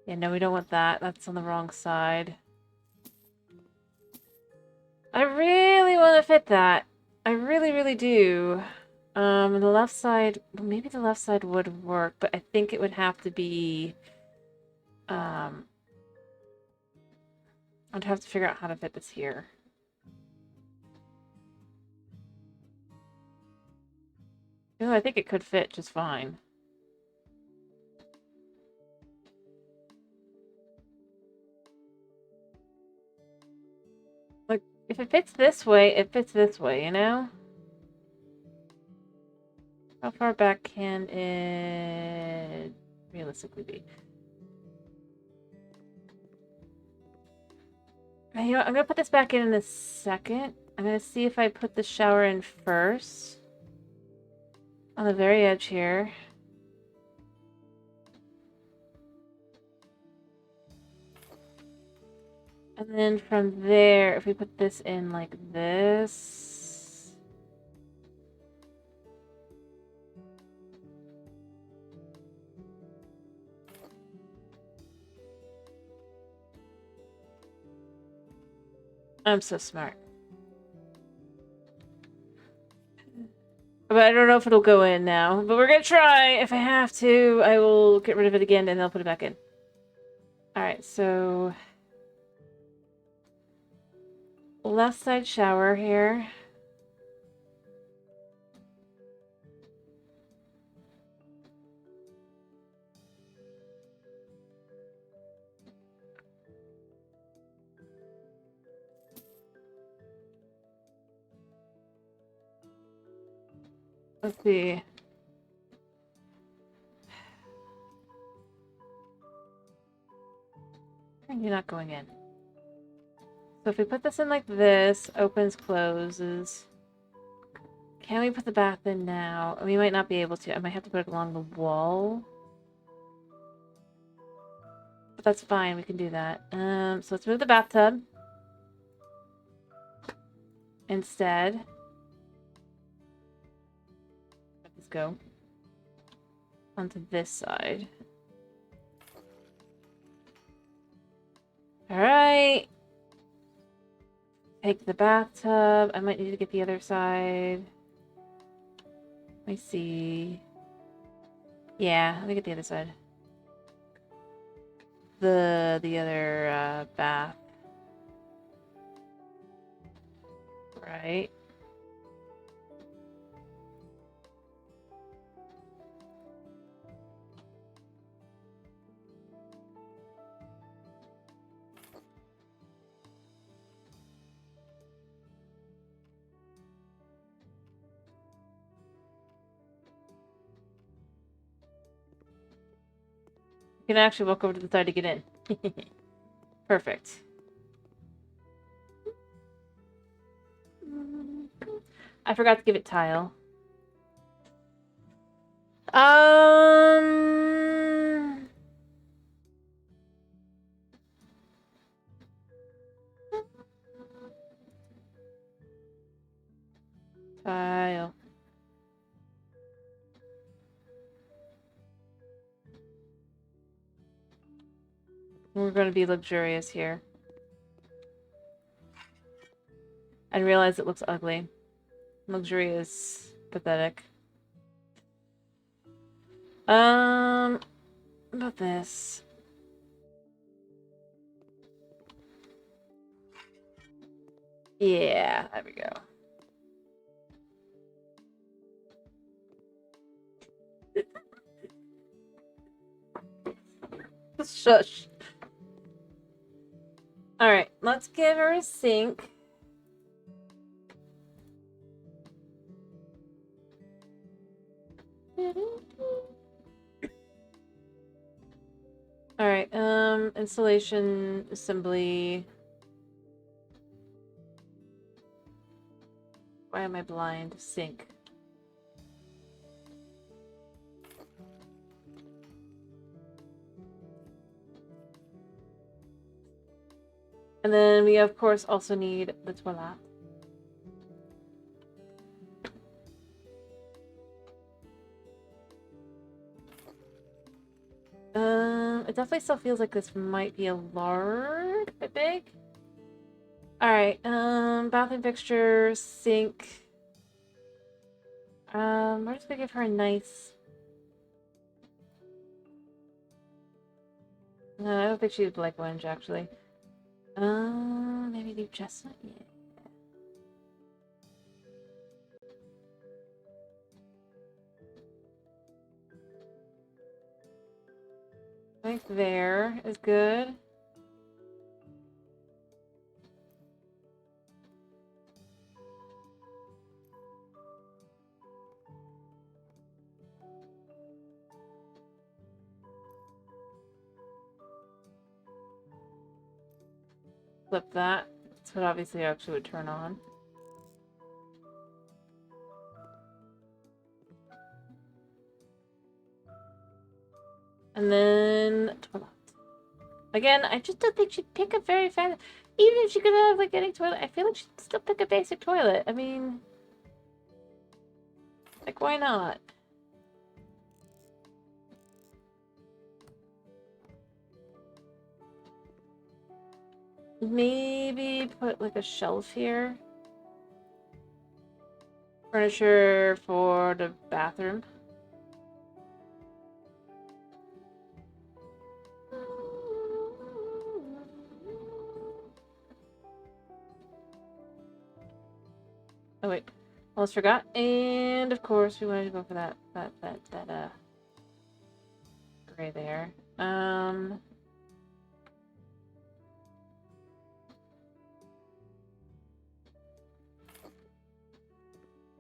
Yeah, no, we don't want that. That's on the wrong side. I really want to fit that. I really, really do. The left side, maybe the left side would work, but I think it would have to be, I'd have to figure out how to fit this here. Oh, I think it could fit just fine. Like, if it fits this way, it fits this way, you know? How far back can it realistically be? You know what? I'm gonna put this back in a second. I'm gonna see if I put the shower in first. On the very edge here. And then from there, if we put this in like this... I'm so smart. But I don't know if it'll go in now. But we're gonna try. If I have to, I will get rid of it again and I'll put it back in. Alright, so... left side shower here. Let's see. You're not going in. So if we put this in like this, opens, closes. Can we put the bath in now? We might not be able to. I might have to put it along the wall. But that's fine. We can do that. So let's move the bathtub instead. Let's go onto this side. All right. Take the bathtub. I might need to get the other side. Let me see. Yeah, let me get the other side. The other bath. Right. You can actually walk over to the side to get in. Perfect. I forgot to give it tile. Tile. We're going to be luxurious here. And realize it looks ugly. Luxurious. Pathetic. About this. Yeah, there we go. Shush. Alright, let's give her a sink. Alright, installation, assembly. Why am I blind? Sink. And then we, of course, also need the toilet. It definitely still feels like this might be a large bit big. Alright, bathroom fixture, sink. We're just gonna give her a nice... No, I don't think she'd like orange, actually. Maybe deep chestnut? Yeah. I think there is good. Flip that. That's what obviously actually would turn on. And then toilet. Again, I just don't think she'd pick a very fast. Even if she could have like any toilet, I feel like she'd still pick a basic toilet. I mean, like, why not? Maybe put like a shelf here. Furniture for the bathroom. Oh wait, almost forgot. And of course, we wanted to go for that gray there.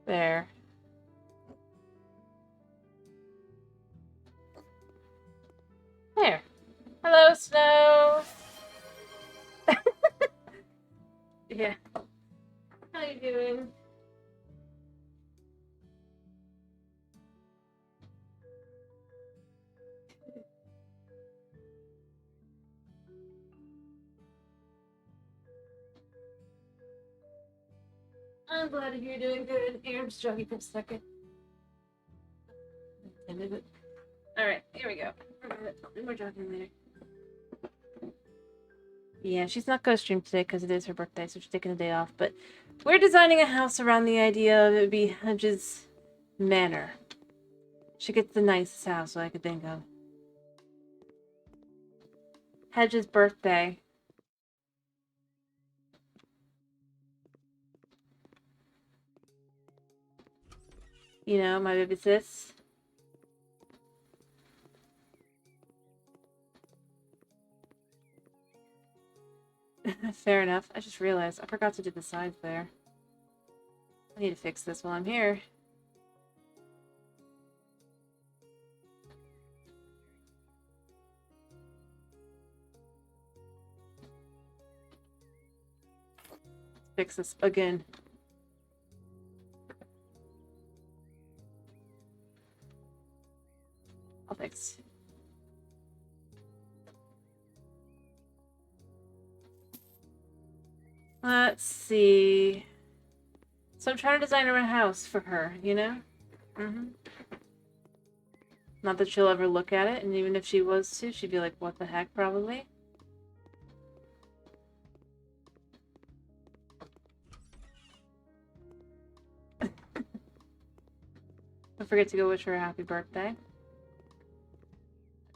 There. There. Hello, Snow. Yeah. How you doing? I'm glad to hear you're doing good. Here, I'm just jogging for a second. Alright, here we go. We're jogging later. Yeah, she's not going to stream today because it is her birthday, so she's taking a day off. But we're designing a house around the idea of it would be Hedge's manor. She gets the nicest house I could think of. Hedge's birthday. You know, my baby sis. Fair enough. I just realized I forgot to do the sides there. I need to fix this while I'm here. Fix this again. I'll fix. Let's see. So I'm trying to design her a house for her, you know? Not that she'll ever look at it, and even if she was to, she'd be like, what the heck, probably. Don't forget to go wish her a happy birthday.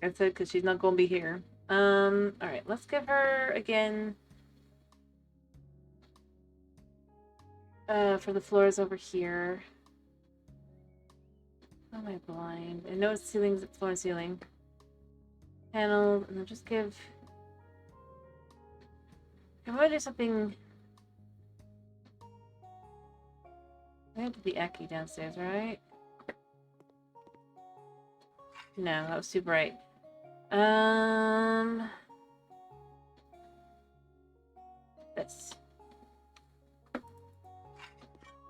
Like I said, because she's not going to be here. Alright, let's give her, again... for the floors over here. How am I blind? I know it's ceilings, it's floor and ceiling. Panel, and then just give... I want to do something... I had to do the Eki downstairs, right? No, that was too bright. This.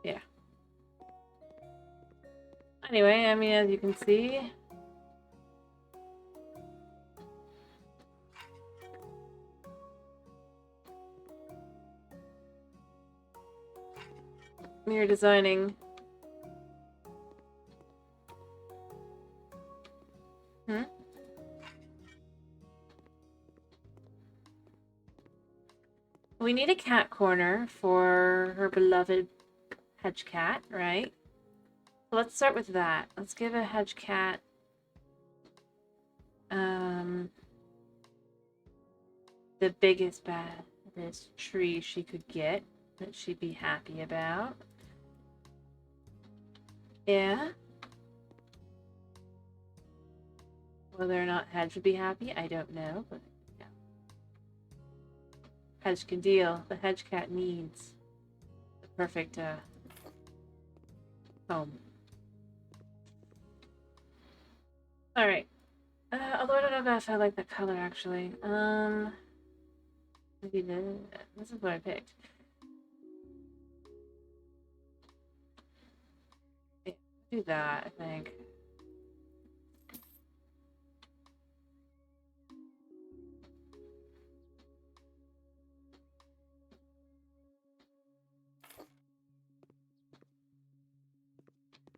Yeah. Anyway, I mean, as you can see... We're designing... We need a cat corner for her beloved hedge cat, right? So let's start with that. Let's give a hedge cat the biggest, baddest tree she could get that she'd be happy about. Yeah. Whether or not Hedge would be happy, I don't know, but yeah. Hedge can deal. The hedge cat needs the perfect home. Alright. Although I don't know if I like the color actually. Maybe this is what I picked. Yeah, do that, I think.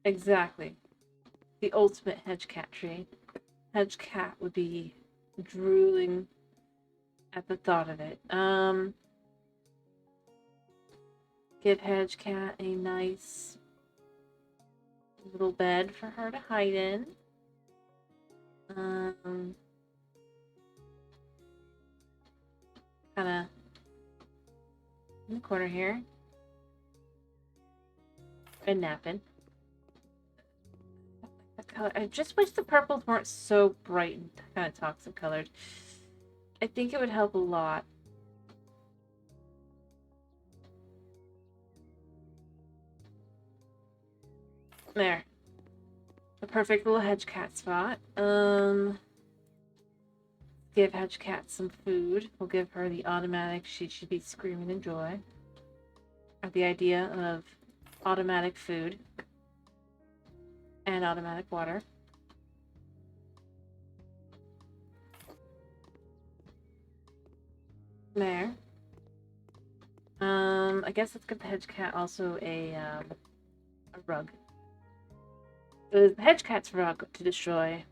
Exactly. The ultimate hedge cat tree. Hedge cat would be drooling at the thought of it. Give hedge cat a nice little bed for her to hide in. Kind of in the corner here. And napping. Color. I just wish the purples weren't so bright and kind of toxic colored. I think it would help a lot. There. The perfect little hedge cat spot. Give hedge cat some food. We'll give her the automatic. She should be screaming in joy at the idea of automatic food and automatic water. There. I guess let's give the hedge cat also a rug. The hedge cat's rug to destroy.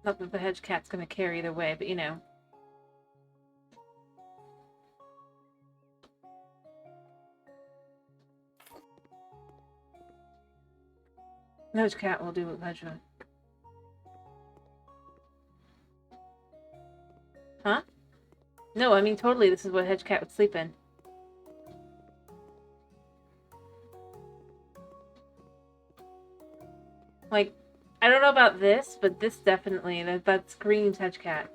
Not that the hedge cat's gonna care either way, but you know. The hedge cat will do what hedge rug. Huh? No, I mean totally this is what hedge cat would sleep in. Like, I don't know about this, but this definitely, that screams hedge cat.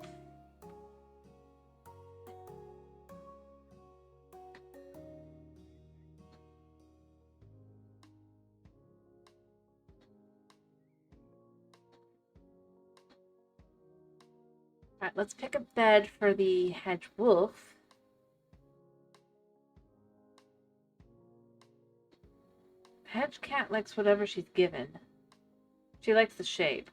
Alright, let's pick a bed for the hedge wolf. Hedge cat likes whatever she's given. She likes the shape.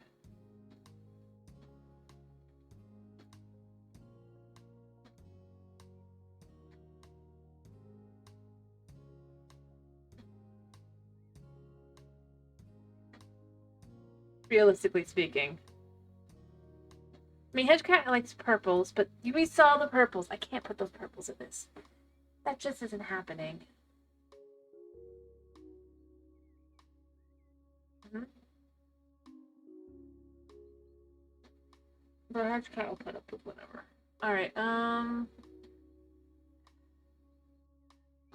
Realistically speaking. I mean, hedge cat likes purples, but we saw the purples. I can't put those purples in this. That just isn't happening. The hedge cat will put up with whatever. Alright,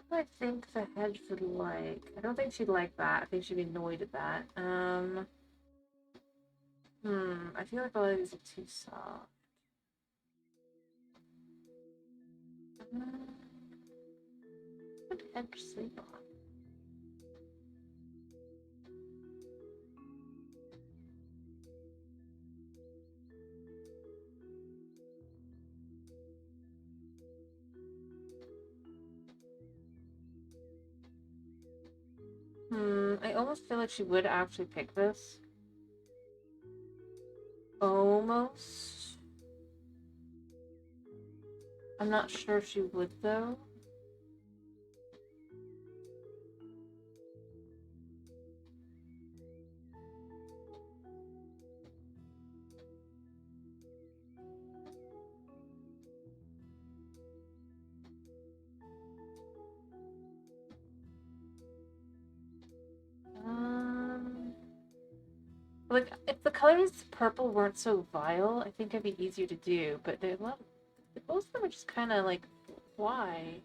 what do I think the hedge would like? I don't think she'd like that. I think she'd be annoyed at that. I feel like all of these are too soft. What would hedge sleep on? I almost feel like she would actually pick this. Almost. I'm not sure if she would, though. Like, if the colors purple weren't so vile, I think it'd be easier to do, but they're not, most of them are just kind of like, why?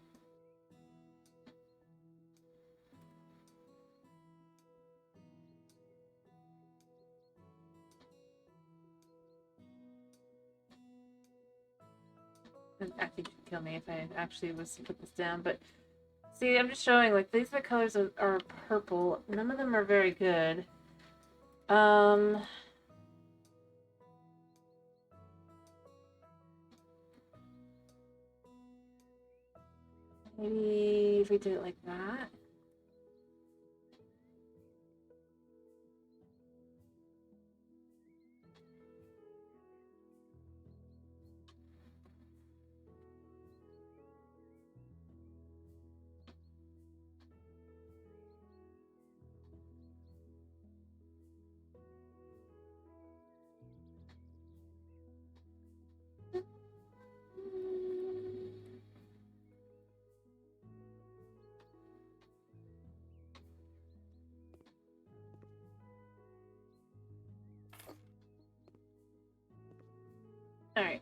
I think you'd kill me if I actually was to put this down, but see, I'm just showing, like, these are the colors are purple. None of them are very good. Maybe if we did it like that. Alright.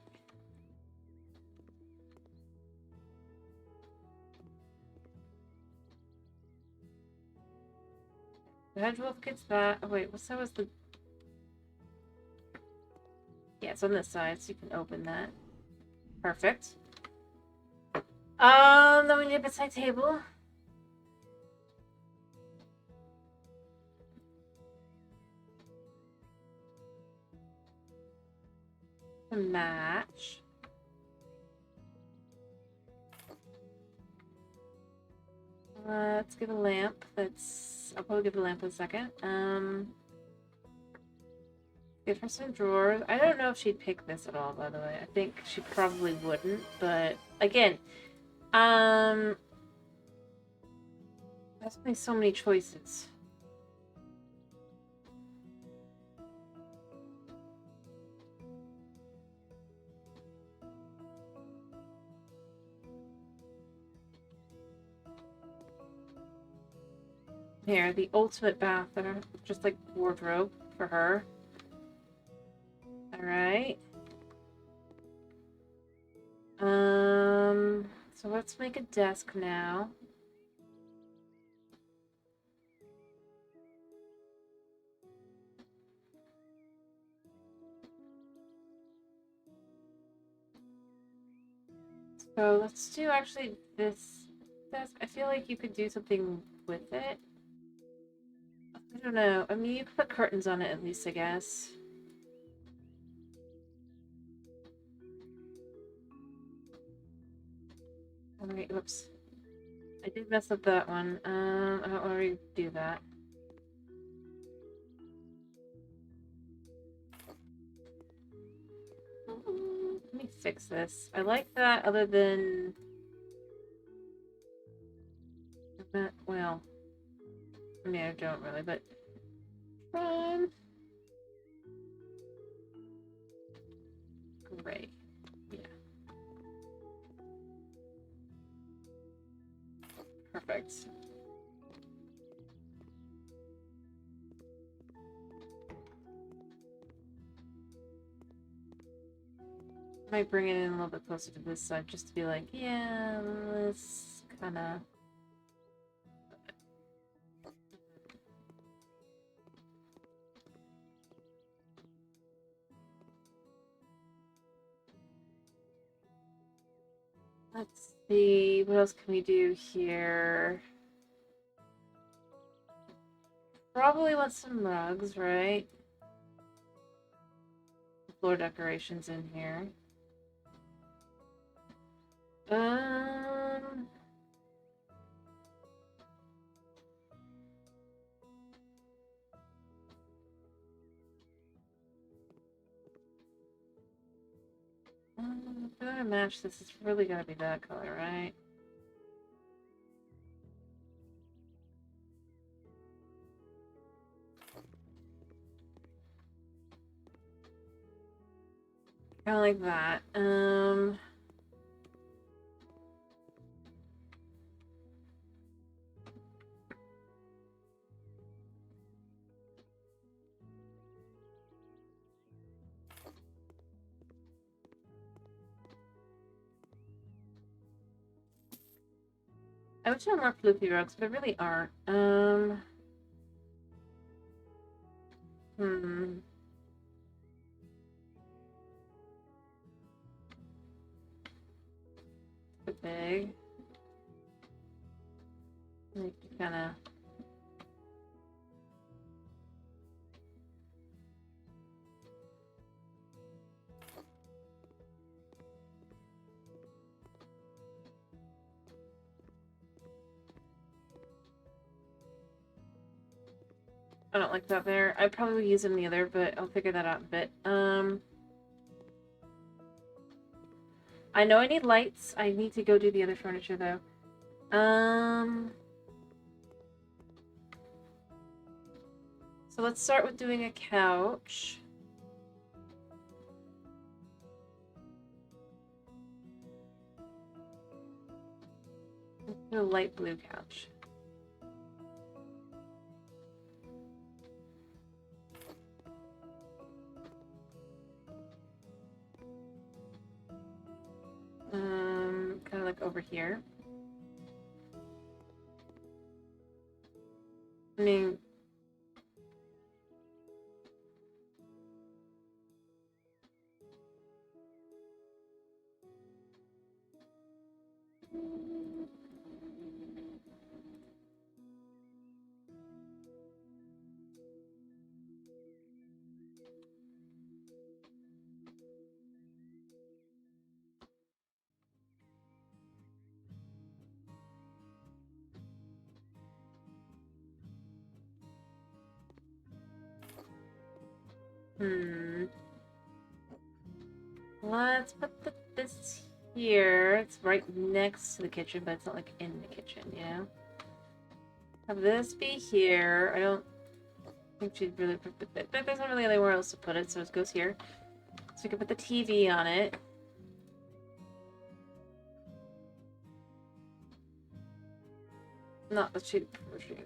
The hedge wolf gets that. Oh, wait, what's that was the... Yeah, it's on this side, so you can open that. Perfect. Then we need a bedside table. To match. Let's get a lamp. I'll probably give the lamp in a second. Give her some drawers. I don't know if she'd pick this at all, by the way. I think she probably wouldn't, but again, there's only so many choices. Here, the ultimate bathroom, just like wardrobe for her. Alright. So let's make a desk now. So let's do actually this desk. I feel like you could do something with it. I don't know. I mean, you could put curtains on it at least, I guess. Alright, whoops. I did mess up that one. I don't want to redo that. Let me fix this. I like that other than... Well... I mean, I don't really, but... Gray. Yeah. Perfect. I might bring it in a little bit closer to this side just to be like, yeah, this kind of... Let's see, what else can we do here? Probably want some rugs, right? Floor decorations in here. If I match this, it's really gotta be that color, right? Kind of like that. I wish there were more floofy rugs, but there really aren't. Bit big. Like, kind of. I don't like that there. I'd probably use them neither, but I'll figure that out in a bit. I know I need lights. I need to go do the other furniture, though. So let's start with doing a couch. Let's do a light blue couch. Kind of like over here. I mean, Let's put this here. It's right next to the kitchen, but it's not like in the kitchen, you know? Have this be here. I don't think she'd really put it. There isn't really anywhere else to put it, so it goes here. So we can put the TV on it. Not the cheap version.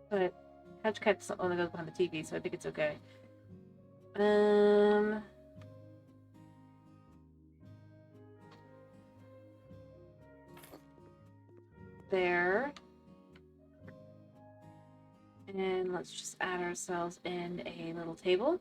But Couch Cat's only goes behind the TV, so I think it's okay. There. And let's just add ourselves in a little table.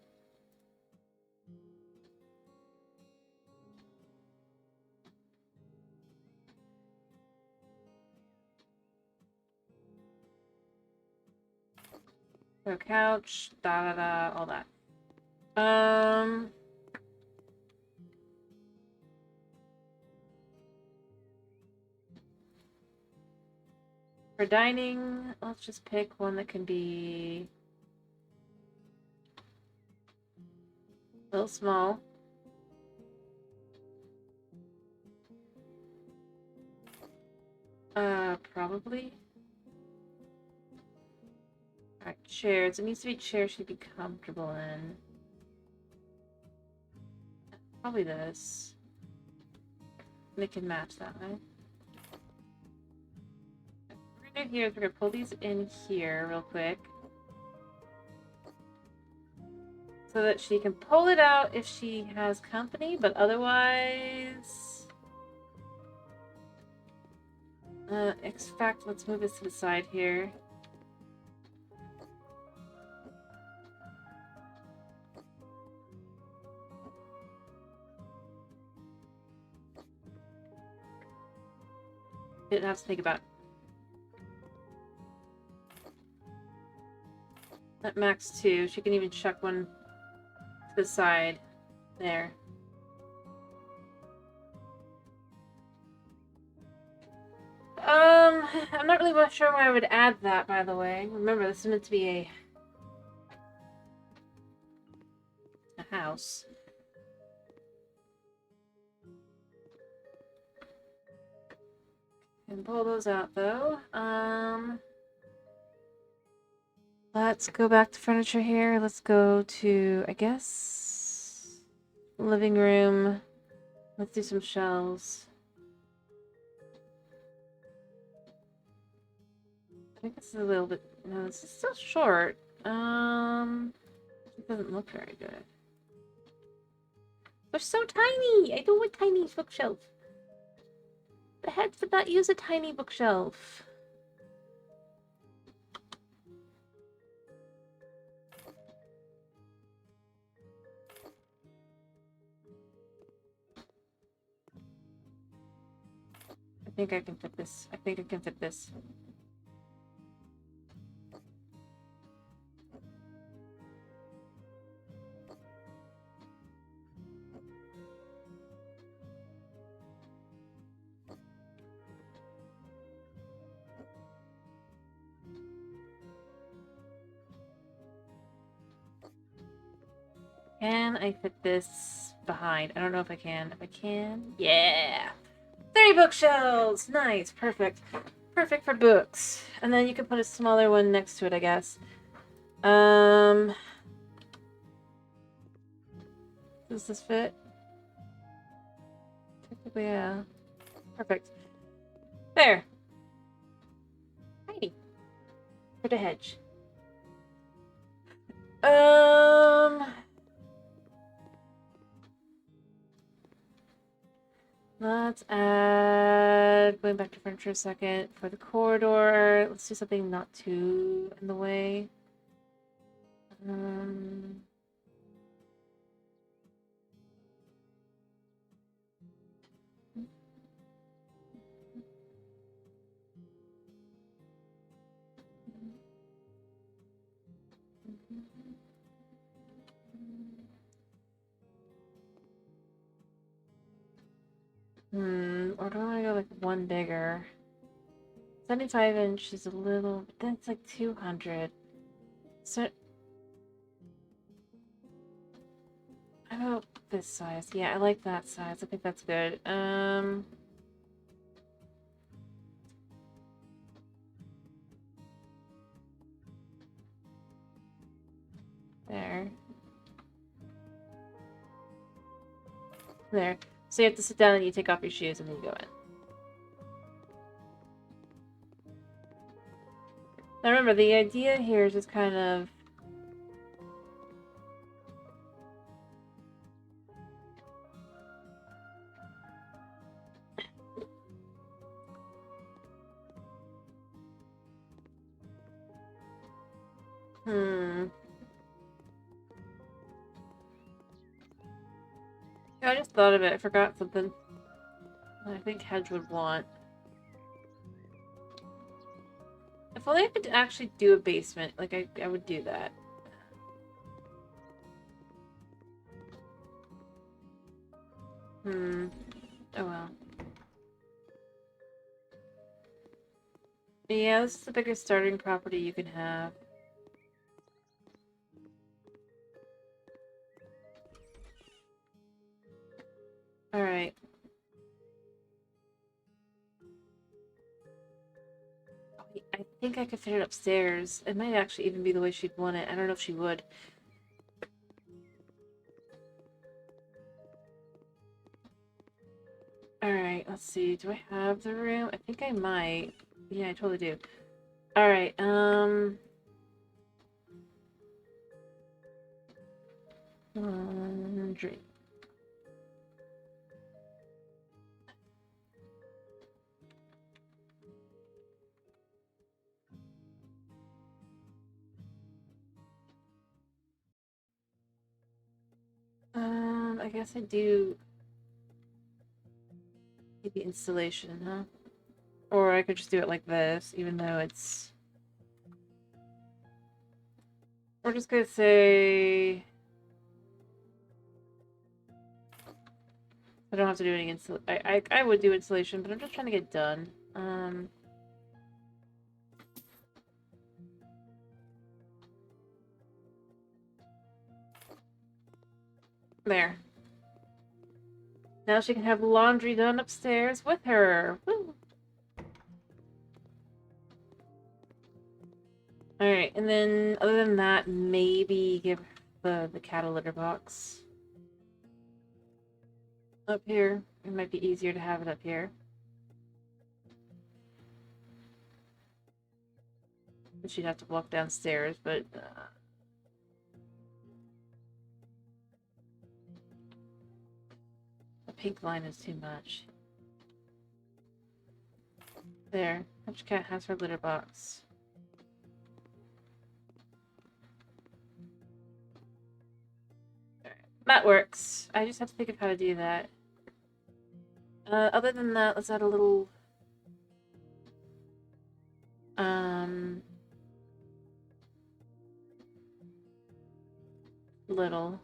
So couch, all that. For dining, let's just pick one that can be a little small. Probably. Alright, chairs. It needs to be chairs she'd be comfortable in. Probably this. They can match that way. What we're gonna do here is we're gonna pull these in here real quick. So that she can pull it out if she has company, but otherwise... in fact, let's move this to the side here. Didn't have to think about that max 2. She can even chuck one to the side there. I'm not really sure why I would add that, by the way. Remember, this is meant to be a house. And pull those out, though. Let's go back to furniture here. Let's go to, I guess, living room. Let's do some shelves. I think this is a little bit... No, this is still short. It doesn't look very good. They're so tiny! I don't want tiny bookshelf. The heads would not use a tiny bookshelf. I think I can fit this. I think I can fit this. Can I fit this behind? I don't know if I can. If I can, yeah! 3 bookshelves! Nice, perfect. Perfect for books. And then you can put a smaller one next to it, I guess. Does this fit? Technically, yeah. Perfect. There. Tiny. For the hedge. Let's add, going back to furniture a second, for the corridor, let's do something not too in the way. Or do I want to go like one bigger? 75-inch is a little, that's like 200. So, how about this size? Yeah, I like that size. I think that's good. There. There. So you have to sit down and you take off your shoes and then you go in. Now remember, the idea here is just kind of... I just thought of it. I forgot something. I think Hedge would want. If only I could actually do a basement, like I would do that. Oh well. Yeah, this is the biggest starting property you can have. Alright. I think I could fit it upstairs. It might actually even be the way she'd want it. I don't know if she would. Alright, let's see. Do I have the room? I think I might. Yeah, I totally do. Alright, laundry. I guess I do maybe installation, huh? Or I could just do it like this, even though it's... We're just gonna say... I don't have to do any installation. I would do installation, but I'm just trying to get done. There. Now she can have laundry done upstairs with her. Woo! Alright, and then other than that, maybe give the cat a litter box. Up here. It might be easier to have it up here. She'd have to walk downstairs, but... the pink line is too much. There. Each cat has her litter box. That works. I just have to think of how to do that. Other than that, let's add a little... little.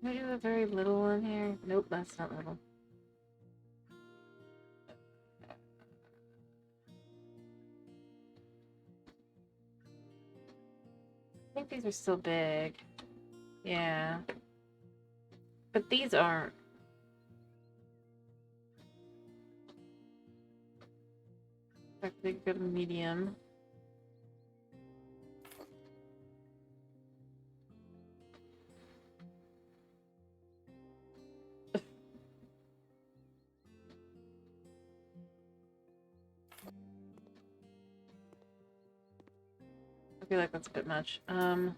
Can I do a very little one here? Nope, that's not little. I think these are still big. Yeah. But these aren't. I think go to medium. I feel like that's a bit much. Nah.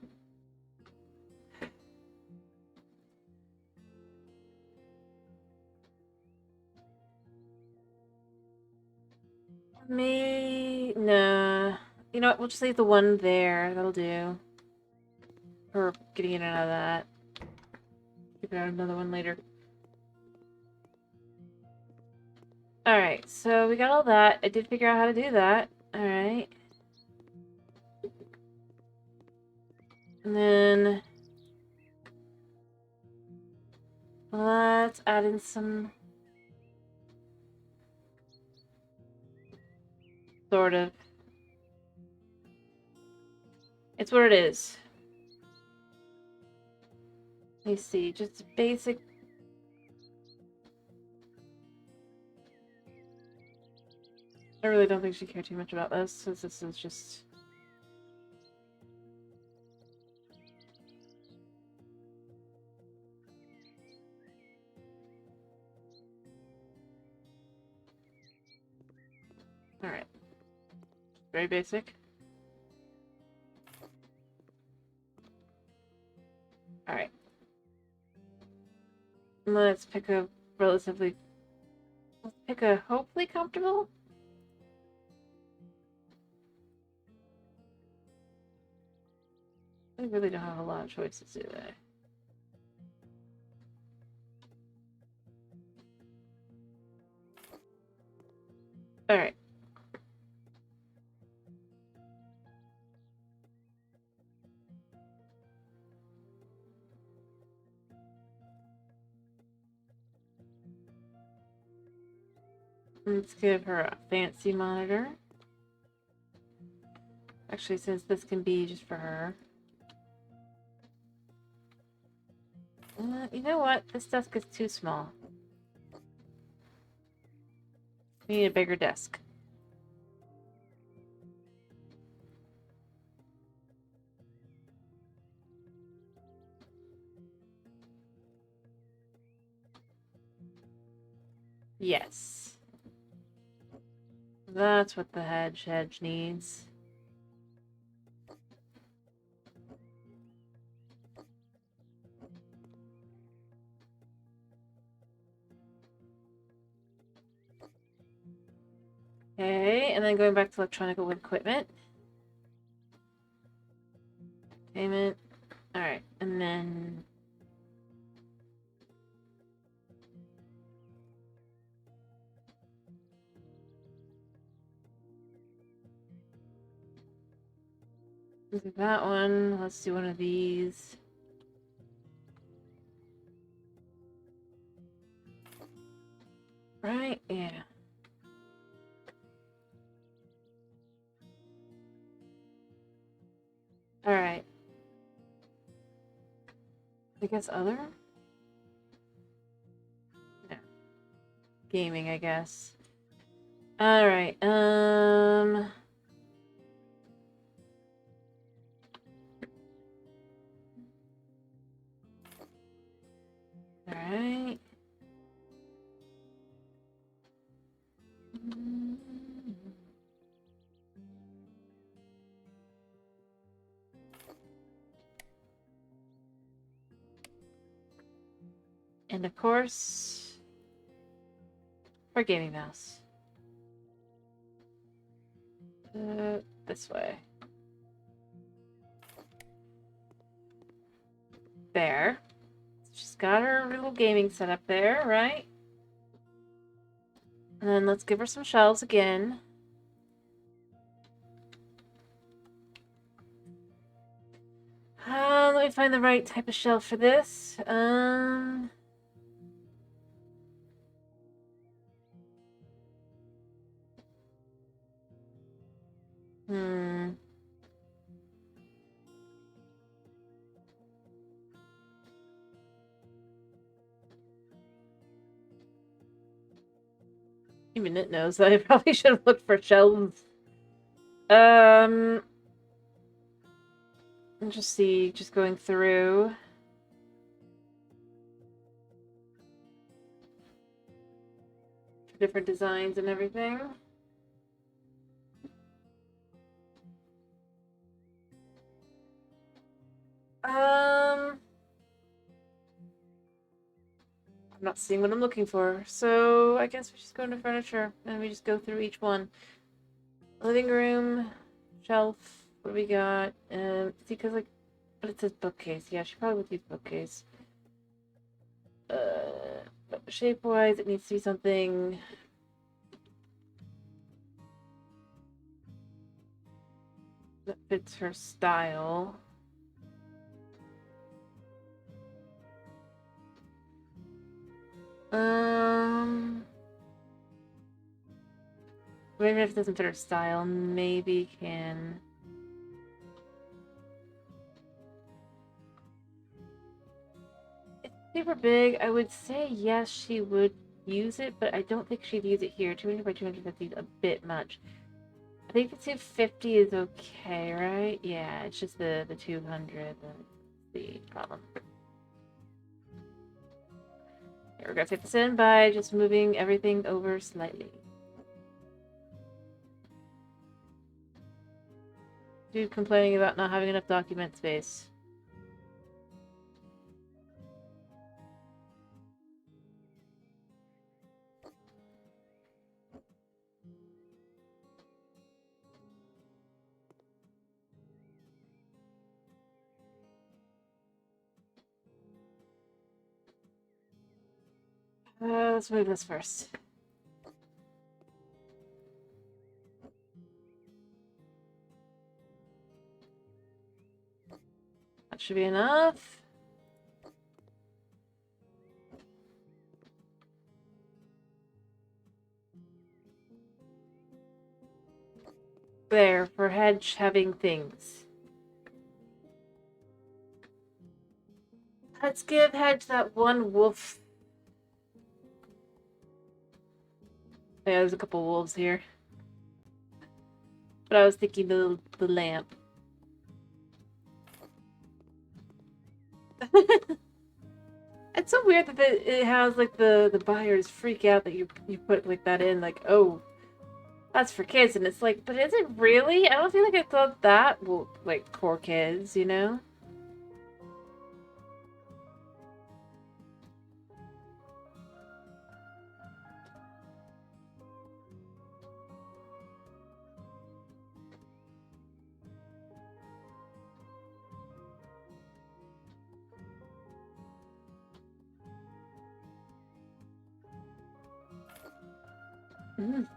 You know what? We'll just leave the one there. That'll do. For getting in and out of that. Figure out another one later. Alright, so we got all that. I did figure out how to do that. Alright. And then... let's add in some... Sort of. It's what it is. Let me see, just basic. I really don't think she cared too much about this, since this is just... Alright. Very basic. Alright. Let's pick a relatively... Let's pick a hopefully comfortable? I really don't have a lot of choices, do they? Alright. Let's give her a fancy monitor. Actually, since this can be just for her. You know what? This desk is too small. We need a bigger desk. Yes. That's what the hedge needs. Okay, and then going back to electronic equipment. Payment. Alright, and then... Look at that one. Let's do one of these. Right, yeah. Alright. I guess other? No. Gaming, I guess. Alright, Alright. And of course, our gaming mouse. This way. There. She's got her little gaming setup there, right? And then let's give her some shelves again. Let me find the right type of shelf for this. Even it knows that I probably should have looked for shelves. Let's just see, just going through. Different designs and everything. I'm not seeing what I'm looking for, so I guess we just go into furniture and we just go through each one. Living room, shelf, what do we got? See, because like, but it says bookcase. Yeah, she probably would use bookcase. Shape-wise, it needs to be something that fits her style. Maybe if it doesn't fit her style, maybe can... It's super big. I would say yes, she would use it, but I don't think she'd use it here. 200 by 250 is a bit much. I think the 250 is okay, right? Yeah, it's just the 200 that's the problem. Here, we're gonna fit this in by just moving everything over slightly. Dude complaining about not having enough document space. Let's move this first. That should be enough. There, for Hedge having things. Let's give Hedge that one wolf. Yeah, there's a couple wolves here. But I was thinking the lamp. It's so weird that it has like the buyers freak out that you put like that in, like, oh, that's for kids, and it's like, but is it really? I don't feel like I thought that will like for kids, you know? Mm.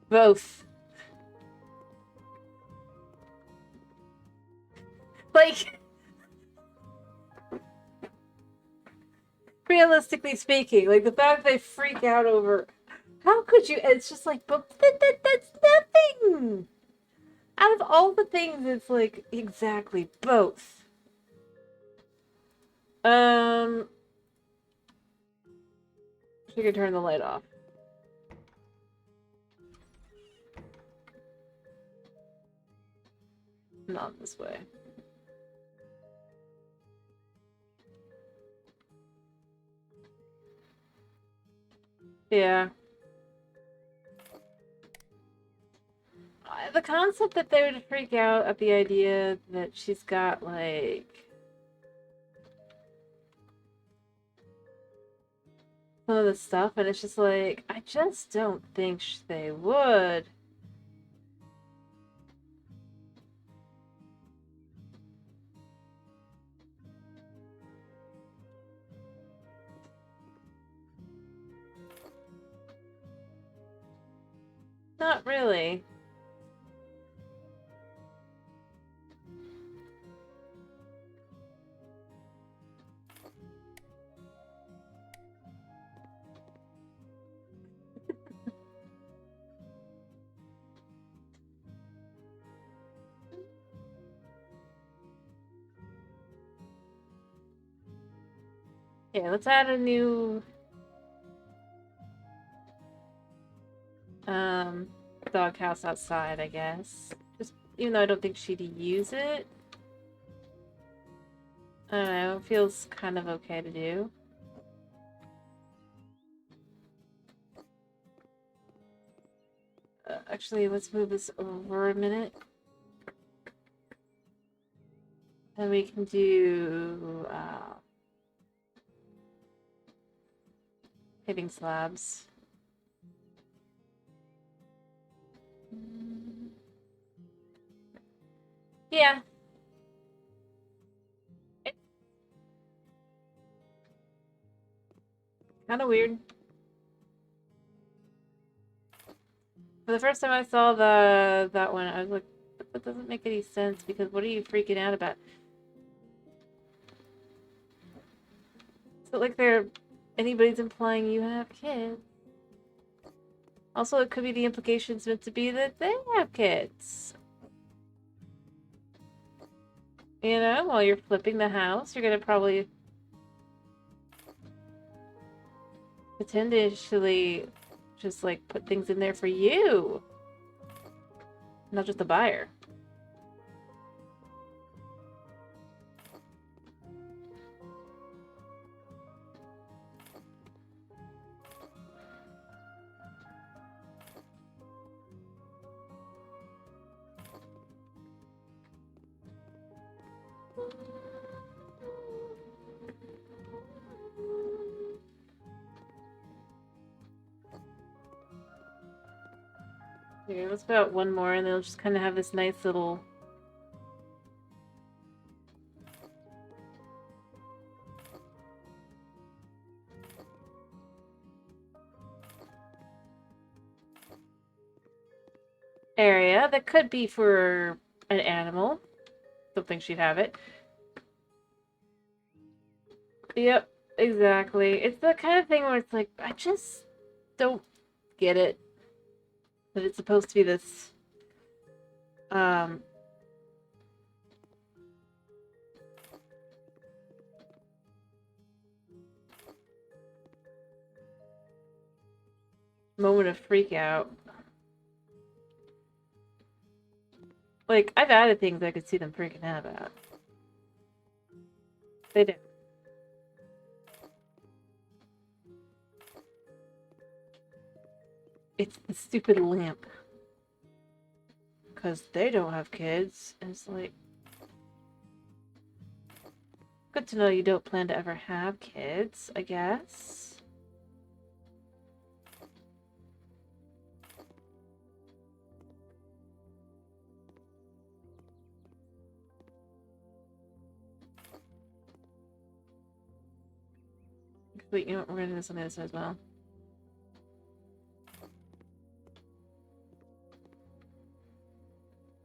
Both. Like, realistically speaking, like the fact they freak out over, how could you? It's just like, but that's nothing. Out of all the things, it's like exactly both. We can turn the light off. Not this way. Yeah. The concept that they would freak out at the idea that she's got, like, some of the stuff, and it's just like, I just don't think they would. Not really. Yeah, let's add a new doghouse outside, I guess. Just even though I don't think she'd use it. I don't know, it feels kind of okay to do. Actually, let's move this over a minute. And we can do paving slabs. Yeah. It's kind of weird. For the first time I saw that one, I was like, that doesn't make any sense, because what are you freaking out about? So like they're anybody's implying you have kids. Also, it could be the implications meant to be that they have kids. You know, while you're flipping the house, you're gonna probably potentially just like put things in there for you, not just the buyer. Okay, let's put out one more and they'll just kind of have this nice little area that could be for an animal. Don't think she'd have it. Yep, exactly. It's the kind of thing where it's like, I just don't get it. That it's supposed to be this, moment of freak out. Like, I've added things I could see them freaking out about. They do. It's the stupid lamp. Because they don't have kids. And it's like... Good to know you don't plan to ever have kids, I guess. Wait, you know what? We're gonna do this on the other side as well.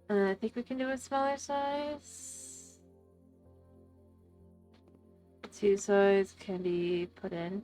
I think we can do a smaller size. 2 size can be put in.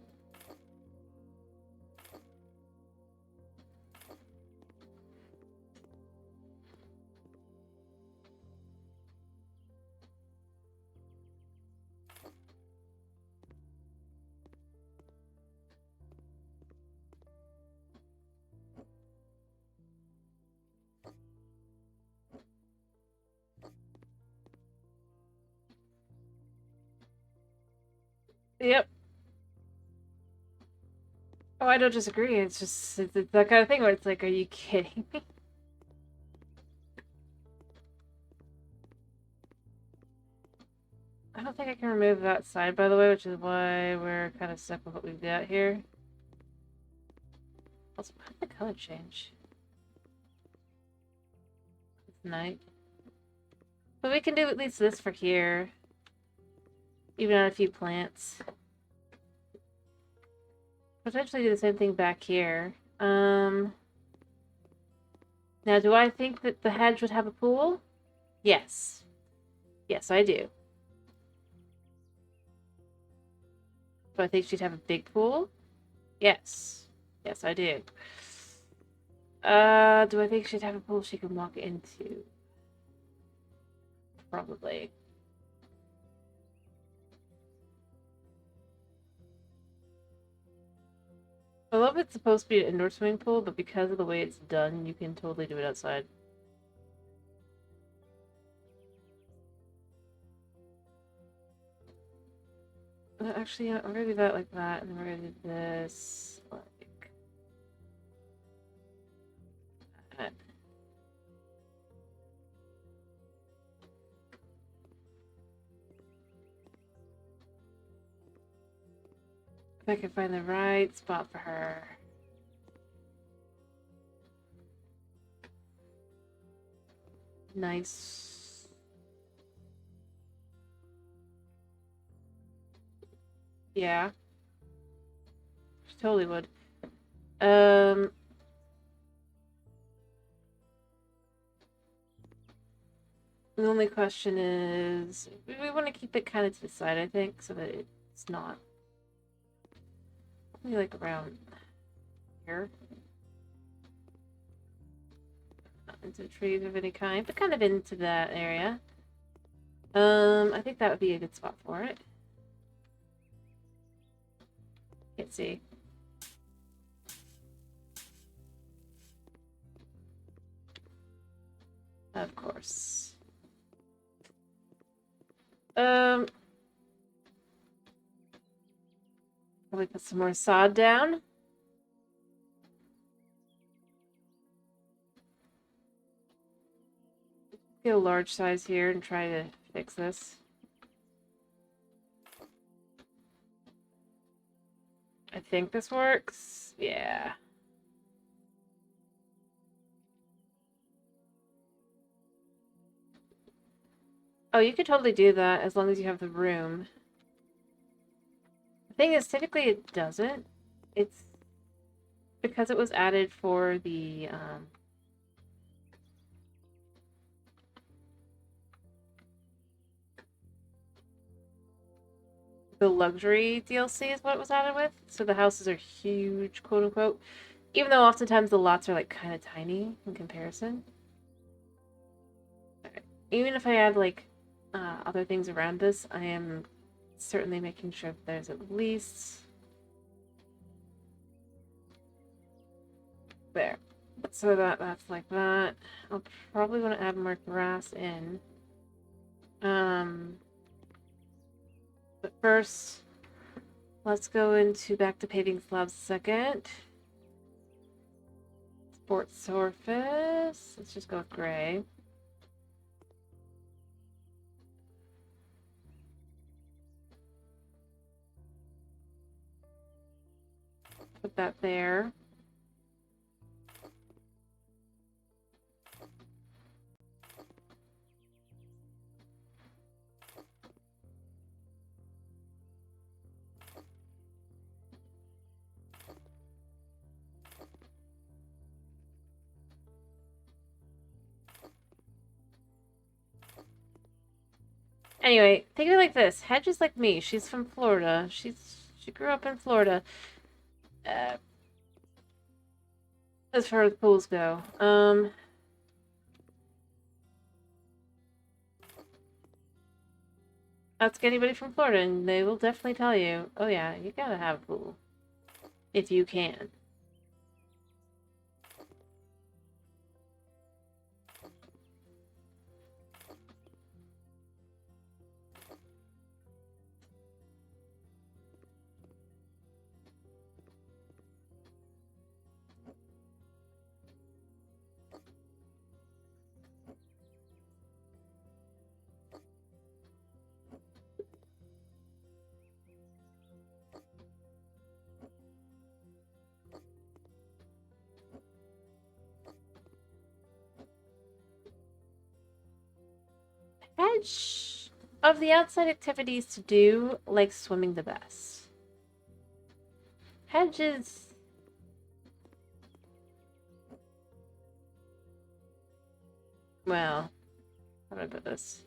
Yep. Oh, I don't disagree. It's just it's that kind of thing where it's like, are you kidding me? I don't think I can remove that side, by the way, which is why we're kind of stuck with what we've got here. Also, how did the color change? It's night. But we can do at least this for here. Even on a few plants. Potentially do the same thing back here. Now, do I think that the hedge would have a pool? Yes. Yes, I do. Do I think she'd have a big pool? Yes. Yes, I do. Do I think she'd have a pool she can walk into? Probably. I love it's supposed to be an indoor swimming pool, but because of the way it's done, you can totally do it outside. Actually, yeah, we're gonna do that like that, and then we're gonna do this like that. If I can find the right spot for her. Nice. Yeah. She totally would. The only question is, we want to keep it kind of to the side, I think, so that it's not Maybe like around here. Not into trees of any kind, but kind of into that area. I think that would be a good spot for it. Can't see. Of course. Probably put some more sod down. Get a large size here and try to fix this. I think this works. Yeah. Oh, you could totally do that as long as you have the room. The thing is, typically it doesn't. It's because it was added for the luxury DLC is what it was added with. So the houses are huge, quote unquote. Even though oftentimes the lots are like kind of tiny in comparison. Even if I add like other things around this, I am certainly making sure that there's at least there. So that's like that. I'll probably want to add more grass in. But first, let's go into back to paving slabs second. Sports surface. Let's just go with gray. Put that there. Anyway, think of it like this. Hedge is like me. She's from Florida. She grew up in Florida. As far as pools go. Ask anybody from Florida and they will definitely tell you, oh yeah, you gotta have a pool. If you can. Hedge of the outside activities to do, like swimming the best. Hedge is... Well, how do I put this?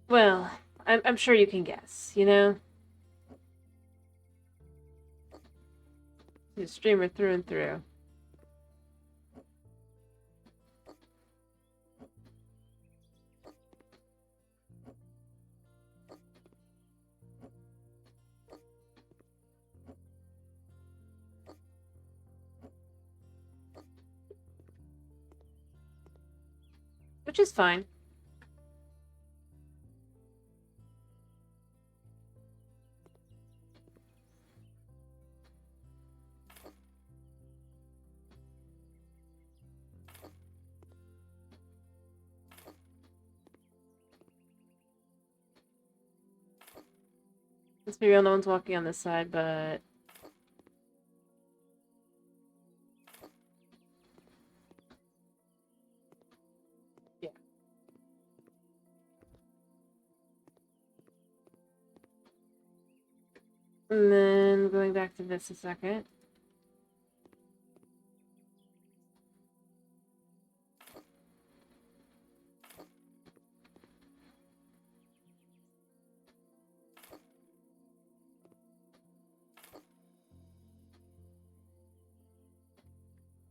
Well, I'm sure you can guess, you know? He's a streamer through and through. Which is fine. Let's be real, no one's walking on this side, but... yeah. And then going back to this a second.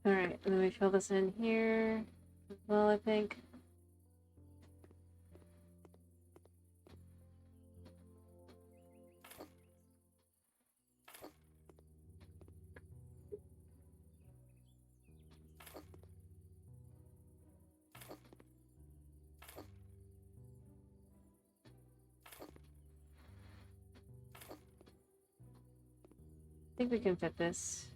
Alright, and then we fill this in here as well, I think. I think we can fit this.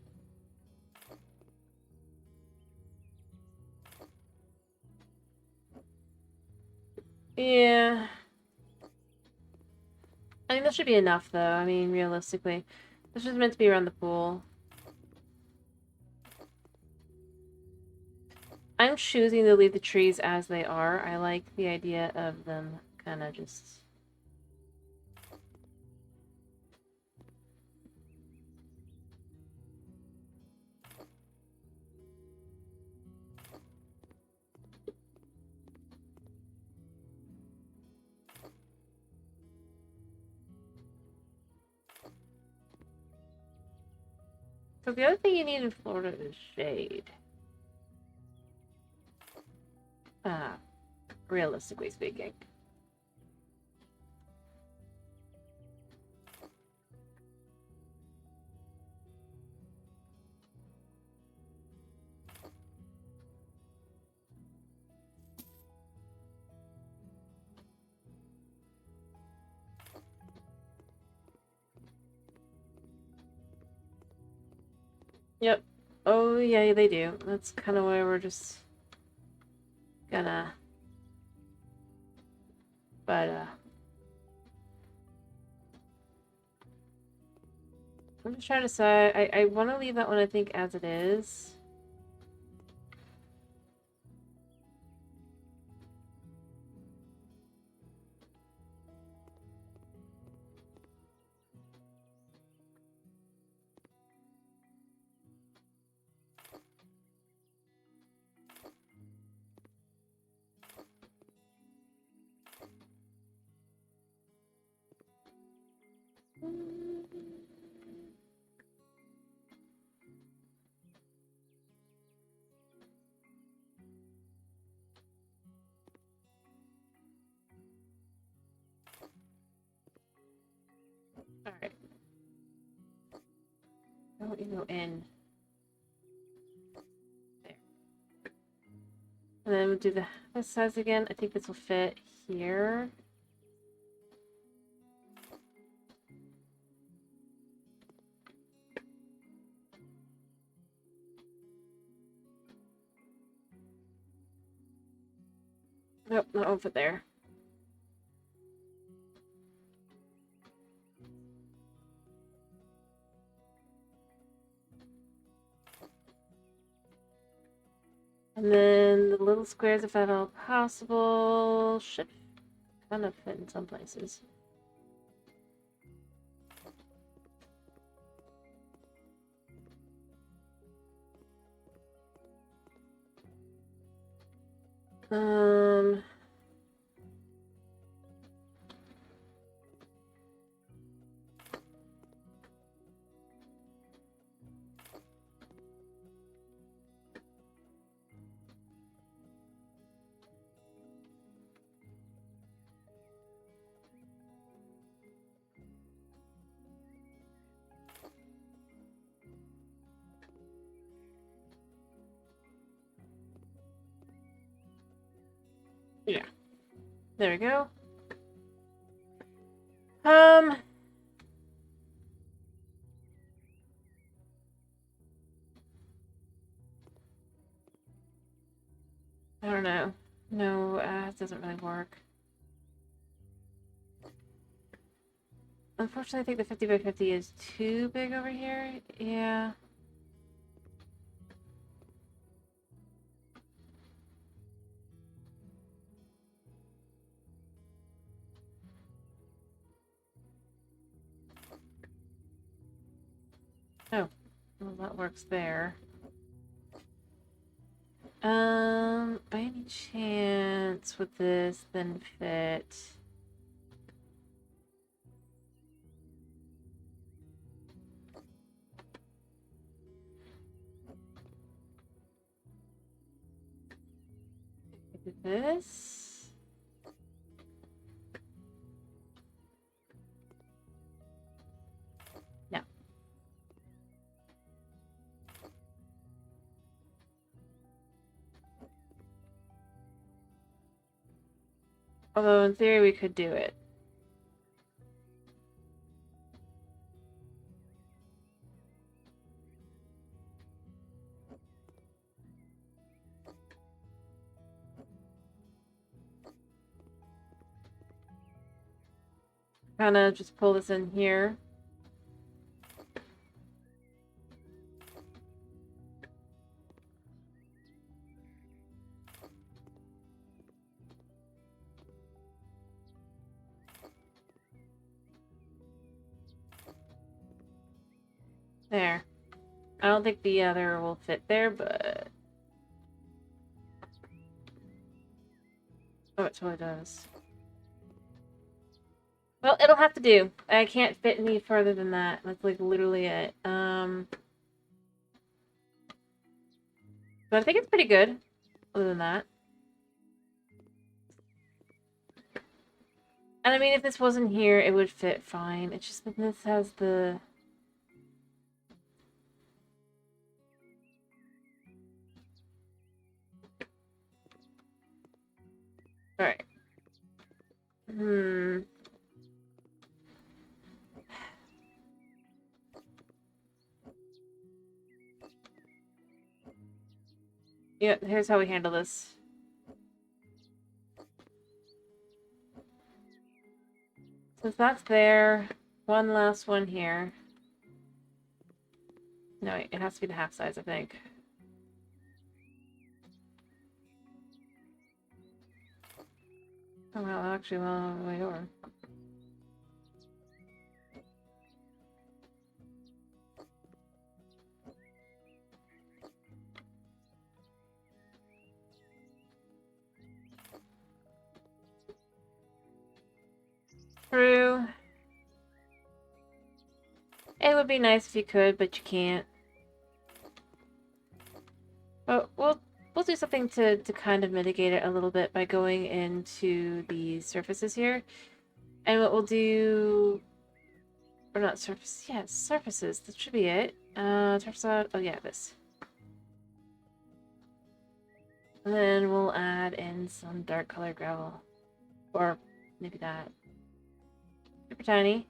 Yeah. I think that should be enough, though. I mean, realistically. This was meant to be around the pool. I'm choosing to leave the trees as they are. I like the idea of them kind of just... So the other thing you need in Florida is shade. Realistically speaking. Yep. Oh, yeah, they do. That's kind of why we're just gonna... But, I'm just trying to decide. I want to leave that one, I think, as it is. Alright. Why don't you go in? There. And then we'll do this size again. I think this will fit here. Nope, that won't fit there. And then the little squares, if at all possible, should kind of fit in some places. Yeah. There we go. I don't know. No, it doesn't really work. Unfortunately, I think the 50 by 50 is too big over here. Yeah. Oh, well, that works there. By any chance would this then fit? Do this. No. Although in theory we could do it. Kind of just pull this in here. There. I don't think the other will fit there, but... Oh, it totally does. Well, it'll have to do. I can't fit any further than that. That's like literally it. But I think it's pretty good, other than that. And I mean, if this wasn't here, it would fit fine. It's just that this has the... Alright. Yeah, here's how we handle this. Since that's there, one last one here. No, wait, it has to be the half size, I think. Oh, well, actually, well, way over. True. It would be nice if you could, but you can't. But we'll do something to kind of mitigate it a little bit by going into the surfaces here. And what we'll do... Or not surface... Yeah, surfaces. That should be it. Turns out... Oh, yeah, this. And then we'll add in some dark color gravel. Or maybe that. Super tiny.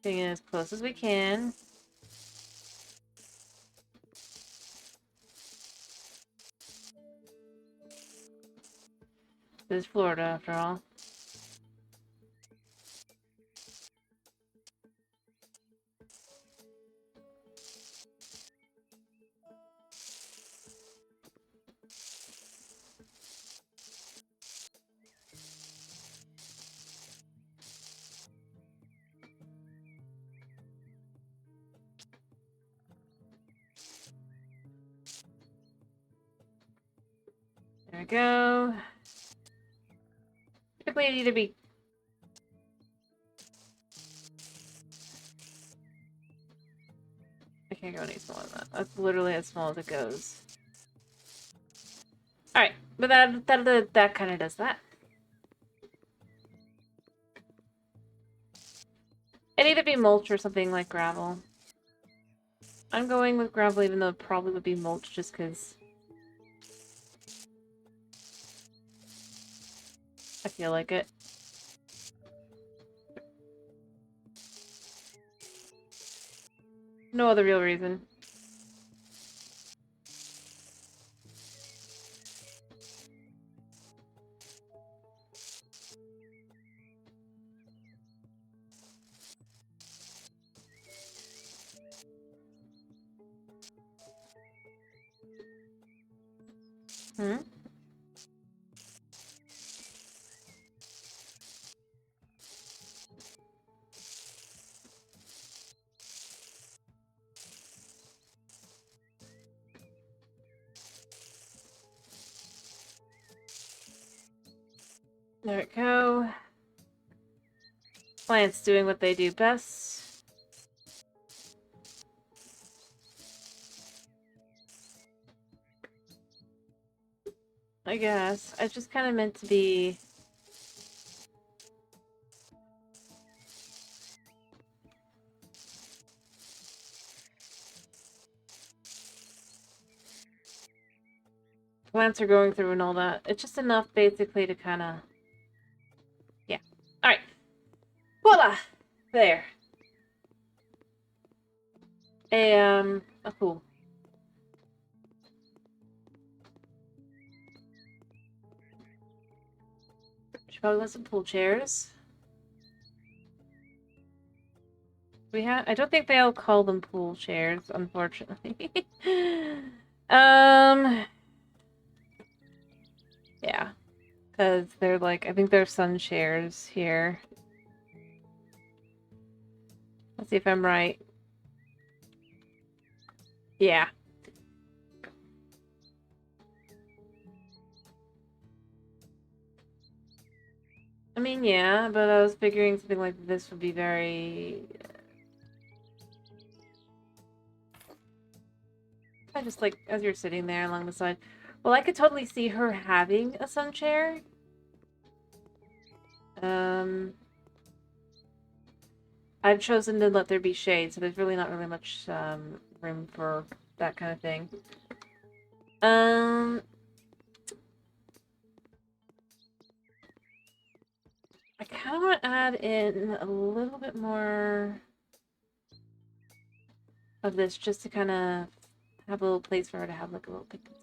Getting it as close as we can. This is Florida, after all. There we go. Typically, it'd either be... I can't go any smaller than that. That's literally as small as it goes. Alright, but that kind of does that. It'd either be mulch or something like gravel. I'm going with gravel even though it probably would be mulch just because I feel like it. No other real reason. Hmm? There we go. Plants doing what they do best. I guess. I just kind of meant to be... Plants are going through and all that. It's just enough, basically, to kind of... Yeah. Alright. Voila! There. A pool. Should probably want some pool chairs. I don't think they'll call them pool chairs, unfortunately. Yeah. Because they're like, I think they're sun chairs here. Let's see if I'm right. Yeah. I mean, yeah, but I was figuring something like this would be very... I just like, as you're sitting there along the side. Well, I could totally see her having a sun chair. I've chosen to let there be shade, so there's really not really much room for that kind of thing. I kind of want to add in a little bit more of this just to kind of have a little place for her to have like a little picnic.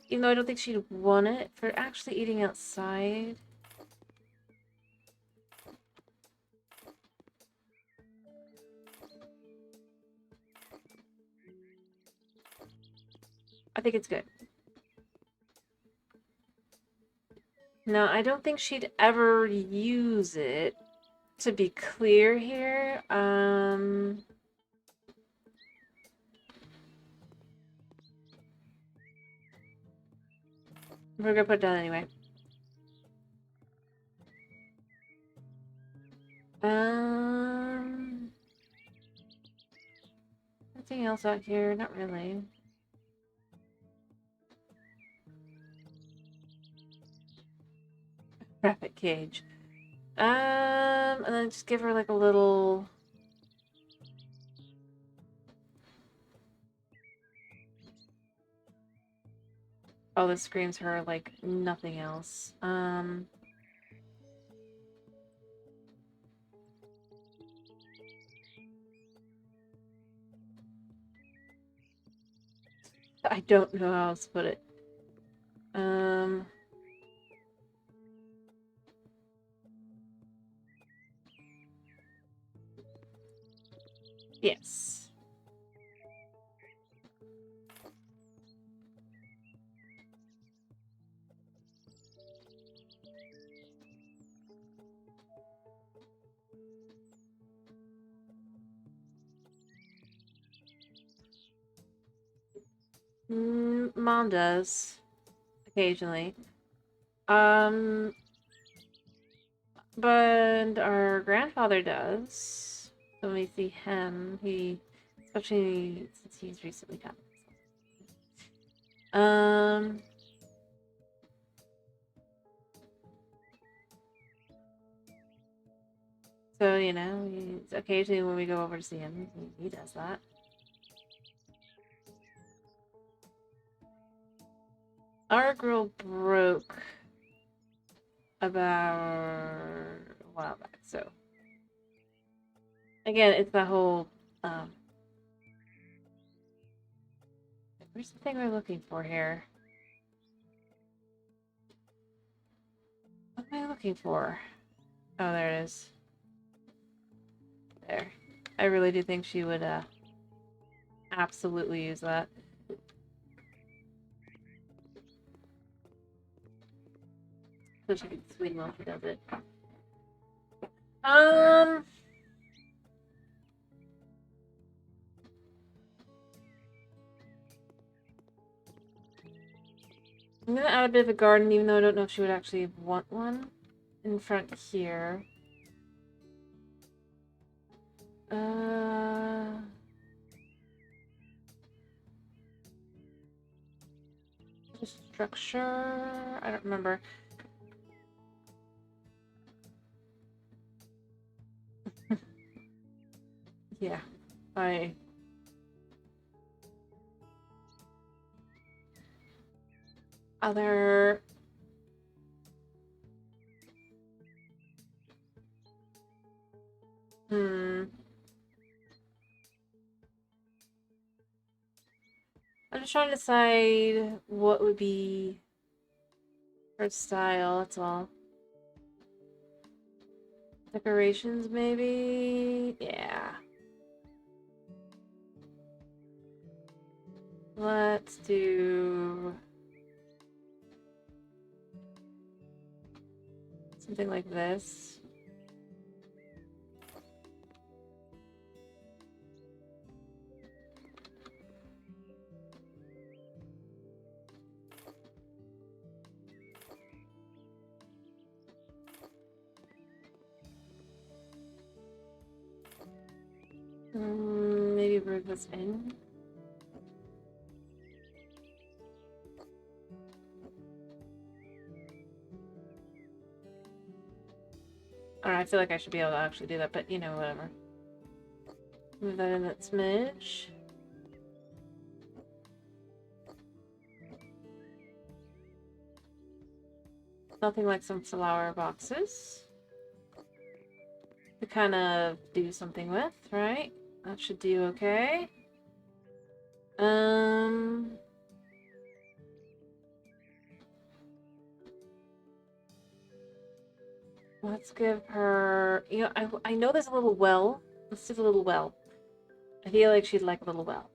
Even though I don't think she'd want it for actually eating outside. I think it's good. No, I don't think she'd ever use it, to be clear here. We're gonna put it down anyway. Anything else out here? Not really. Rabbit cage. And then just give her like a little... Oh, this screams her like nothing else. I don't know how else to put it. Yes. Mom does. Occasionally. But our grandfather does. So when we see him, especially since he's recently gotten. So, you know, occasionally when we go over to see him, he does that. Our grill broke about a while back, so again, it's that whole where's the thing we're looking for here? What am I looking for? Oh, there it is. There. I really do think she would absolutely use that. So she can swing while she does it. I'm gonna add a bit of a garden, even though I don't know if she would actually want one. in front here. Structure? I don't remember. Yeah, other... I'm just trying to decide what would be her style, that's all. Decorations, maybe? Yeah. Let's do something like this. Maybe bring this in. I don't know, I feel like I should be able to actually do that, but you know, whatever. Move that in that smidge. Nothing like some flower boxes to kind of do something with, right? That should do okay. Let's give her... You know, I know there's a little well. Let's do the little well. I feel like she'd like a little well.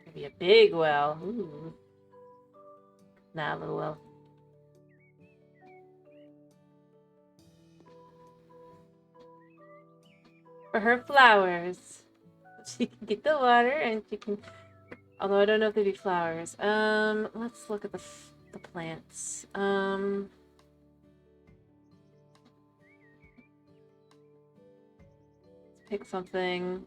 Maybe a big well. Ooh. Nah, a little well. For her flowers. She can get the water and she can... Although I don't know if they'd be flowers. Let's look at the plants. Let's pick something.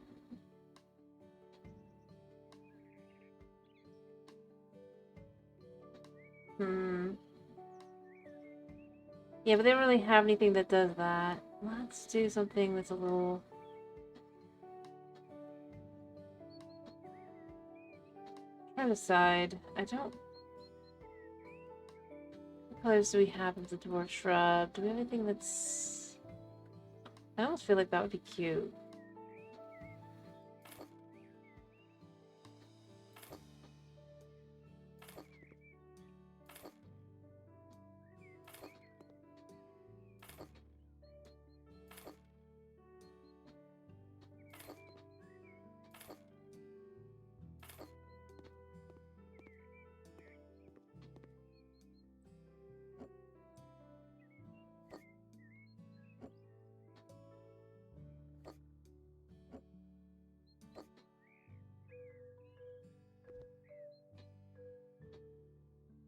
Yeah, but they don't really have anything that does that. Let's do something that's a little... Try to decide. I don't... What colors do we have of the dwarf shrub? Do we have anything that's... I almost feel like that would be cute.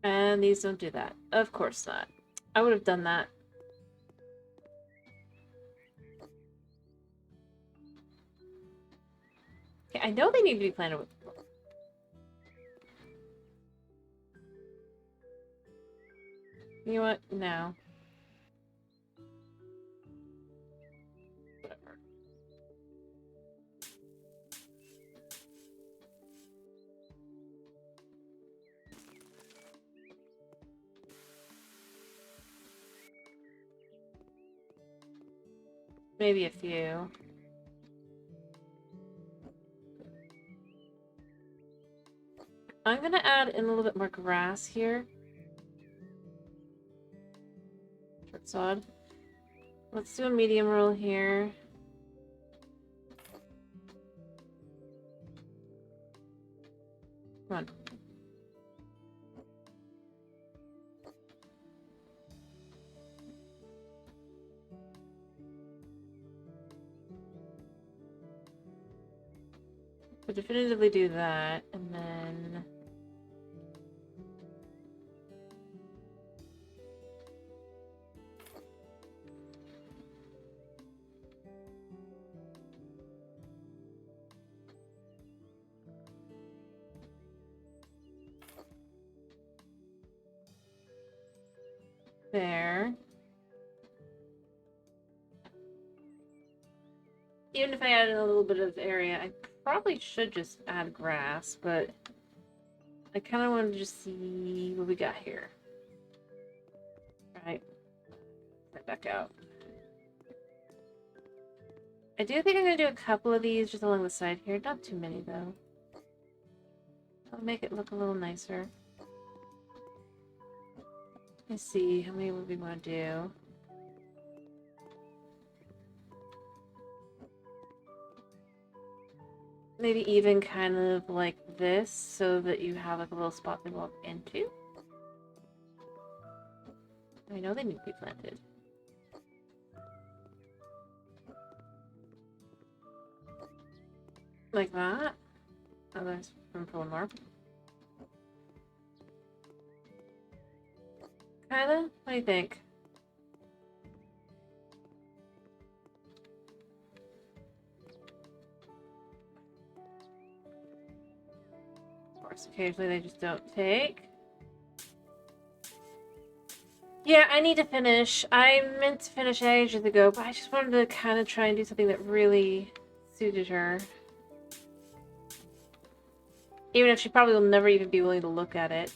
And these don't do that. Of course not. I would have done that. Okay, I know they need to be planted with... You know what? No. Whatever. Maybe a few. I'm gonna add in a little bit more grass here. Short sod. Let's do a medium roll here. Come on. So definitively do that, and then... There. Even if I added a little bit of area, I probably should just add grass, but I kind of wanted to just see what we got here. Right. Right back out. I do think I'm going to do a couple of these just along the side here. Not too many, though. That'll make it look a little nicer. Let's see, how many would we want to do? Maybe even kind of like this, so that you have like a little spot to walk into. I know they need to be planted. Like that. Oh, there's room for one more. Kinda? What do you think? Of course, occasionally they just don't take. Yeah, I need to finish. I meant to finish ages ago, but I just wanted to kind of try and do something that really suited her. Even if she probably will never even be willing to look at it.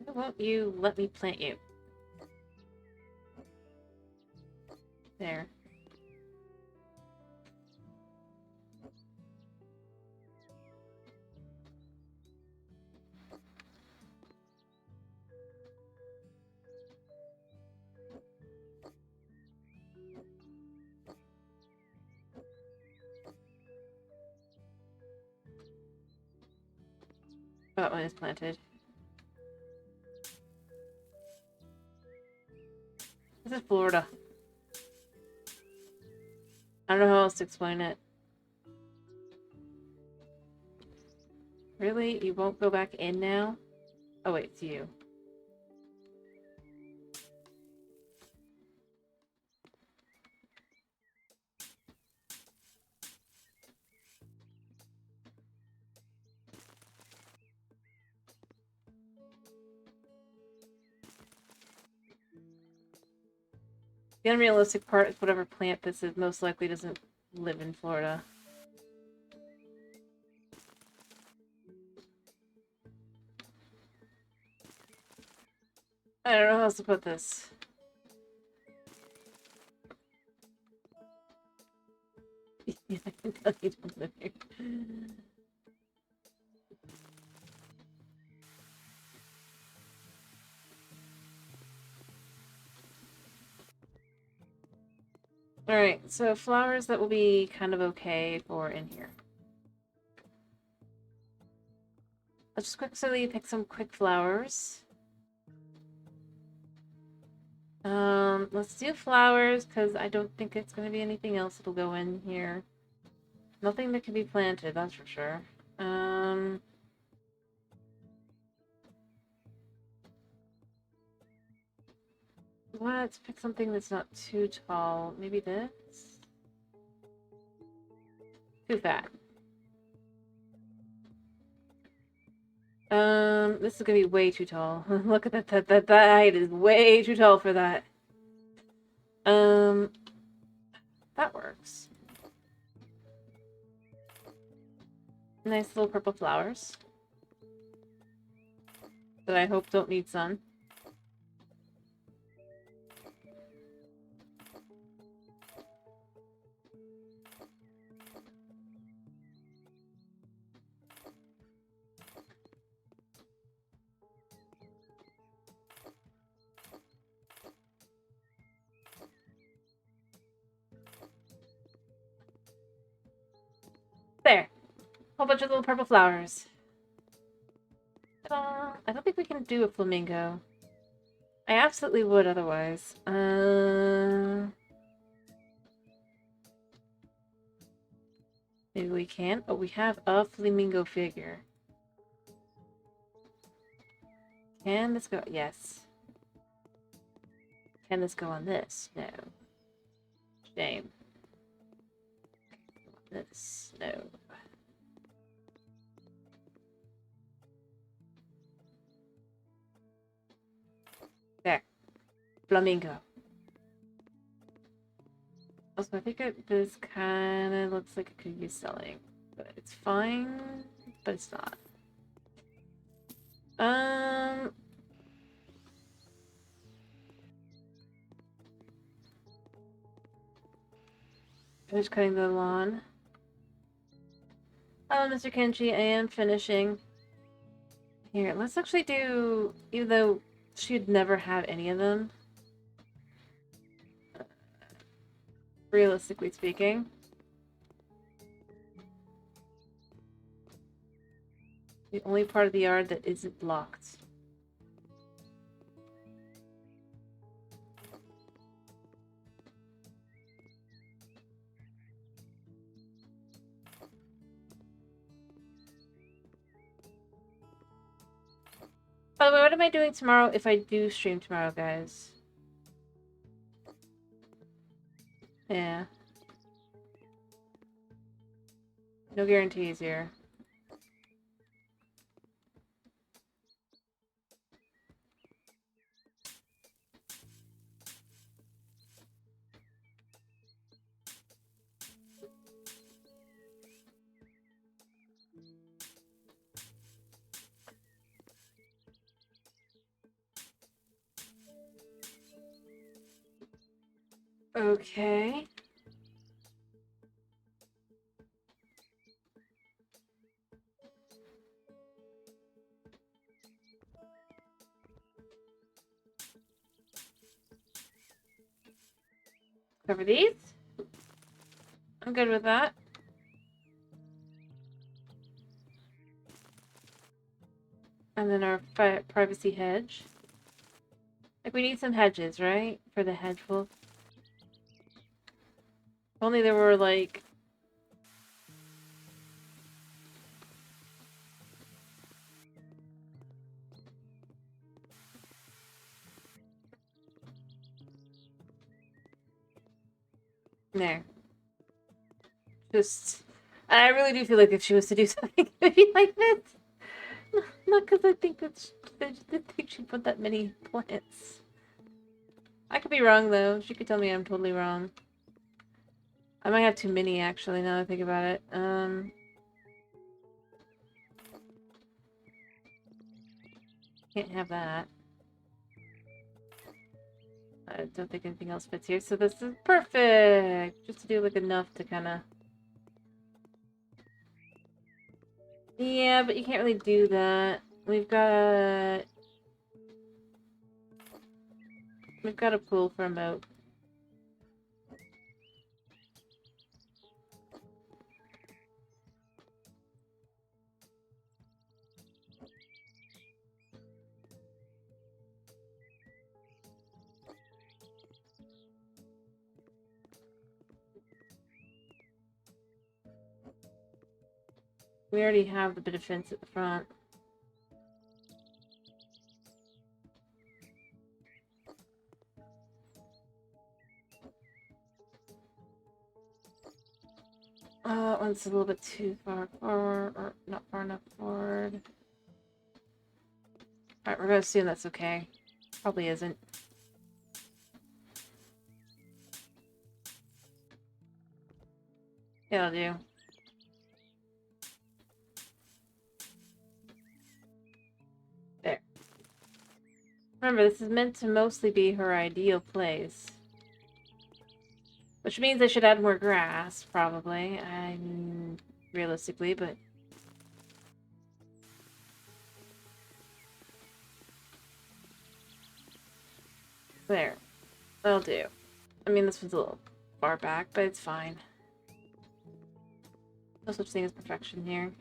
Why won't you let me plant you? There. That one is planted. This is Florida. I don't know how else to explain it. Really? You won't go back in now? Oh wait, it's you. The unrealistic part is whatever plant this is most likely doesn't live in Florida. I don't know how else to put this. Yeah, I can tell you don't live here. Alright, so flowers that will be kind of okay for in here. Let's just quickly pick some quick flowers. Let's do flowers, because I don't think it's going to be anything else that'll go in here. Nothing that can be planted, that's for sure. Let's pick something that's not too tall. Maybe this? Too fat. This is gonna be way too tall. Look at that height is way too tall for that. That works. Nice little purple flowers. That I hope don't need sun. whole bunch of little purple flowers. Ta-da! I don't think we can do a flamingo. I absolutely would otherwise. Maybe we can. Oh, we have a flamingo figure. Can this go? Yes. Can this go on this? No. Shame. This? No. There. Flamingo. Also, I think this kind of looks like it could use selling. But it's fine, but it's not. Finish cutting the lawn. Oh, Mr. Kenchi, I am finishing. Here, let's actually do, even though she'd never have any of them. Realistically speaking. The only part of the yard that isn't blocked. By the way, what am I doing tomorrow if I do stream tomorrow, guys? Yeah. No guarantees here. Okay. Cover these. I'm good with that. And then our privacy hedge. Like, we need some hedges, right? For the hedge wolf. If only there were, like... There. Just... I really do feel like if she was to do something, it would be like this. Not because I think that I just didn't think she'd put that many plants. I could be wrong, though. She could tell me I'm totally wrong. I might have too many, actually, now that I think about it. Can't have that. I don't think anything else fits here, so this is perfect! Just to do, like, enough to kind of... Yeah, but you can't really do that. We've got a pool for a moat. We already have the bit of fence at the front. That one's a little bit too far forward, or not far enough forward. Alright, we're gonna assume that's okay. Probably isn't. Yeah, I'll do. There. Remember, this is meant to mostly be her ideal place. Which means I should add more grass, probably. Realistically, but... There. That'll do. I mean, this one's a little far back, but it's fine. No such thing as perfection here.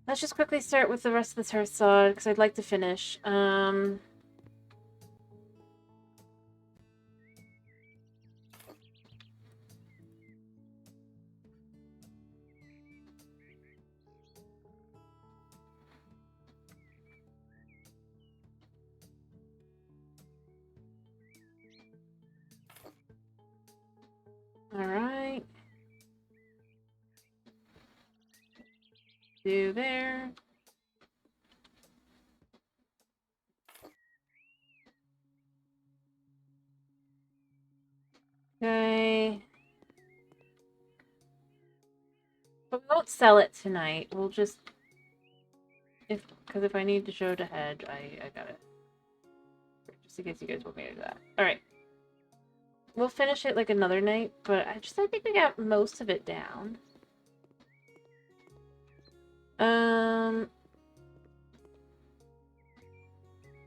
Let's just quickly start with the rest of the turf sod, because I'd like to finish. Alright. Do there. Okay. But we won't sell it tonight. We'll just... Because if I need to show it ahead, I got it. Just in case you guys want me to do that. Alright. We'll finish it like another night, but I think we got most of it down.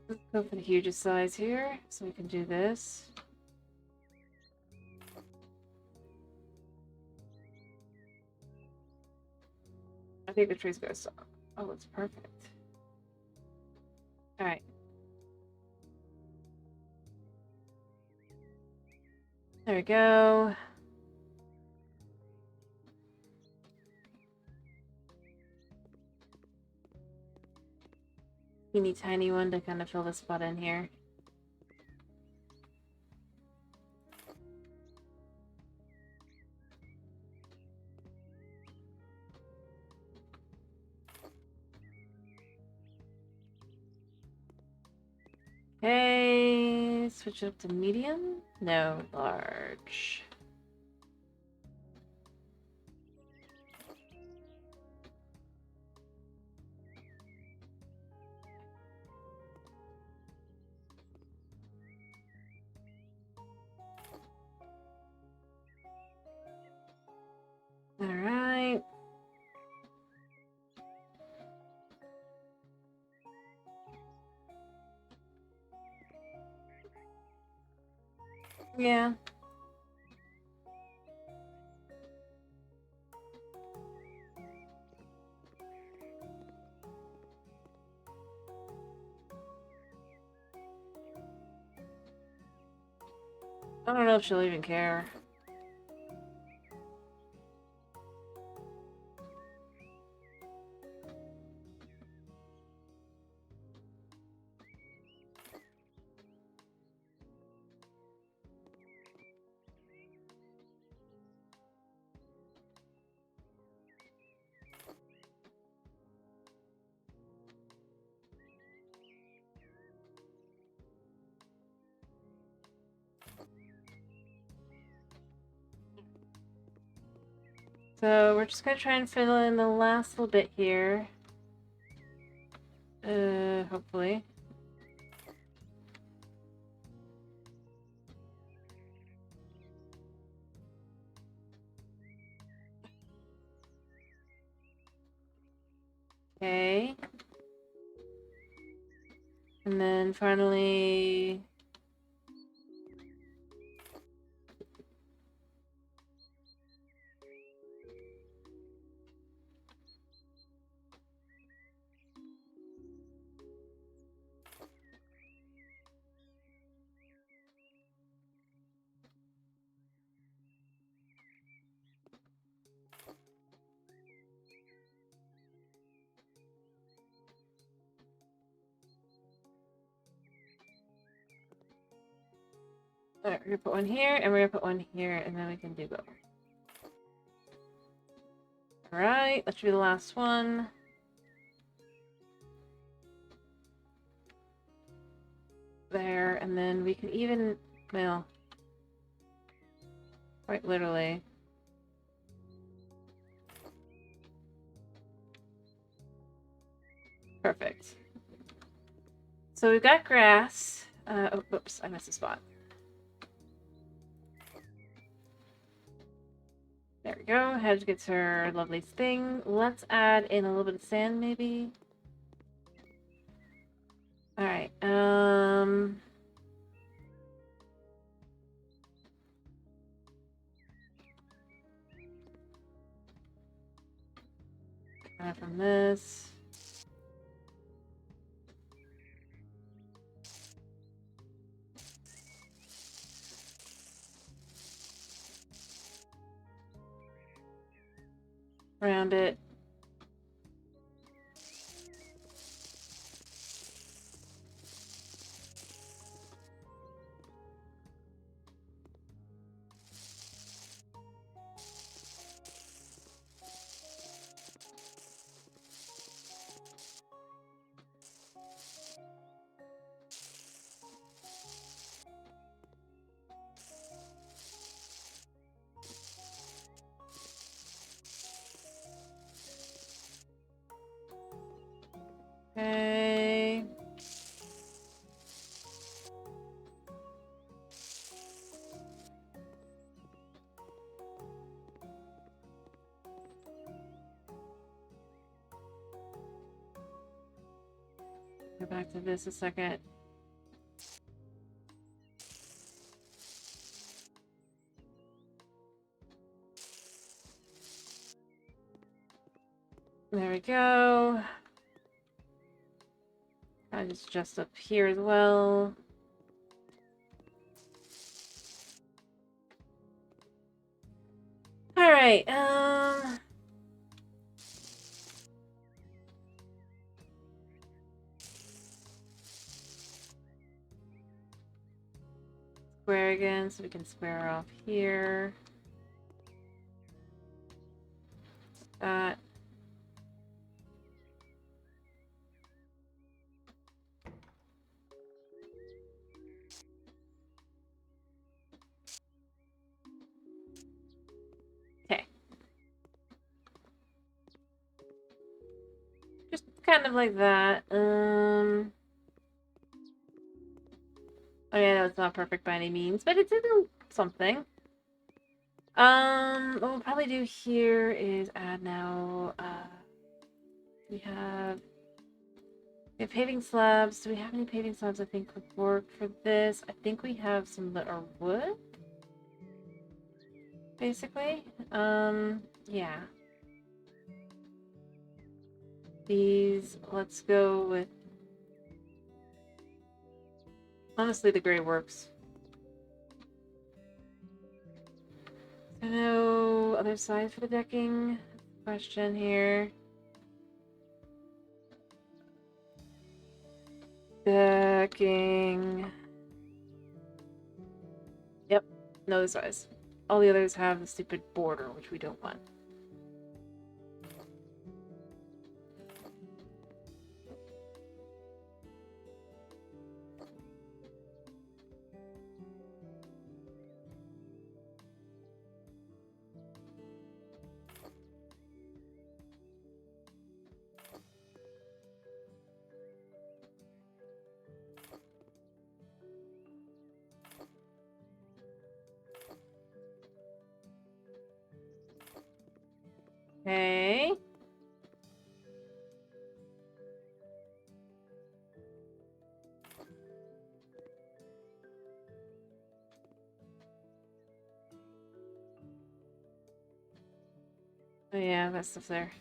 Let's go for the hugest size here, so we can do this. I think the tree's gonna stop. Oh, it's perfect. Alright. There we go. Teeny tiny one to kind of fill the spot in here. Okay, switch it up to medium. No, large. All right. Yeah. I don't know if she'll even care. So we're just gonna try and fill in the last little bit here. Hopefully. Okay. And then finally... Alright, we're gonna put one here, and we're gonna put one here, and then we can do both. Alright, that should be the last one. There, and then we can even, well, quite literally. Perfect. So we've got grass. Oh, oops, I missed a spot. There we go. Hedge gets her lovely thing. Let's add in a little bit of sand, maybe. Alright, From this. Around it. Okay. Go back to this a second. There we go. I just up here as well. All right. Square again, so we can square off here. That. Okay. Just kind of like that. I mean, I know it's not perfect by any means, but it's something. What we'll probably do here is add now. We have paving slabs. Do we have any paving slabs I think would work for this? I think we have some that are wood. Basically. Yeah. These, let's go with... Honestly, the gray works. So no other side for the decking? Question here. Decking. Yep, no other size. All the others have the stupid border, which we don't want. Okay. Oh yeah, that stuff's there.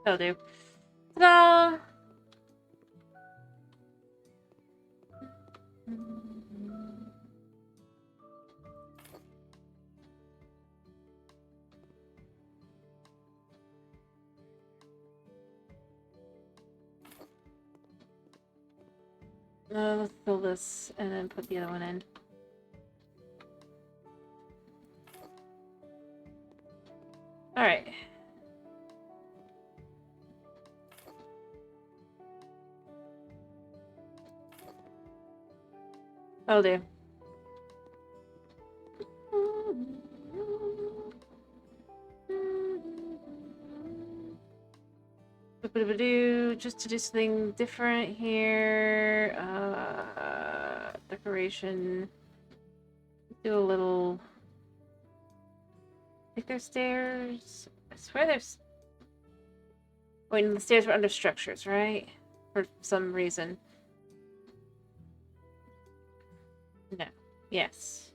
That'll do. Ta-da! Let's fill this and then put the other one in. Alright. That'll do. Just to do something different here. Decoration. Do a little... I think there's stairs. I swear there's... Wait, the stairs were under structures, right? For some reason. No. Yes.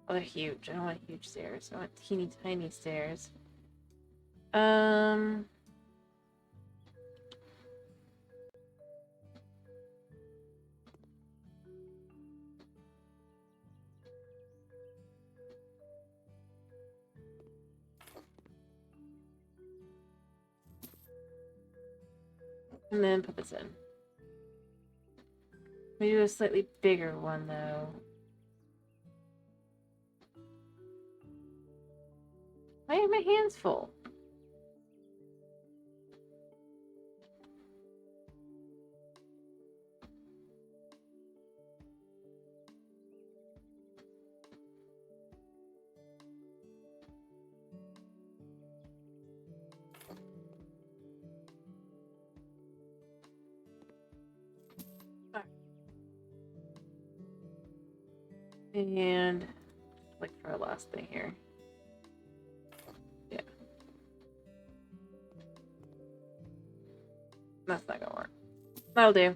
Oh, they're huge. I don't want huge stairs. I want teeny tiny stairs. And then put this in. Maybe do a slightly bigger one, though. Why are my hands full? And like for our last thing here. Yeah. That's not gonna work. That'll do.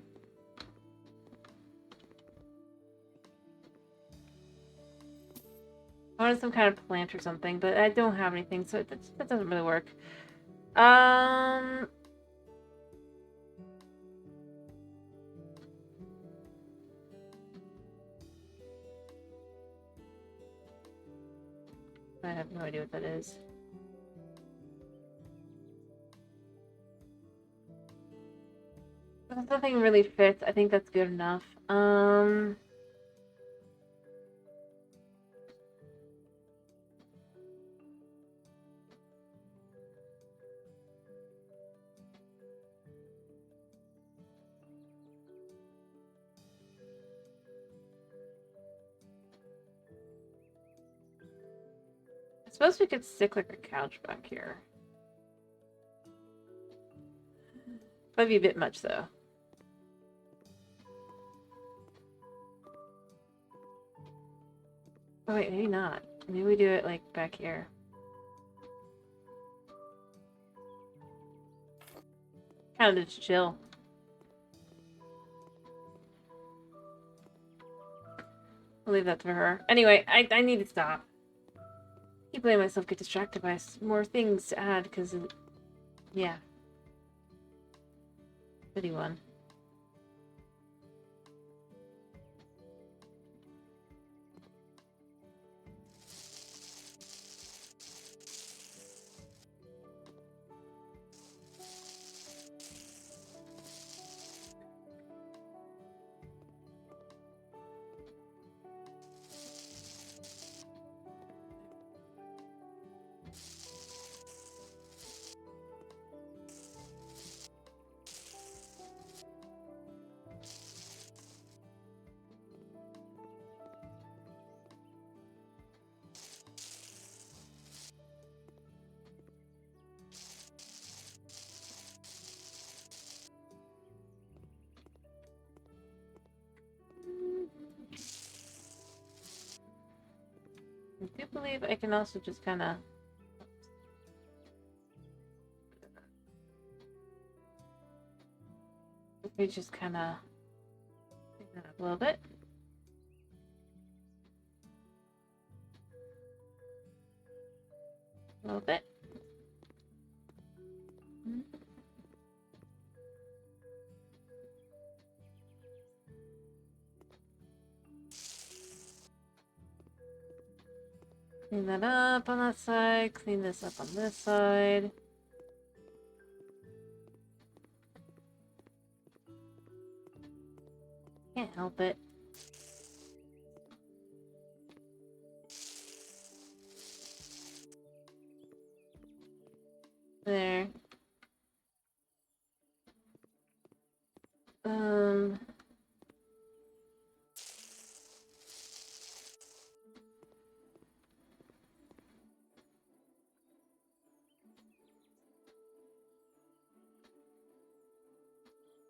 I wanted some kind of plant or something, but I don't have anything, so that doesn't really work. I have no idea what that is. If nothing really fits, I think that's good enough. I suppose we could stick like a couch back here. Might be a bit much though. Oh wait, maybe not. Maybe we do it like back here. Kind of just chill. I'll leave that for her. Anyway, I need to stop. I keep letting myself get distracted by more things to add, because, yeah. Pretty one. I do believe I can also just kind of... We just kind of... Pick that up a little bit. A little bit. Clean that up on that side. Clean this up on this side. Can't help it. There.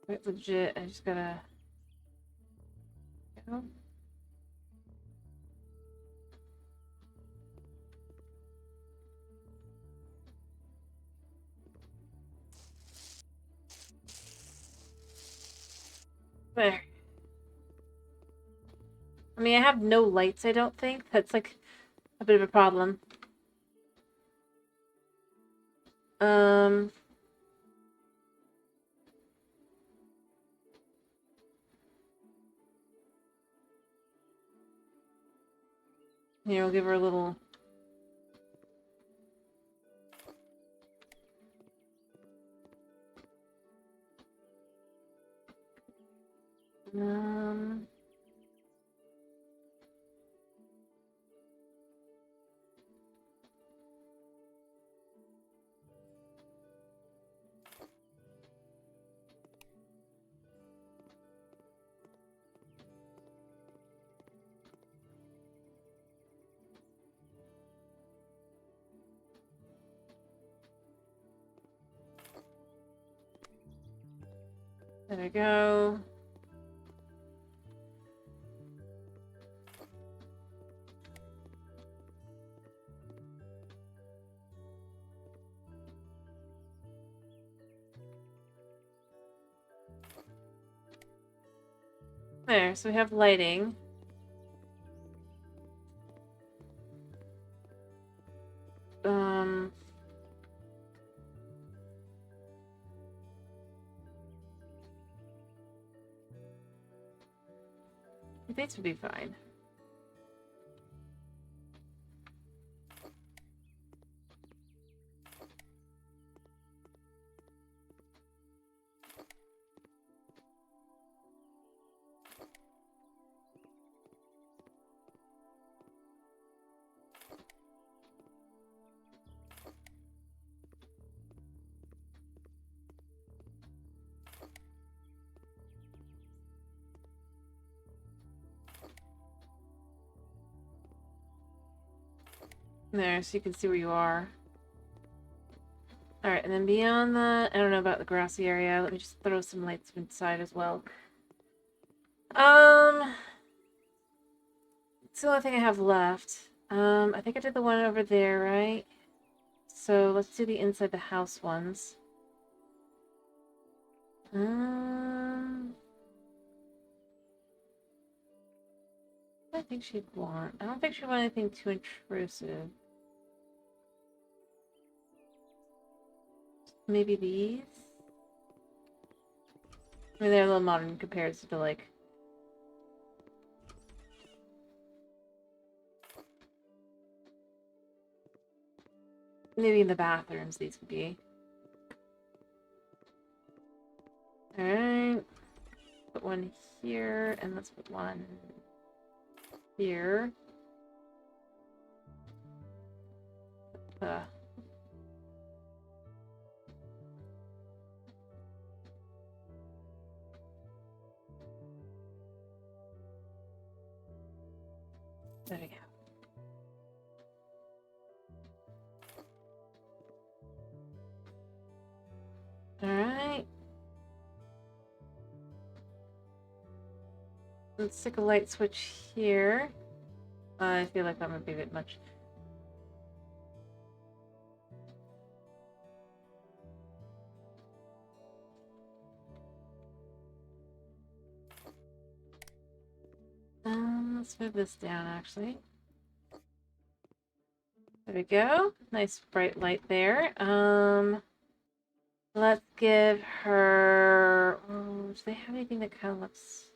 Wait, legit, I just gotta... Go. There. I mean, I have no lights, I don't think. That's like a bit of a problem. Here, we'll give her a little... There we go. There, so we have lighting. These would be fine. There, so you can see where you are. Alright, and then beyond that, I don't know about the grassy area. Let me just throw some lights inside as well. It's the only thing I have left. I think I did the one over there, right? So let's do the inside the house ones. I think she'd want. I don't think she'd want anything too intrusive. Maybe these? I mean, they're a little modern compared to, like... Maybe in the bathrooms these could be. Alright. Put one here, and let's put one here. There we go. Alright. Let's stick a light switch here. I feel like that might be a bit much. Let's move this down, actually. There we go. Nice bright light there. Let's give her... Oh, do they have anything that kind of looks...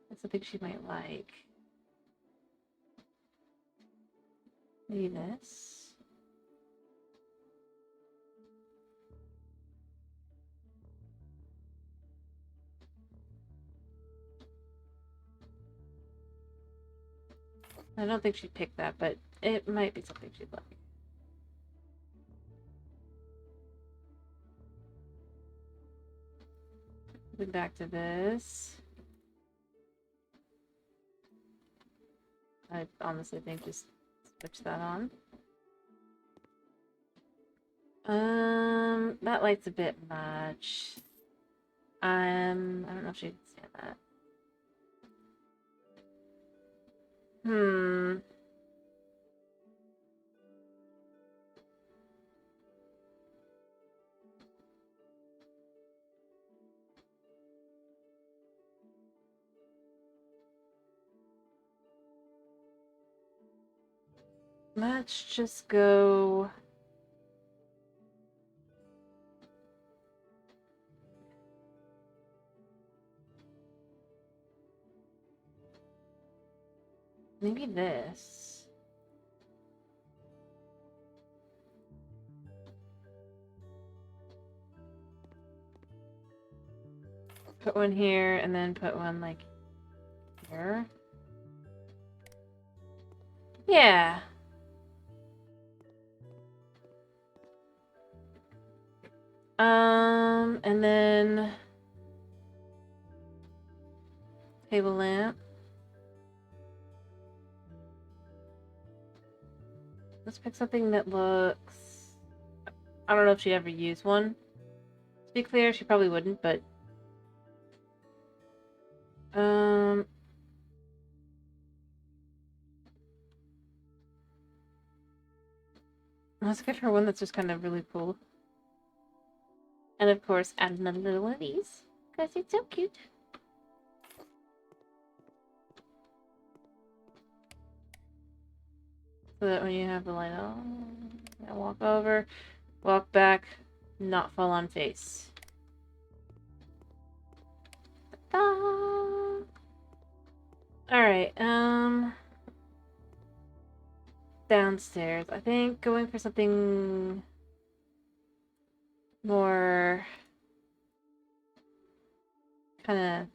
That's something she might like. Maybe this. I don't think she'd pick that, but it might be something she'd like. Moving back to this. I honestly think just switch that on. That light's a bit much. I don't know if she can stand that. Let's just go... maybe this. Put one here and then put one like here. Yeah. And then table lamp. Let's pick something that looks... I don't know if she'd ever use one. To be clear, she probably wouldn't, but... let's get her one that's just kind of really cool. And of course, add another little one of these, because it's so cute. So that when you have the light on, walk over, walk back, not fall on face. Alright, downstairs. I think going for something more kind of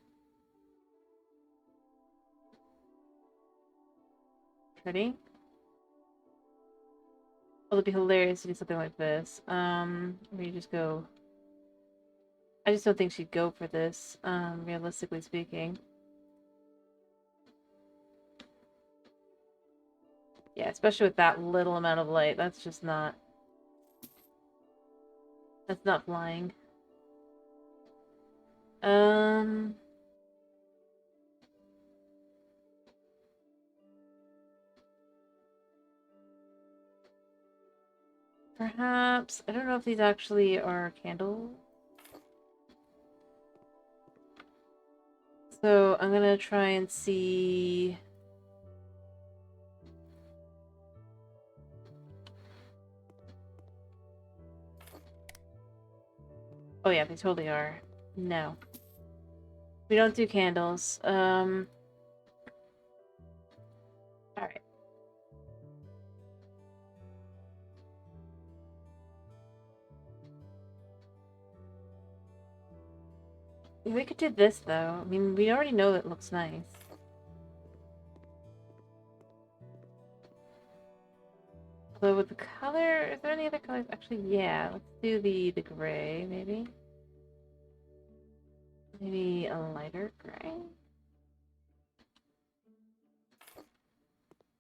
pretty. Well, it'd be hilarious to do something like this. Where you just go... I just don't think she'd go for this, realistically speaking. Yeah, especially with that little amount of light. That's just not... that's not flying. Perhaps... I don't know if these actually are candles. So I'm gonna try and see... oh yeah, they totally are. No. We don't do candles. Alright. We could do this, though. I mean, we already know it looks nice. So with the color, is there any other colors? Actually, yeah. Let's do the gray, maybe. Maybe a lighter gray?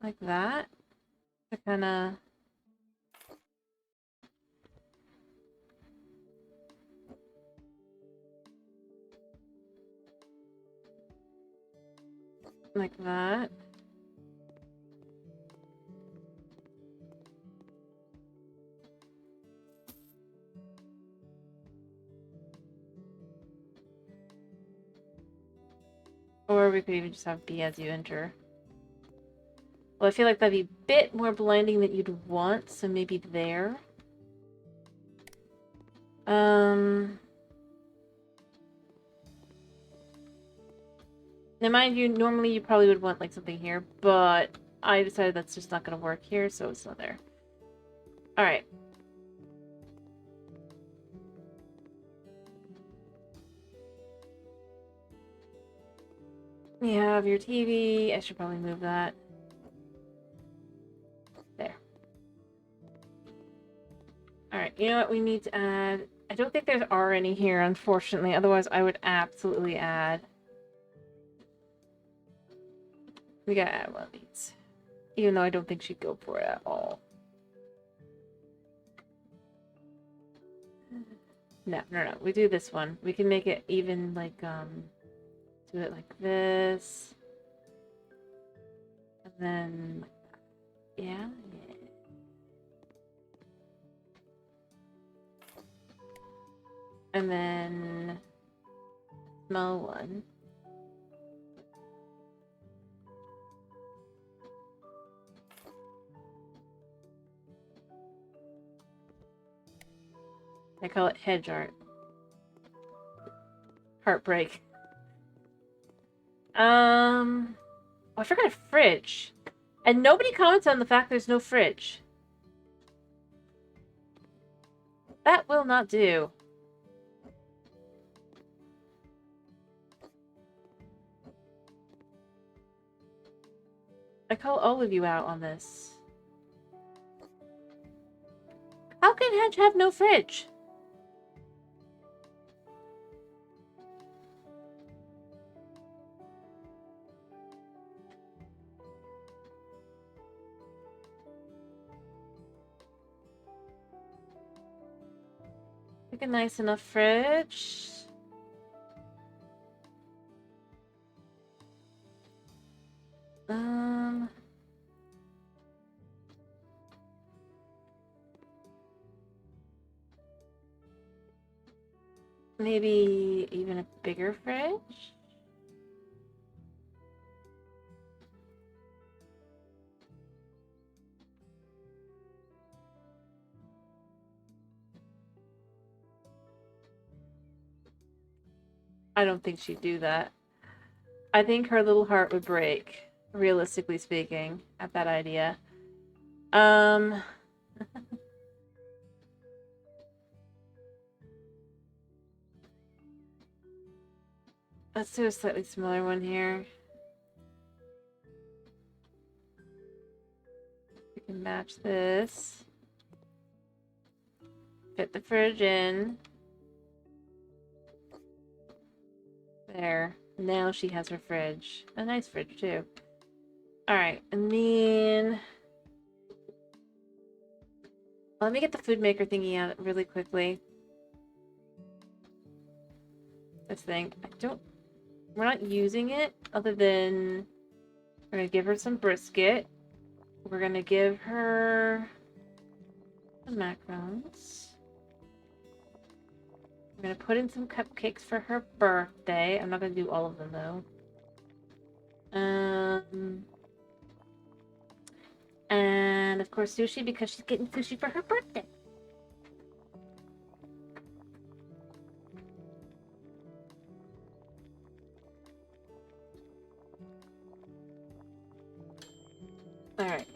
Like that? To kinda... like that. Or we could even just have be as you enter. Well, I feel like that'd be a bit more blinding than you'd want, so maybe there. Now, mind you, normally you probably would want like something here, but I decided that's just not gonna work here, so it's not there. Alright. You have your TV. I should probably move that. There. Alright, you know what we need to add? I don't think there are any here, unfortunately. Otherwise, I would absolutely add. We gotta add one of these. Even though I don't think she'd go for it at all. No. We do this one. We can make it even, like, do it like this. And then, yeah. And then, small one. I call it hedge art. Heartbreak. Oh, I forgot a fridge. And nobody comments on the fact there's no fridge. That will not do. I call all of you out on this. How can Hedge have no fridge? Like a nice enough fridge. Maybe even a bigger fridge? I don't think she'd do that. I think her little heart would break, realistically speaking, at that idea. Let's do a slightly smaller one here. We can match this. Fit the fridge in. There. Now she has her fridge. A nice fridge, too. Alright, and then... Let me get the food maker thingy out really quickly. This thing. We're not using it, other than... We're gonna give her some brisket. We're gonna give her... the macarons. I'm gonna put in some cupcakes for her birthday. I'm not gonna do all of them, though. And of course sushi, because she's getting sushi for her birthday. Alright.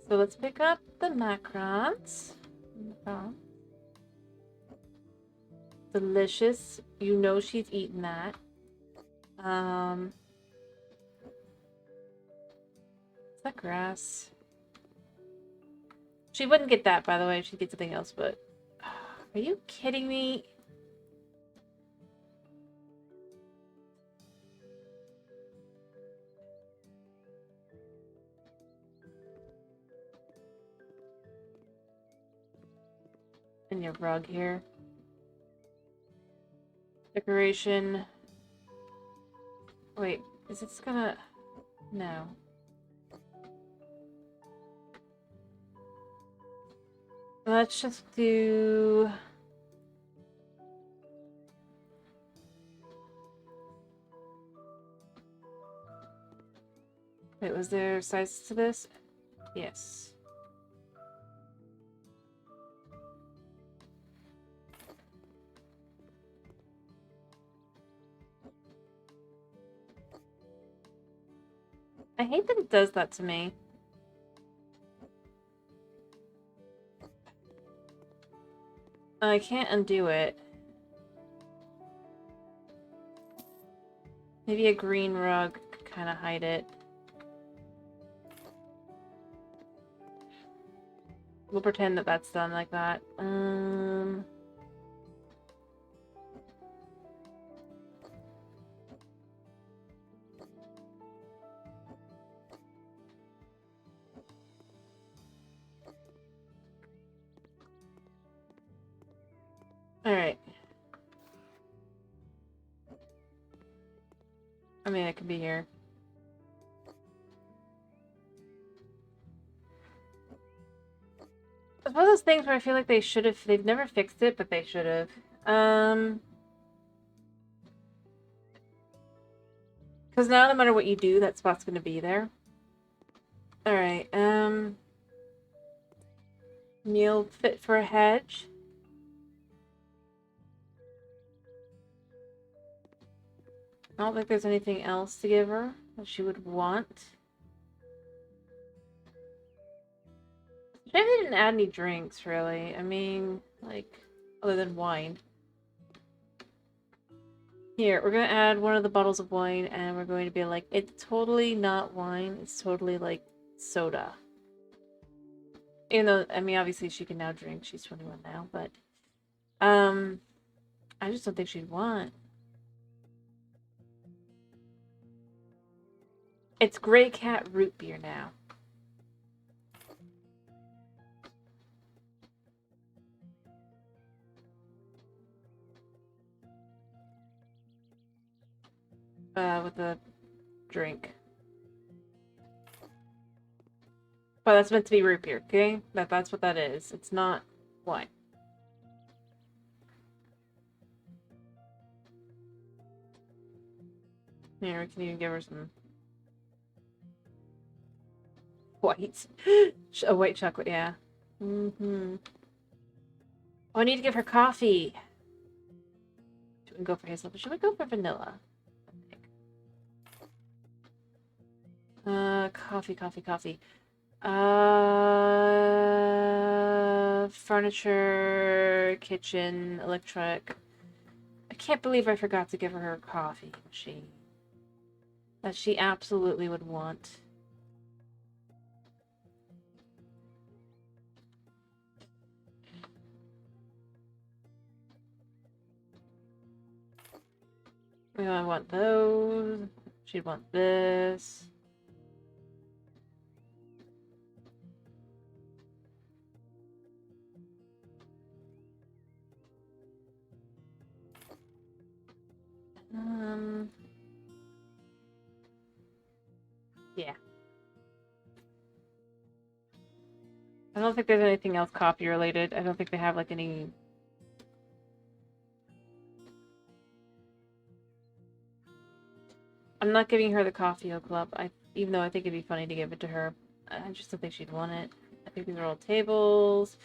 So let's pick up the macarons. Delicious. You know she's eaten that. Is that grass? She wouldn't get that, by the way. She'd get something else, but... Are you kidding me? And your rug here. Decoration. Wait, is this gonna... No. Let's just do... Wait, was there sizes to this? Yes. I hate that it does that to me. I can't undo it. Maybe a green rug could kind of hide it. We'll pretend that that's done like that. Alright. I mean, I could be here. It's one of those things where I feel like they should have... They've never fixed it, but they should have. Because now no matter what you do, that spot's going to be there. Alright, Meal fit for a hedge. I don't think there's anything else to give her that she would want. Maybe they didn't add any drinks, really. I mean, like, other than wine. Here, we're gonna add one of the bottles of wine, and we're going to be like, it's totally not wine, it's totally, like, soda. Even though, I mean, obviously she can now drink, she's 21 now, but, I just don't think she'd want. It's Grey Cat root beer now. With the drink. But that's meant to be root beer, okay? That's what that is. It's not wine. Here, we can even give her some white. A white chocolate, yeah. Mm-hmm. Oh, I need to give her coffee. She would go for hazelnut, but she would go for vanilla. Coffee. Furniture, kitchen, electric. I can't believe I forgot to give her coffee machine. That she absolutely would want. I want those. She'd want this. Yeah. I don't think there's anything else coffee related. I don't think they have like any. I'm not giving her the coffee club. Even though I think it'd be funny to give it to her, I just don't think she'd want it. I think these are all tables.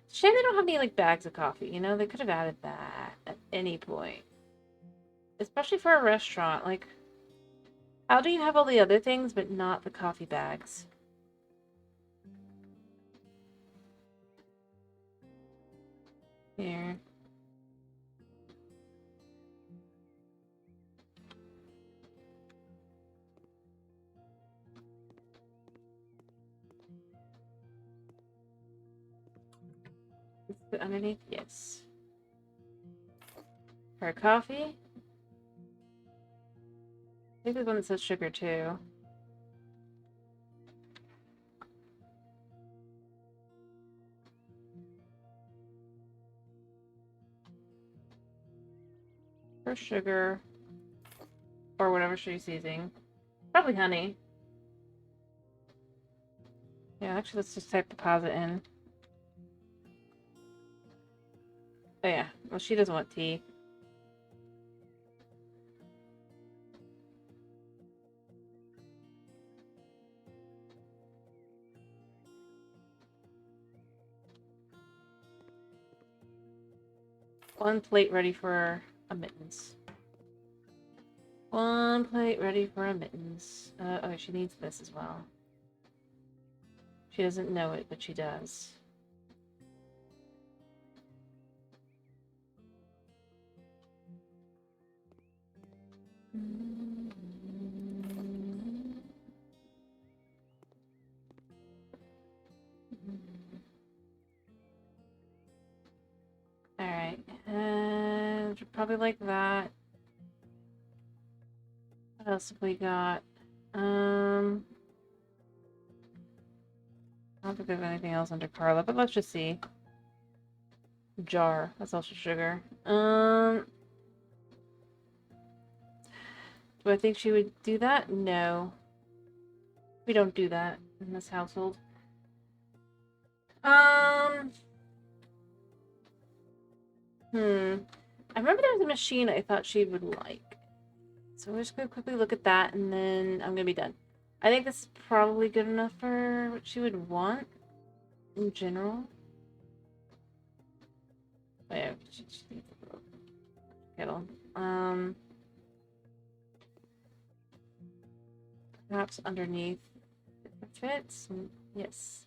Shame they don't have any like bags of coffee. You know, they could have added that at any point, especially for a restaurant. Like, how do you have all the other things but not the coffee bags? Here. Underneath, yes. For coffee? I think there's one that says sugar too. For sugar. Or whatever she's using. Probably honey. Yeah, actually, let's just type deposit in. Oh yeah, well she doesn't want tea. One plate ready for a mittens. One plate ready for a mittens. Oh, she needs this as well. She doesn't know it, but she does. Alright, and probably like that. What else have we got? I don't think there's anything else under Carla, but let's just see. Jar, that's also sugar. Do I think she would do that? No. We don't do that in this household. I remember there was a machine I thought she would like. So we're just gonna quickly look at that and then I'm gonna be done. I think this is probably good enough for what she would want in general. Oh, yeah, she needs a little kettle. Perhaps underneath. If it fits? Yes.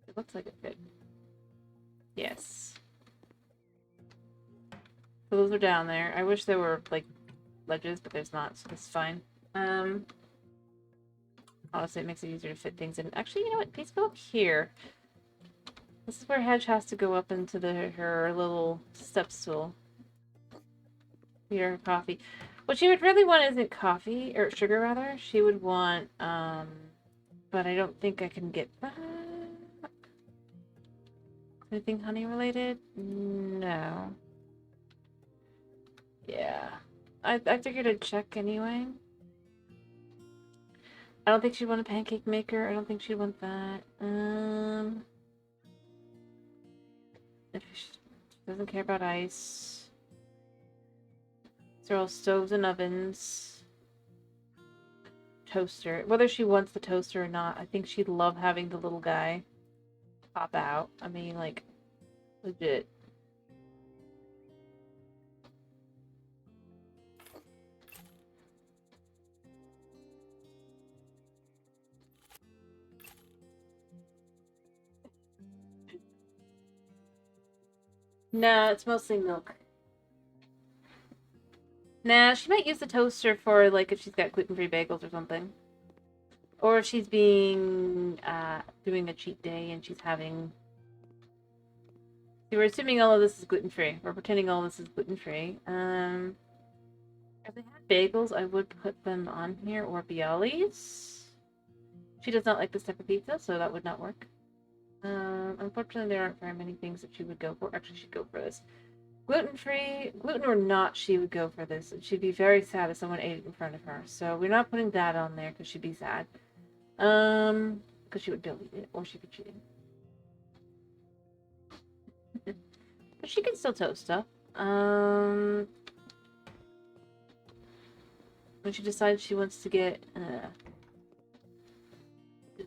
It looks like it fit. Yes. So those are down there. I wish there were, like, ledges, but there's not, so that's fine. Honestly, it makes it easier to fit things in. Actually, you know what? Please go up here. This is where Hedge has to go up into her little step stool. Here, her coffee. What she would really want isn't coffee, or sugar rather. She would want, but I don't think I can get that. Anything honey related? No. Yeah. I figured I'd check anyway. I don't think she'd want a pancake maker. I don't think she'd want that. If she doesn't care about ice. These are all stoves and ovens. Toaster. Whether she wants the toaster or not, I think she'd love having the little guy pop out. I mean, like, legit. No, it's mostly milk. Nah, she might use the toaster for, like, if she's got gluten-free bagels or something. Or if she's doing a cheat day and she's having... See, we're assuming all of this is gluten-free. We're pretending all this is gluten-free. If they had bagels, I would put them on here, or Bialys. She does not like this type of pizza, so that would not work. Unfortunately, there aren't very many things that she would go for. Actually, she'd go for this. Gluten-free, gluten or not, she would go for this. And she'd be very sad if someone ate it in front of her. So we're not putting that on there because she'd be sad. Because she would delete it, or she'd be cheating. But she can still toast stuff. When she decides she wants to get,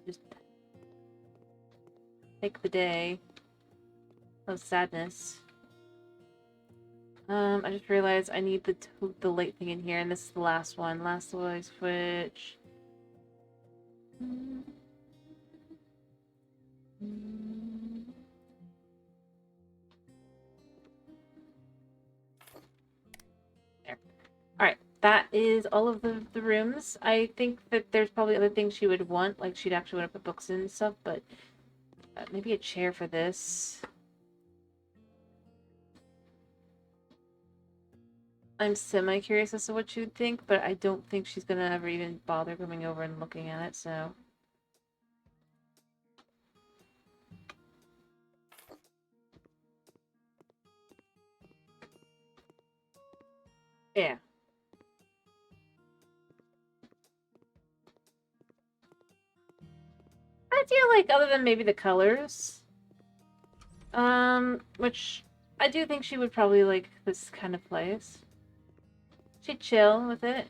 just take the day of sadness. I just realized I need the late thing in here, and this is the last one. Last light switch. There. Alright, that is all of the rooms. I think that there's probably other things she would want, like she'd actually want to put books in and stuff, but maybe a chair for this. I'm semi-curious as to what she would think, but I don't think she's gonna ever even bother coming over and looking at it, so... Yeah. I feel like other than maybe the colors, which I do think she would probably like this kind of place. She'd chill with it.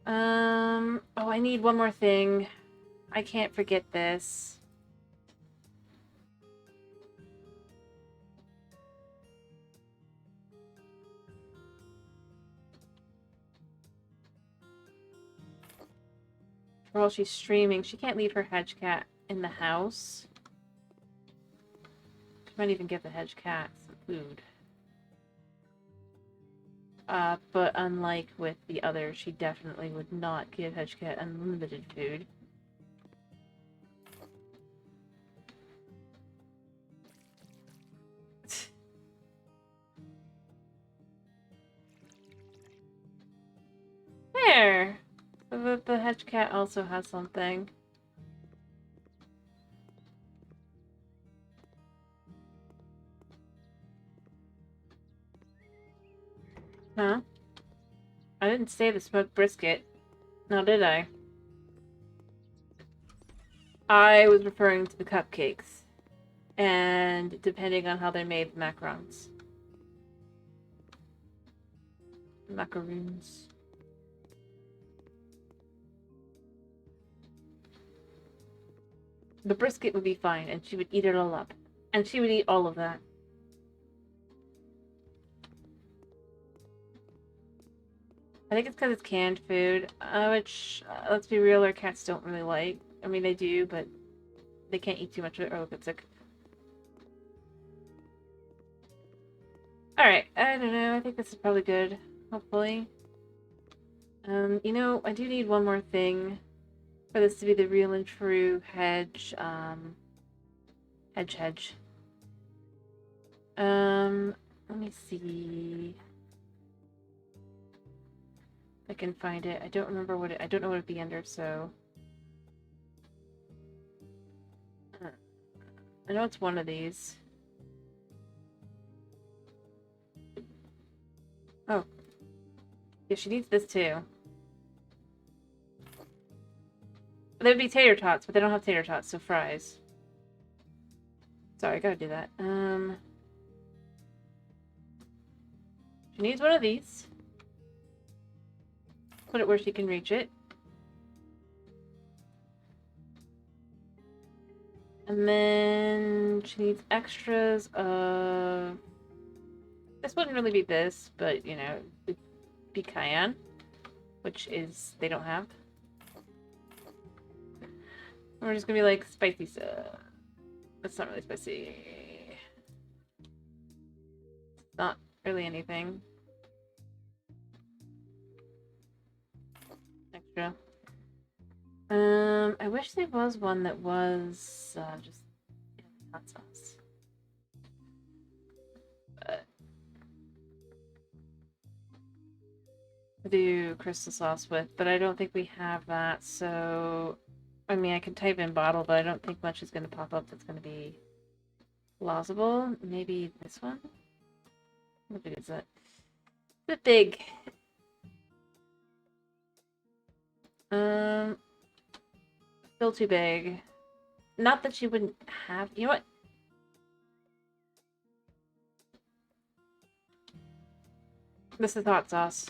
Oh, I need one more thing. I can't forget this. While she's streaming, she can't leave her hedge cat in the house. She might even give the hedge cat some food. But unlike with the others, she definitely would not give hedge cat unlimited food. There! So the hedge cat also has something. Huh? I didn't say the smoked brisket. No, did I? I was referring to the cupcakes. And depending on how they're made, the macarons. Macaroons. The brisket would be fine, and she would eat it all up. And she would eat all of that. I think it's because it's canned food, which, let's be real, our cats don't really like. I mean, they do, but they can't eat too much of it or they'll get sick. Alright, I don't know. I think this is probably good. Hopefully. You know, I do need one more thing for this to be the real and true hedge, hedge. Let me see if I can find it. I don't remember what I don't know what it'd be under, so. I know it's one of these. Oh. Yeah, she needs this too. There would be tater tots, but they don't have tater tots, so fries. Sorry, I gotta do that. She needs one of these. Put it where she can reach it. And then she needs extras of... This wouldn't really be this, but, you know, it'd be cayenne, which is... they don't have. We're just gonna be like spicy stuff. That's not really spicy. It's not really anything. Extra. I wish there was one that was just hot sauce. But I do crystal sauce with, but I don't think we have that, so I mean I can type in bottle, but I don't think much is gonna pop up that's gonna be plausible. Maybe this one? How big is that? It's a bit big. Still too big. Not that she wouldn't have... You know what? This is hot sauce.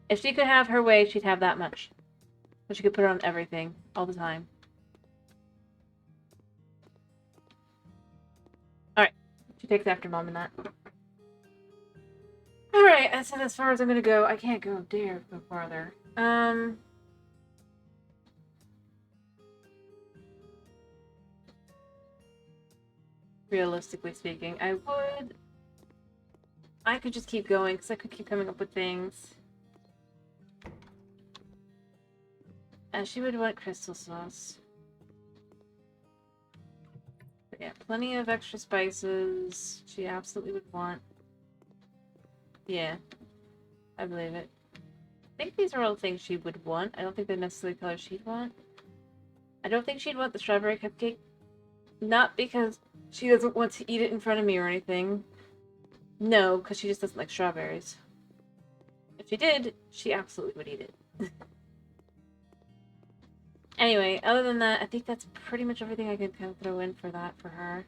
If she could have her way, she'd have that much. So she could put it on everything, all the time. Alright. She takes after Mom in that. Alright, that's as far as I'm gonna go. I can't dare go farther. Realistically speaking, I could just keep going, because I could keep coming up with things. And she would want crystal sauce. But yeah, plenty of extra spices. She absolutely would want. Yeah, I believe it. I think these are all things she would want. I don't think they're necessarily colors she'd want. I don't think she'd want the strawberry cupcake. Not because she doesn't want to eat it in front of me or anything. No, because she just doesn't like strawberries. If she did, she absolutely would eat it. Anyway, other than that, I think that's pretty much everything I could kind of throw in for that for her.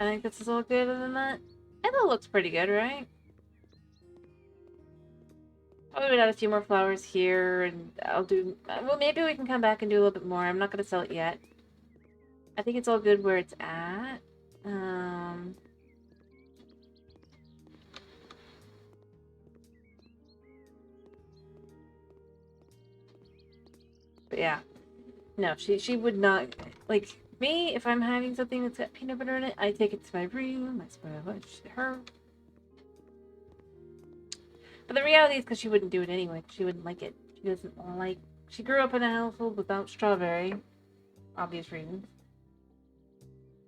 I think this is all good other than that. And it looks pretty good, right? I'll add a few more flowers here, and I'll do... Well, maybe we can come back and do a little bit more. I'm not going to sell it yet. I think it's all good where it's at. But yeah. No, she would not... Like, me, if I'm having something that's got peanut butter in it, I take it to my room, I spoil it, her. But the reality is because she wouldn't do it anyway. She wouldn't like it. She doesn't like... She grew up in a household without strawberry. Obvious reasons.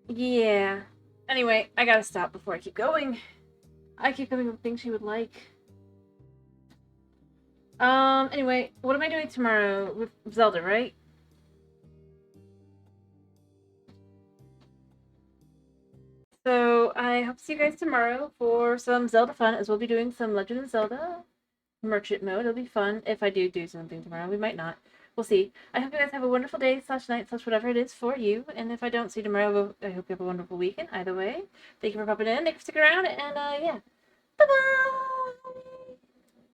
Yeah. Anyway, I gotta stop before I keep going. I keep coming up with things she would like. Anyway, what am I doing tomorrow with Zelda, right? So, I hope to see you guys tomorrow for some Zelda fun, as we'll be doing some Legend of Zelda Merchant mode. It'll be fun if I do something tomorrow. We might not. we'll see. I hope you guys have a wonderful day slash night slash whatever it is for you. And if I don't see you tomorrow, I hope you have a wonderful weekend. Either way, thank you for popping in. Thank you for sticking around. And yeah, bye bye.